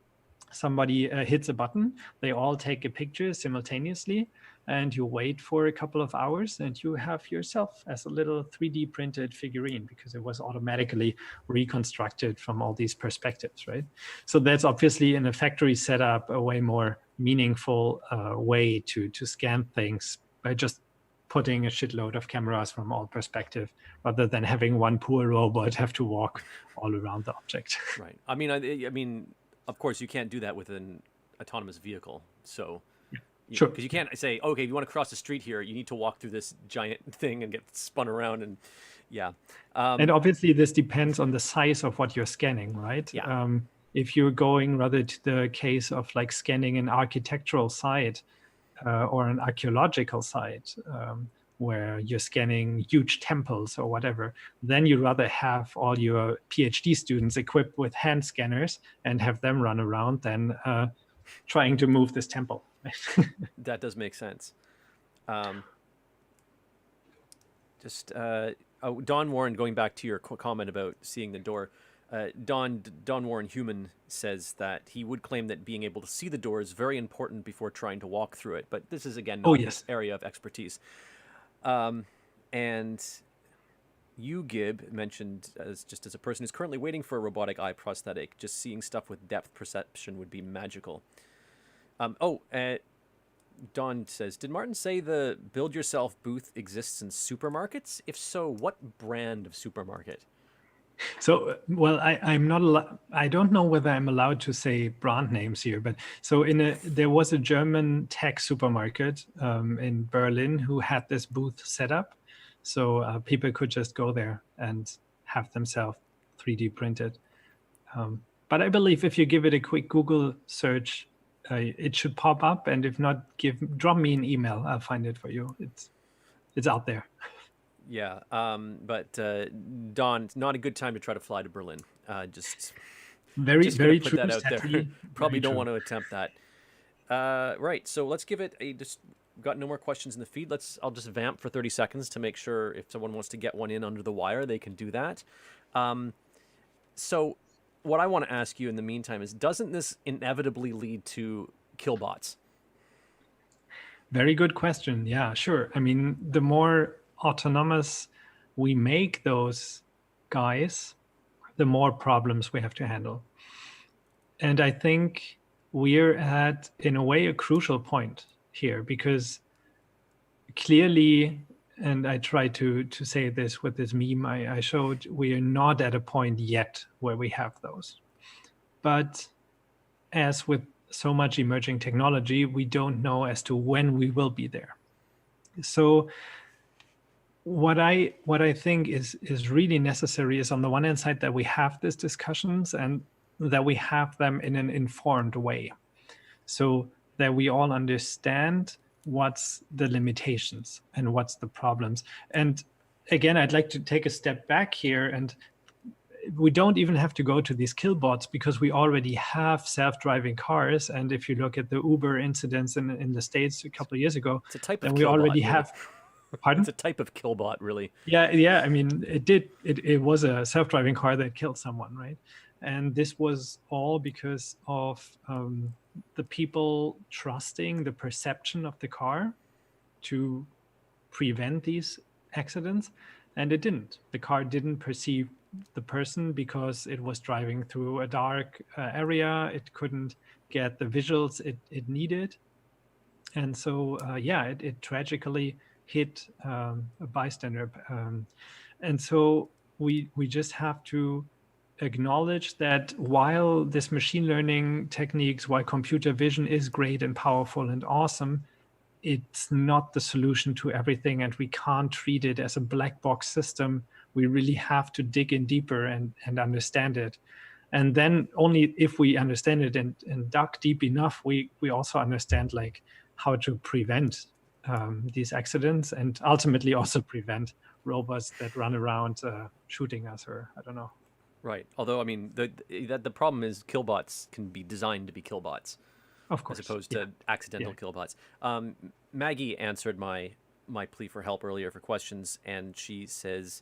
Somebody hits a button, they all take a picture simultaneously, and you wait for a couple of hours, and you have yourself as a little 3D printed figurine, because it was automatically reconstructed from all these perspectives, right? So that's obviously in a factory setup a way more meaningful way to scan things by just putting a shitload of cameras from all perspectives, rather than having one poor robot have to walk all around the object. Right. I mean, of course, you can't do that with an autonomous vehicle. So, sure, because you can't say, okay, if you want to cross the street here, you need to walk through this giant thing and get spun around, and and obviously, this depends on the size of what you're scanning, right? Yeah. If you're going rather to the case of like scanning an architectural site or an archaeological site, where you're scanning huge temples or whatever, then you rather have all your PhD students equipped with hand scanners and have them run around than trying to move this temple. That does make sense. Don Warren, going back to your comment about seeing the door, Don Warren Human says that he would claim that being able to see the door is very important before trying to walk through it. But this is, again, not his area of expertise. And you, Gib, mentioned just as a person who's currently waiting for a robotic eye prosthetic, just seeing stuff with depth perception would be magical. Don says, did Martin say the build-yourself booth exists in supermarkets? If so, what brand of supermarket? So, well, I'm not. I don't know whether I'm allowed to say brand names here, but so there was a German tech supermarket in Berlin who had this booth set up, so people could just go there and have themselves 3D printed. But I believe if you give it a quick Google search, it should pop up, and if not, drop me an email. I'll find it for you. It's out there. Yeah, but Don, it's not a good time to try to fly to Berlin. Just very put true. That out there. Probably don't true. want to attempt that. Right, so let's give it just got no more questions in the feed. I'll just vamp for 30 seconds to make sure if someone wants to get one in under the wire, they can do that. So what I want to ask you in the meantime is, doesn't this inevitably lead to killbots? Very good question. Yeah, sure. I mean, the more autonomous we make those guys, the more problems we have to handle. And I think we're at, in a way, a crucial point here, because clearly, and I try to say this with this meme I showed, we are not at a point yet where we have those. But as with so much emerging technology, we don't know as to when we will be there. So what I think is really necessary is, on the one hand side, that we have these discussions and that we have them in an informed way, so that we all understand what's the limitations and what's the problems. And again, I'd like to take a step back here, and we don't even have to go to these killbots, because we already have self-driving cars. And if you look at the Uber incidents in the States a couple of years ago, it's a type of then we already have. Pardon? It's a type of killbot, really. Yeah. I mean, it was a self-driving car that killed someone, right? And this was all because of the people trusting the perception of the car to prevent these accidents, and it didn't. The car didn't perceive the person because it was driving through a dark area. It couldn't get the visuals it needed, and so it tragically hit a bystander. And so we just have to acknowledge that while this machine learning techniques, while computer vision is great and powerful and awesome, it's not the solution to everything, and we can't treat it as a black box system. We really have to dig in deeper and understand it. And then only if we understand it and dug deep enough, we also understand like how to prevent these accidents, and ultimately also prevent robots that run around shooting us, or I don't know. Right. Although, I mean, the problem is killbots can be designed to be killbots, of course, as opposed to accidental killbots. Maggie answered my plea for help earlier for questions, and she says,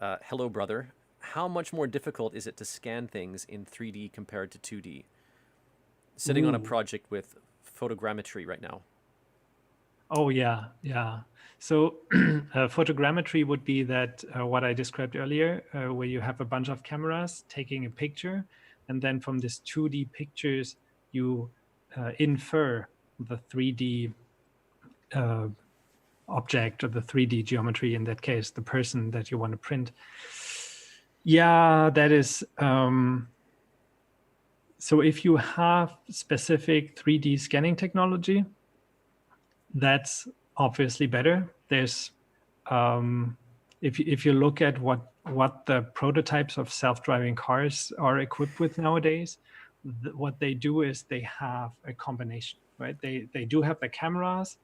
hello, brother. How much more difficult is it to scan things in 3D compared to 2D? Sitting on a project with photogrammetry right now. Oh, yeah. So photogrammetry would be that what I described earlier, where you have a bunch of cameras taking a picture, and then from this 2D pictures, you infer the 3D object, or the 3D geometry, in that case, the person that you want to print. Yeah, that is... so if you have specific 3D scanning technology, that's obviously better. There's, if you look at what the prototypes of self-driving cars are equipped with nowadays, what they do is they have a combination, right? They do have the cameras,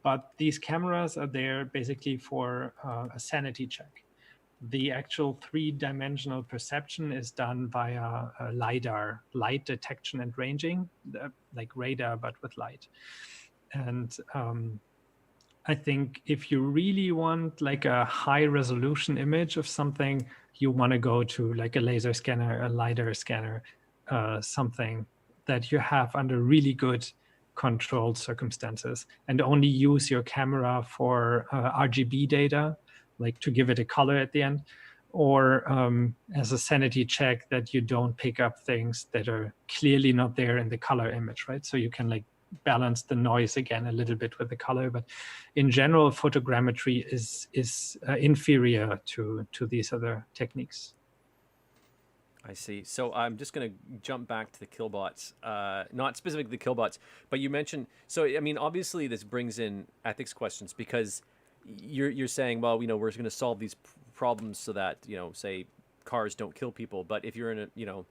but these cameras are there basically for a sanity check. The actual three-dimensional perception is done via LiDAR, light detection and ranging, like radar, but with light. And I think if you really want like a high resolution image of something, you want to go to like a laser scanner, a LiDAR scanner, something that you have under really good controlled circumstances, and only use your camera for RGB data, like to give it a color at the end, or as a sanity check that you don't pick up things that are clearly not there in the color image, right? So you can like balance the noise again a little bit with the color, but in general, photogrammetry is inferior to these other techniques. I see. So I'm just going to jump back to the killbots, not specifically the killbots, but you mentioned. So I mean, obviously, this brings in ethics questions because you're saying, well, you know, we're going to solve these problems so that, you know, say cars don't kill people. But if you're in a, you know,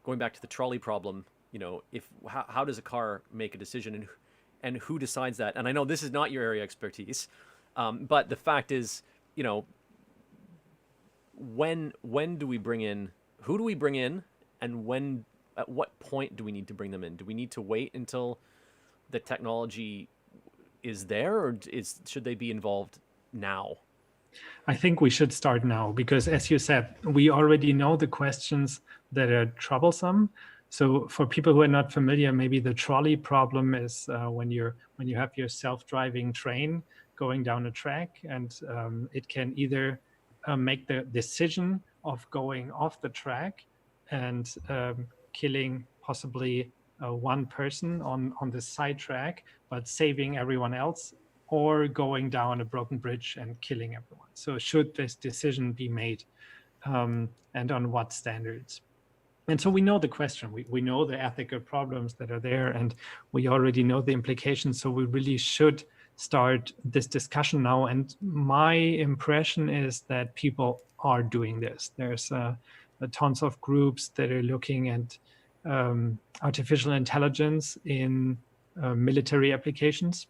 going back to the trolley problem, you know, if how does a car make a decision, and who decides that? And I know this is not your area of expertise, but the fact is, you know, when do we bring in? Who do we bring in, and when? At what point do we need to bring them in? Do we need to wait until the technology is there, or should they be involved now? I think we should start now because, as you said, we already know the questions that are troublesome. So for people who are not familiar, maybe the trolley problem is when you have your self-driving train going down a track, and it can either make the decision of going off the track and killing possibly one person on the side track, but saving everyone else, or going down a broken bridge and killing everyone. So should this decision be made, and on what standards? And so we know the question, we know the ethical problems that are there, and we already know the implications. So we really should start this discussion now. And my impression is that people are doing this. There's tons of groups that are looking at artificial intelligence in military applications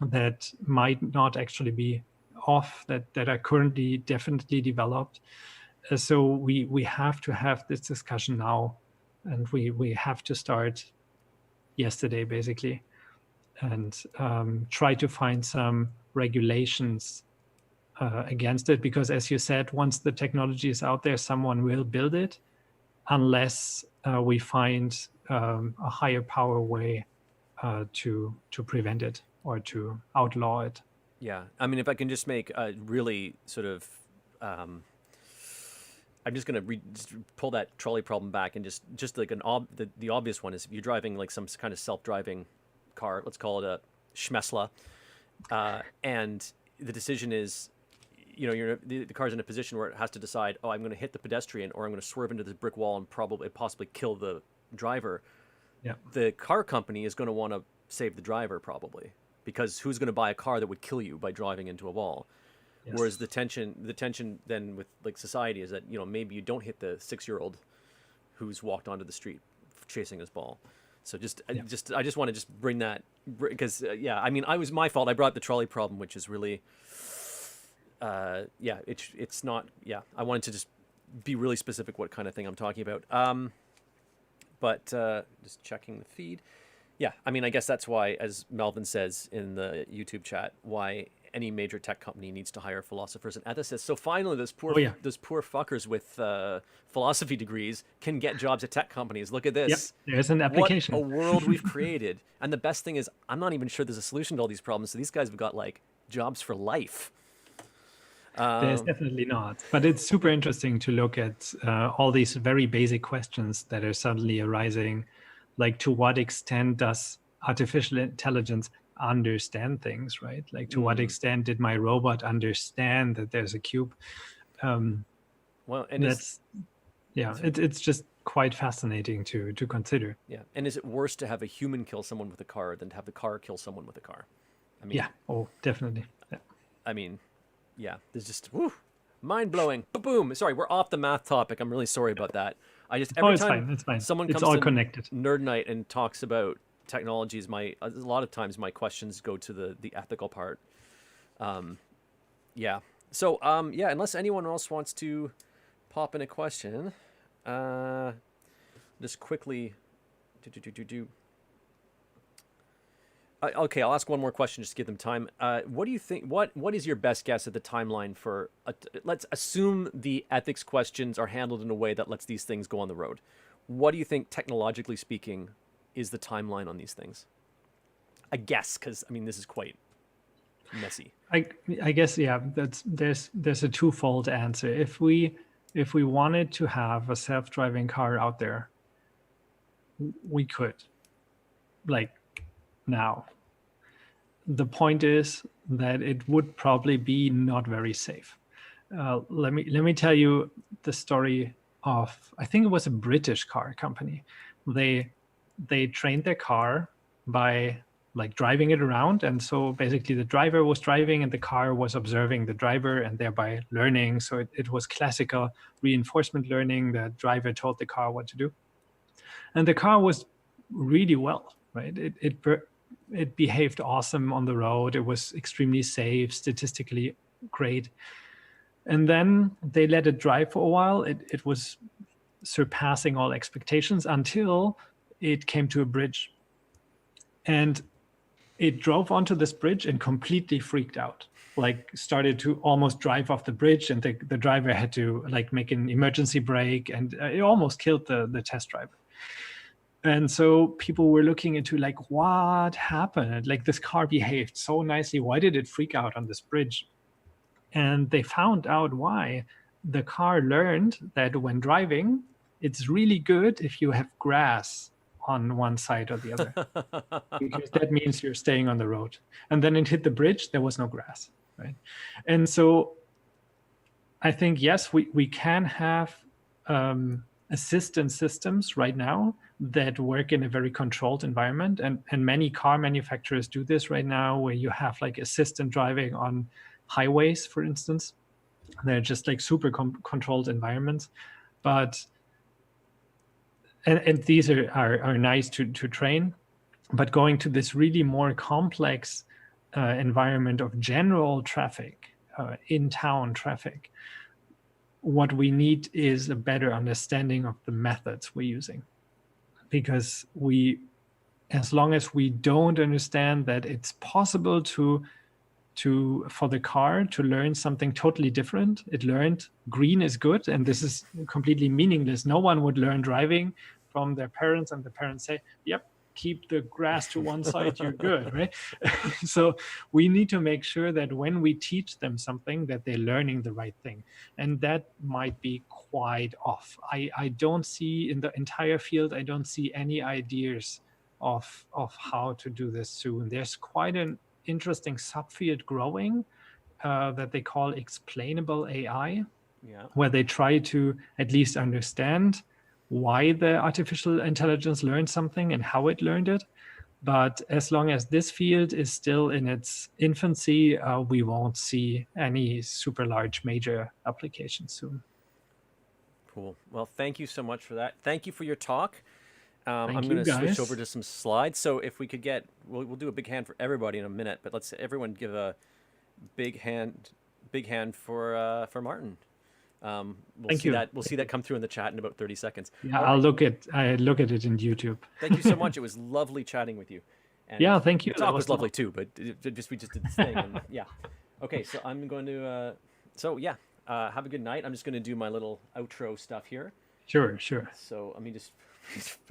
that might not actually be off, that are currently definitely developed. So we have to have this discussion now, and we have to start yesterday, basically, and try to find some regulations against it. Because as you said, once the technology is out there, someone will build it, unless we find a higher power way to prevent it or to outlaw it. Yeah, I mean, if I can just make a really sort of, I'm just going to pull that trolley problem back, and just like the obvious one is if you're driving like some kind of self-driving car, let's call it a Schmessla, and the decision is, you know, the car's in a position where it has to decide, oh, I'm going to hit the pedestrian, or I'm going to swerve into this brick wall and possibly kill the driver. Yeah. The car company is going to want to save the driver probably, because who's going to buy a car that would kill you by driving into a wall? Yes. Whereas the tension then with like society is that, you know, maybe you don't hit the 6-year-old who's walked onto the street chasing his ball. So I just want to just bring that, because yeah, I mean, it was my fault. I brought the trolley problem, which is really, it's not, yeah. I wanted to just be really specific what kind of thing I'm talking about. But just checking the feed. Yeah, I mean, I guess that's why, as Melvin says in the YouTube chat, why any major tech company needs to hire philosophers and ethicists. So finally, those poor fuckers with philosophy degrees can get jobs at tech companies. Look at this. Yep, there's an application. What a world we've created. And the best thing is, I'm not even sure there's a solution to all these problems. So these guys have got like jobs for life. There's definitely not. But it's super interesting to look at all these very basic questions that are suddenly arising. Like, to what extent does artificial intelligence understand things, right? Like, to what extent did my robot understand that there's a cube? Well, and it's just quite fascinating to consider. Yeah, and is it worse to have a human kill someone with a car than to have the car kill someone with a car? I mean, yeah. Oh, definitely. Yeah. I mean, yeah. There's just mind blowing. Boom. Sorry, we're off the math topic. I'm really sorry about that. Every time it's fine. Someone it's comes all to connected. Nerd Night and talks about technologies, a lot of times my questions go to the ethical part. Yeah. So unless anyone else wants to pop in a question, just quickly Okay, I'll ask one more question just to give them time. What do you think? What is your best guess at the timeline for? Let's assume the ethics questions are handled in a way that lets these things go on the road. What do you think, technologically speaking, is the timeline on these things? I guess, because I mean, this is quite messy. I guess, yeah. There's a twofold answer. If we wanted to have a self-driving car out there, we could, like, now. The point is that it would probably be not very safe. Let me tell you the story of, I think it was a British car company. They trained their car by like driving it around, and so basically the driver was driving and the car was observing the driver and thereby learning. So it was classical reinforcement learning. The driver told the car what to do, and the car was really well, right? It behaved awesome on the road. It was extremely safe, statistically great. And then they let it drive for a while. It was surpassing all expectations until it came to a bridge. And it drove onto this bridge and completely freaked out, like started to almost drive off the bridge, and the driver had to like make an emergency brake, and it almost killed the test driver. And so people were looking into like, what happened? Like, this car behaved so nicely. Why did it freak out on this bridge? And they found out why. The car learned that when driving, it's really good if you have grass on one side or the other, because that means you're staying on the road. And then it hit the bridge, there was no grass, right? And so I think, yes, we can have assistance systems right now that work in a very controlled environment. And many car manufacturers do this right now, where you have like assistant driving on highways, for instance. They're just like super controlled environments. But and these are nice to train, but going to this really more complex environment of general traffic, in-town traffic, what we need is a better understanding of the methods we're using. Because as long as we don't understand that it's possible for the car to learn something totally different. It learned green is good, and this is completely meaningless. No one would learn driving from their parents, and the parents say, yep, keep the grass to one side, you're good, right? So we need to make sure that when we teach them something, that they're learning the right thing. And that might be quite off. I don't see in the entire field, I don't see any ideas of how to do this soon. There's quite an interesting subfield growing that they call explainable AI, where they try to at least understand why the artificial intelligence learned something and how it learned it. But as long as this field is still in its infancy, we won't see any super large major applications soon. Cool. Well, thank you so much for that. Thank you for your talk. I'm you, going to switch guys. over to some slides. So if we could get, we'll do a big hand for everybody in a minute, but let's everyone give a big hand for Martin. Thank you. We'll see that come through in the chat in about 30 seconds. Yeah, I look at it in YouTube. Thank you so much. It was lovely chatting with you. And yeah, thank you. The talk was lovely too, but we just did this thing. And yeah. Okay, so I'm going to. Have a good night. I'm just going to do my little outro stuff here. Sure. So let me just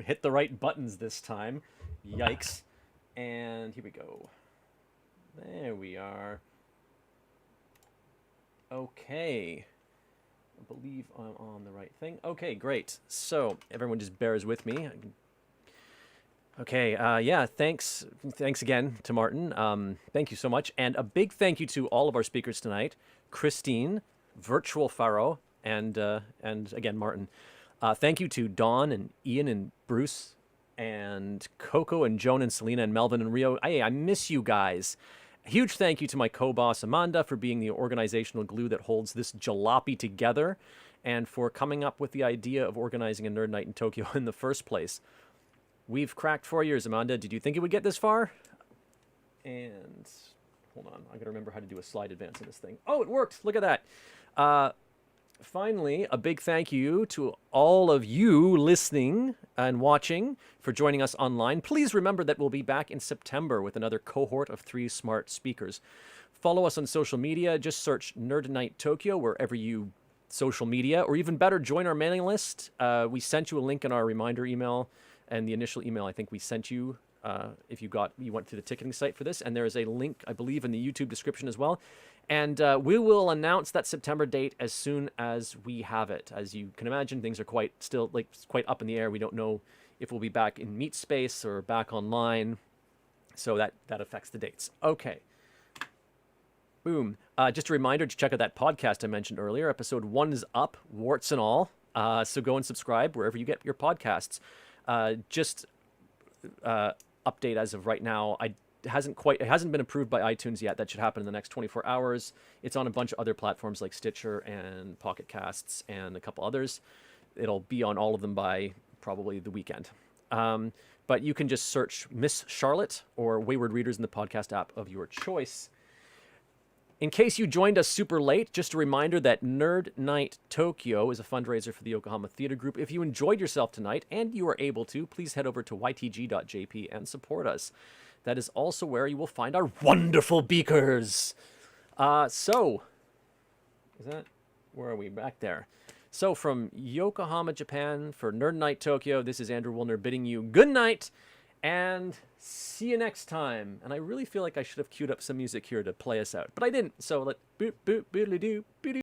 hit the right buttons this time. Yikes. And here we go. There we are. Okay. I believe I'm on the right thing. Okay, great. So everyone just bears with me. Okay, thanks again to Martin. Thank you so much. And a big thank you to all of our speakers tonight. Christine, Virtual Pharaoh, and again, Martin. Thank you to Dawn and Ian and Bruce and Coco and Joan and Selena and Melvin and Rio. Hey, I miss you guys. A huge thank you to my co-boss Amanda for being the organizational glue that holds this jalopy together and for coming up with the idea of organizing a Nerd Night in Tokyo in the first place. We've cracked 4 years, Amanda. Did you think it would get this far? And hold on, I gotta remember how to do a slide advance on this thing. Oh, it worked. Look at that. finally, a big thank you to all of you listening and watching for joining us online. Please remember that we'll be back in September with another cohort of 3 smart speakers. Follow us on social media. Just search Nerd Nite Tokyo wherever you social media, or even better, join our mailing list. We sent you a link in our reminder email, and the initial email I think we sent you if you went to the ticketing site for this, and there is a link, I believe, in the YouTube description as well. And we will announce that September date as soon as we have it. As you can imagine, things are quite up in the air. We don't know if we'll be back in Meet Space or back online, so that affects the dates. Okay. Boom. Just a reminder to check out that podcast I mentioned earlier. Episode 1 is up, warts and all. So go and subscribe wherever you get your podcasts. Just update as of right now. It hasn't been approved by iTunes yet. That should happen in the next 24 hours. It's on a bunch of other platforms like Stitcher and Pocket Casts and a couple others. It'll be on all of them by probably the weekend. But you can just search Miss Charlotte or Wayward Readers in the podcast app of your choice. In case you joined us super late, just a reminder that Nerd Nite Tokyo is a fundraiser for the Yokohama Theater Group. If you enjoyed yourself tonight, and you are able to, please head over to ytg.jp and support us. That is also where you will find our wonderful beakers. Where are we? Back there. So from Yokohama, Japan, for Nerd Nite Tokyo, this is Andrew Woolner bidding you good night, and see you next time. And I really feel like I should have queued up some music here to play us out, but I didn't. So let boop boop boodly doo boodoo.